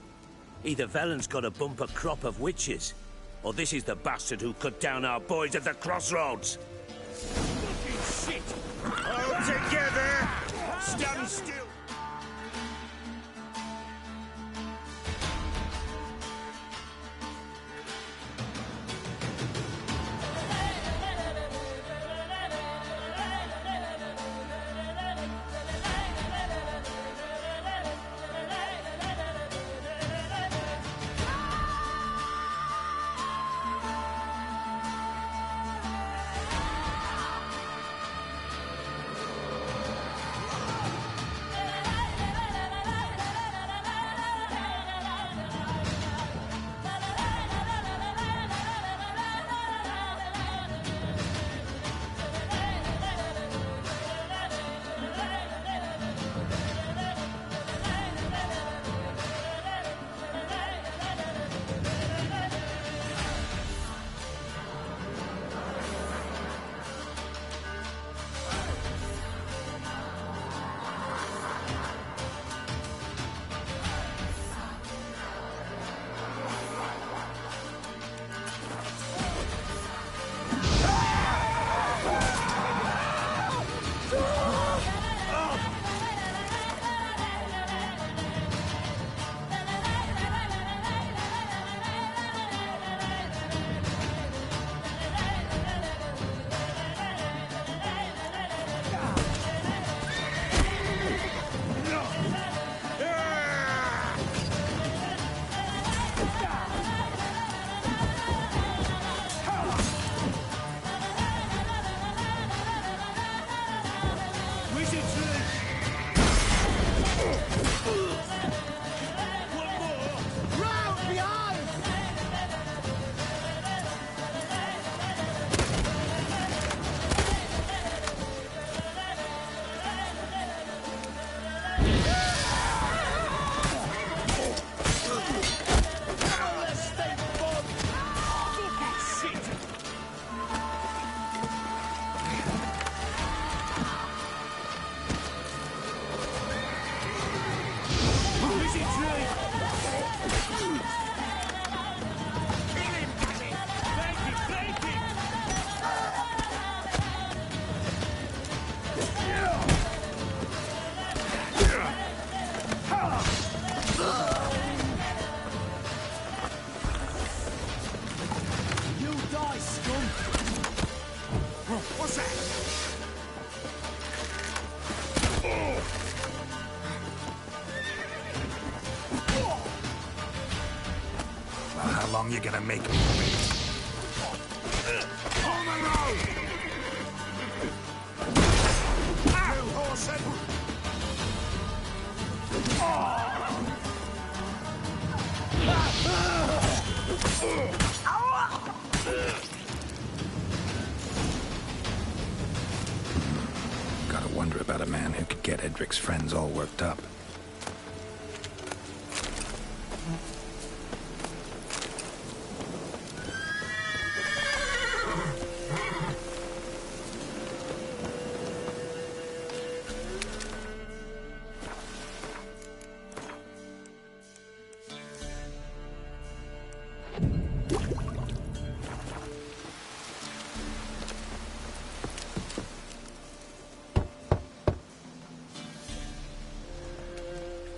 Either Velen's got a bumper crop of witches, or this is the bastard who cut down our boys at the crossroads. Fucking shit! All together! Stand still! How long you gonna make me wait? On the road! You horse Gotta wonder about a man who could get Edric's friends all worked up.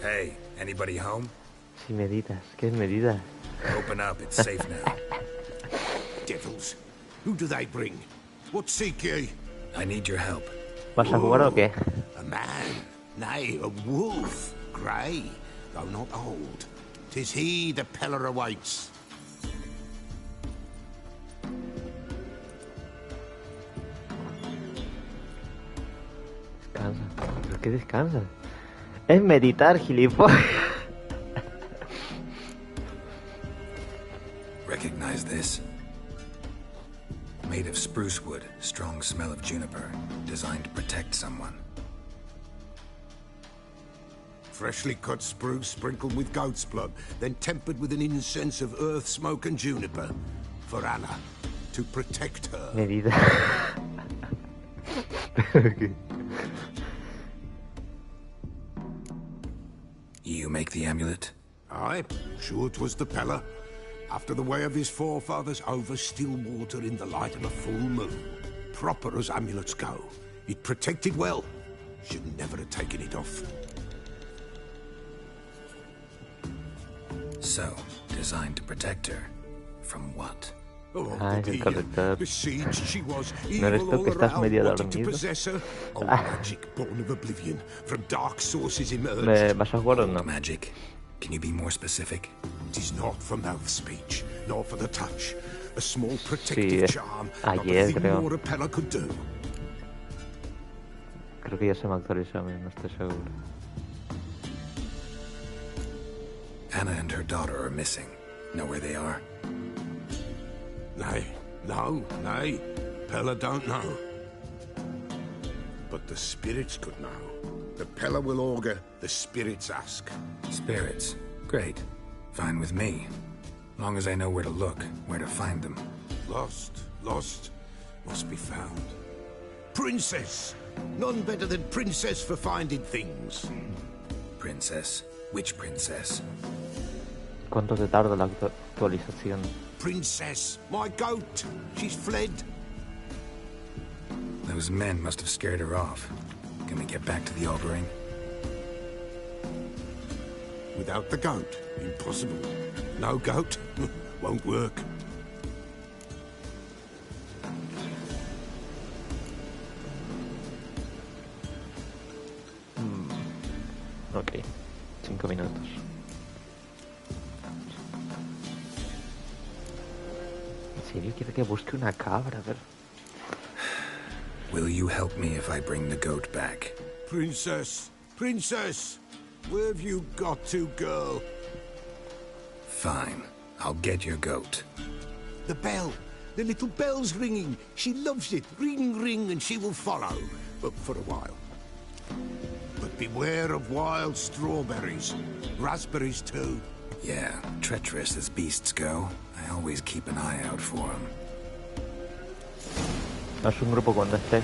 Hey, anybody home? Si meditas, ¿qué medidas? Open up, it's safe now. Devils. Who do they bring? What seek ye? I need your help. ¿Vas a jugar o qué? A man. Nay, a wolf. grey, though not old. 'Tis he the Peller awaits. Descansa. ¿Por qué descansa? Es meditar, gilipollas. Recognize this? Made of spruce wood, strong smell of juniper, designed to protect someone. Freshly cut spruce sprinkled with goat's blood, then tempered with an incense of earth, smoke and juniper. For Anna, to protect her. Medida. You make the amulet? Aye, sure 'twas the Peller. After the way of his forefathers, over still water in the light of a full moon. Proper as amulets go. It protected well. Should never have taken it off. So, designed to protect her. From what? Es el corrector. Besieged she was, ¿No eres evil tú all que estás around, medio wanted to dormido? possess her. Old magic born of oblivion. From dark sources emerged. ¿Me vas a jugar o no? Magic. Can you be more specific? It is not for mouth speech, nor for the touch. A small Sí, protective charm. Not ayer the thing creo. more a Peller could do. Creo que ya se me actualizó a mí, no estoy seguro. Anna and her daughter are missing. Know where they are? Nay, nay. Peller don't know. But the spirits could know. The Peller will augur, the spirits ask. Spirits. Great. Fine with me. Long as I know where to look, where to find them. Lost, must be found. Princess! None better than Princess for finding things. Princess? Which princess? ¿Cuánto te tarda la actualización? Princess, my goat. She's fled. Those men must have scared her off. Can we get back to the auguring? Without the goat, impossible. No goat, won't work. Ok, 5 minutos. ¿En serio quiere que busque una cabra? A ver. Will you help me if I bring the goat back? Princess, where have you got to, girl? Fine. I'll get your goat. The bell. The little bell's ringing. She loves it. Ring, ring, and she will follow. But for a while. But beware of wild strawberries. Raspberries, too. Yeah, treacherous as beasts go. I always keep an eye out for them. Haz un grupo cuando estés.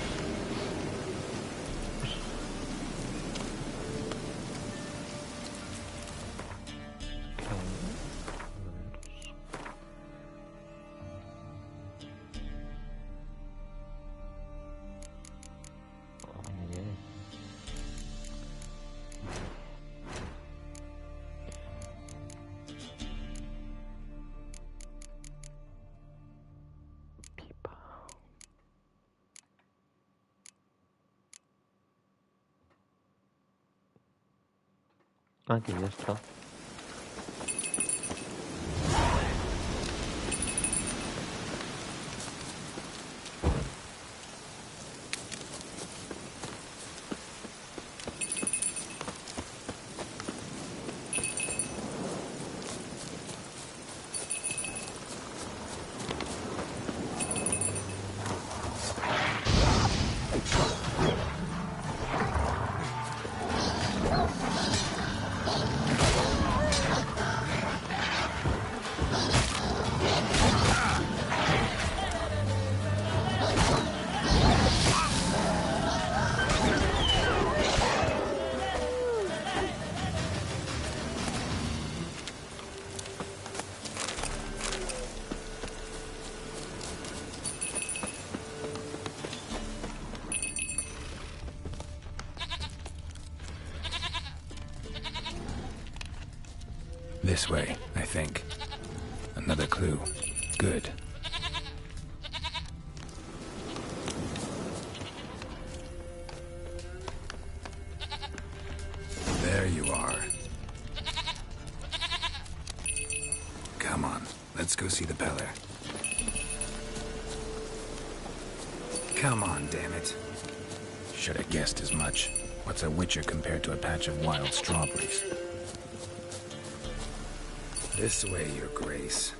Aquí ya está. This way, I think. Another clue. Good. There you are. Let's go see the Beller. Come on, damn it. Should have guessed as much. What's a witcher compared to a patch of wild strawberries? This way, Your Grace.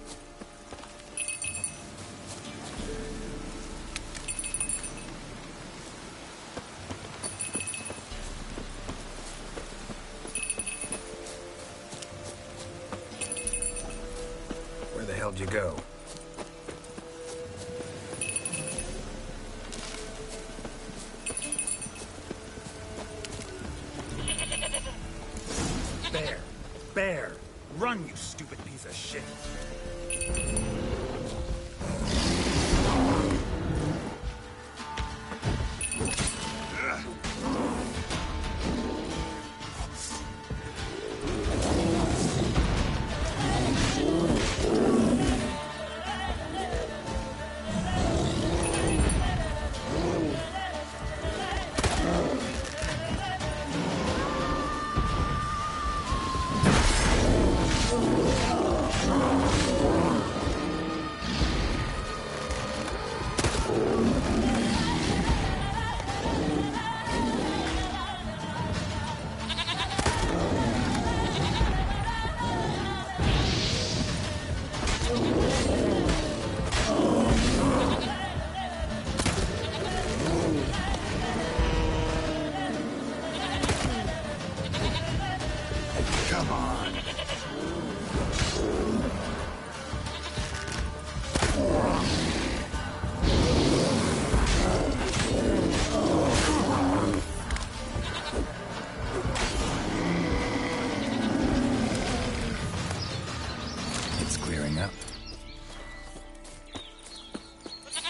Where the hell'd you go? Bear! Run, you stupid piece of shit!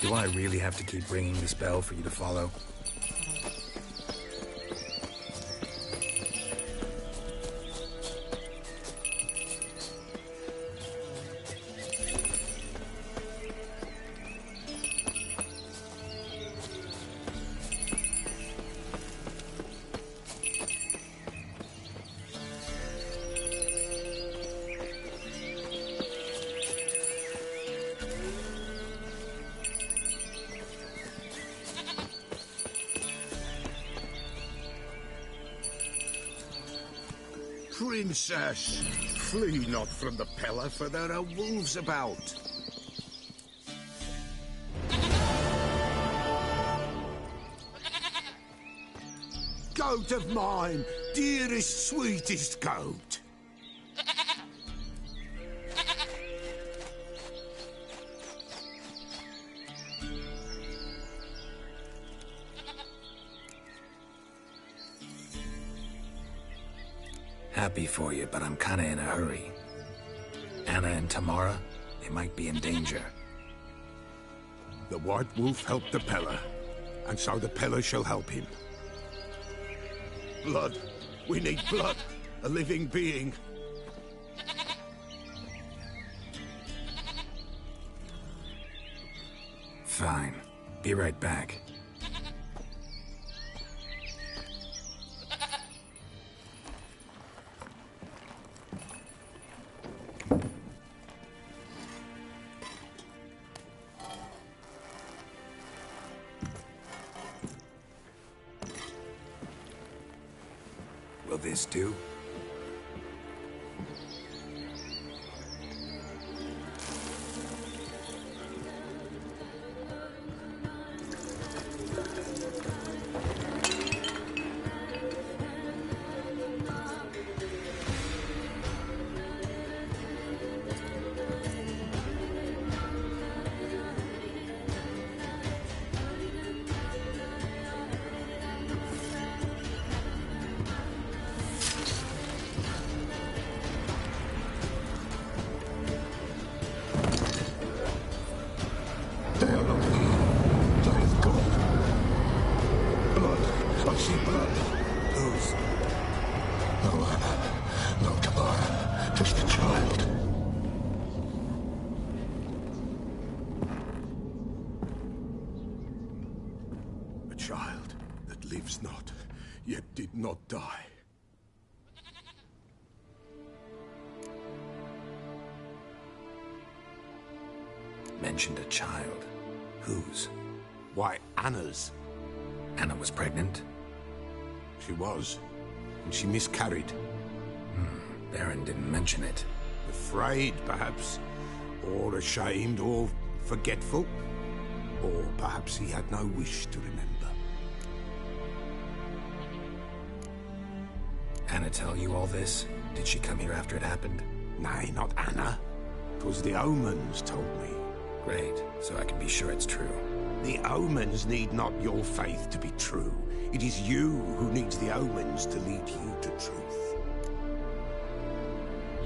Do I really have to keep ringing this bell for you to follow? Princess, flee not from the Pellar, for there are wolves about. Goat of mine, dearest, sweetest goat. Happy for you, but I'm kinda in a hurry. Anna and Tamara, they might be in danger. The White Wolf helped the Pellar, and so the Pellar shall help him. Blood. We need blood. A living being. Fine. Be right back. Will this do? Not, yet did not die. Mentioned a child. Whose? Why, Anna's. Anna was pregnant? She was. And she miscarried. Baron didn't mention it. Afraid, perhaps. Or ashamed, or forgetful. Or perhaps he had no wish to remember. Anna tell you all this? Did she come here after it happened? Nay, not Anna. 'Twas the omens told me. Great, so I can be sure it's true. The omens need not your faith to be true. It is you who needs the omens to lead you to truth.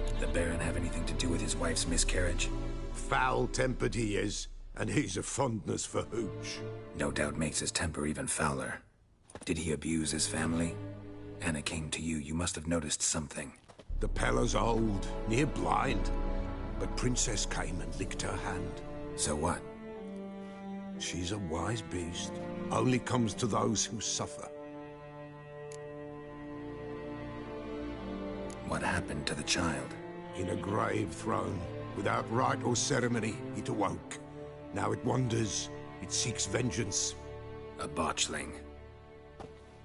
Did the Baron have anything to do with his wife's miscarriage? Foul-tempered he is, and he's a fondness for hooch. No doubt makes his temper even fouler. Did he abuse his family? Anna came to you. You must have noticed something. The Pella's old, near blind. But Princess came and licked her hand. So what? She's a wise beast. Only comes to those who suffer. What happened to the child? In a grave thrown. Without rite or ceremony, it awoke. Now it wanders. It seeks vengeance. A botchling.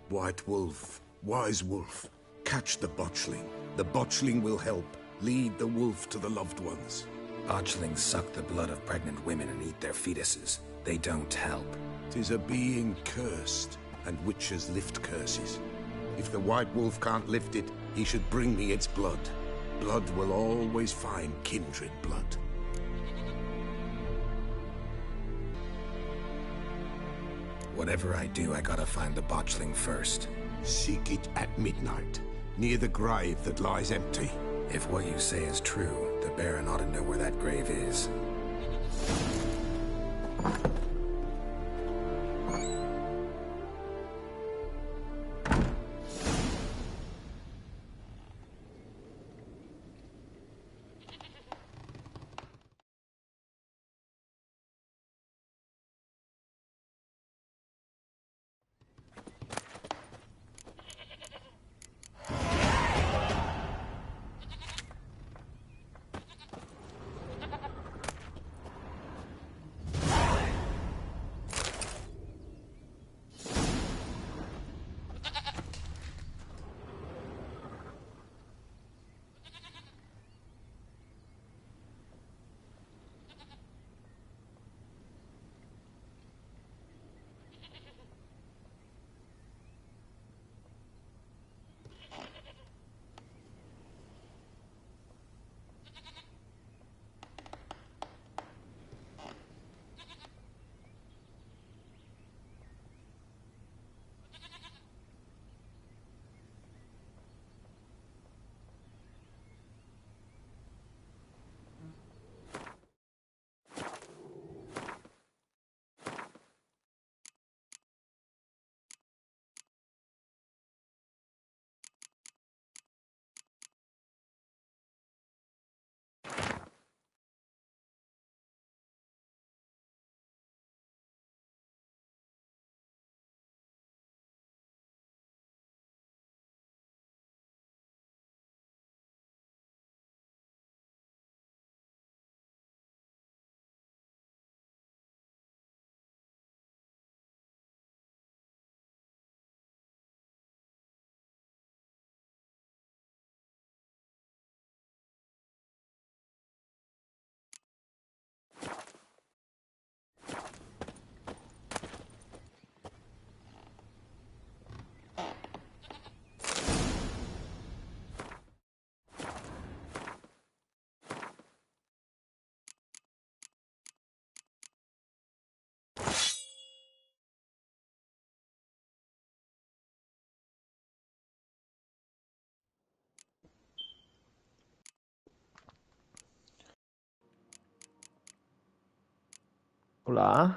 White Wolf. Wise Wolf. Catch the botchling. The botchling will help. Lead the wolf to the loved ones. Botchlings suck the blood of pregnant women and eat their fetuses. They don't help. 'Tis a being cursed, and witches lift curses. If the White Wolf can't lift it, he should bring me its blood. Blood will always find kindred blood. Whatever I do, I gotta find the botchling first. Seek it at midnight, near the grave that lies empty. If what you say is true, the Baron ought to know where that grave is. Hola.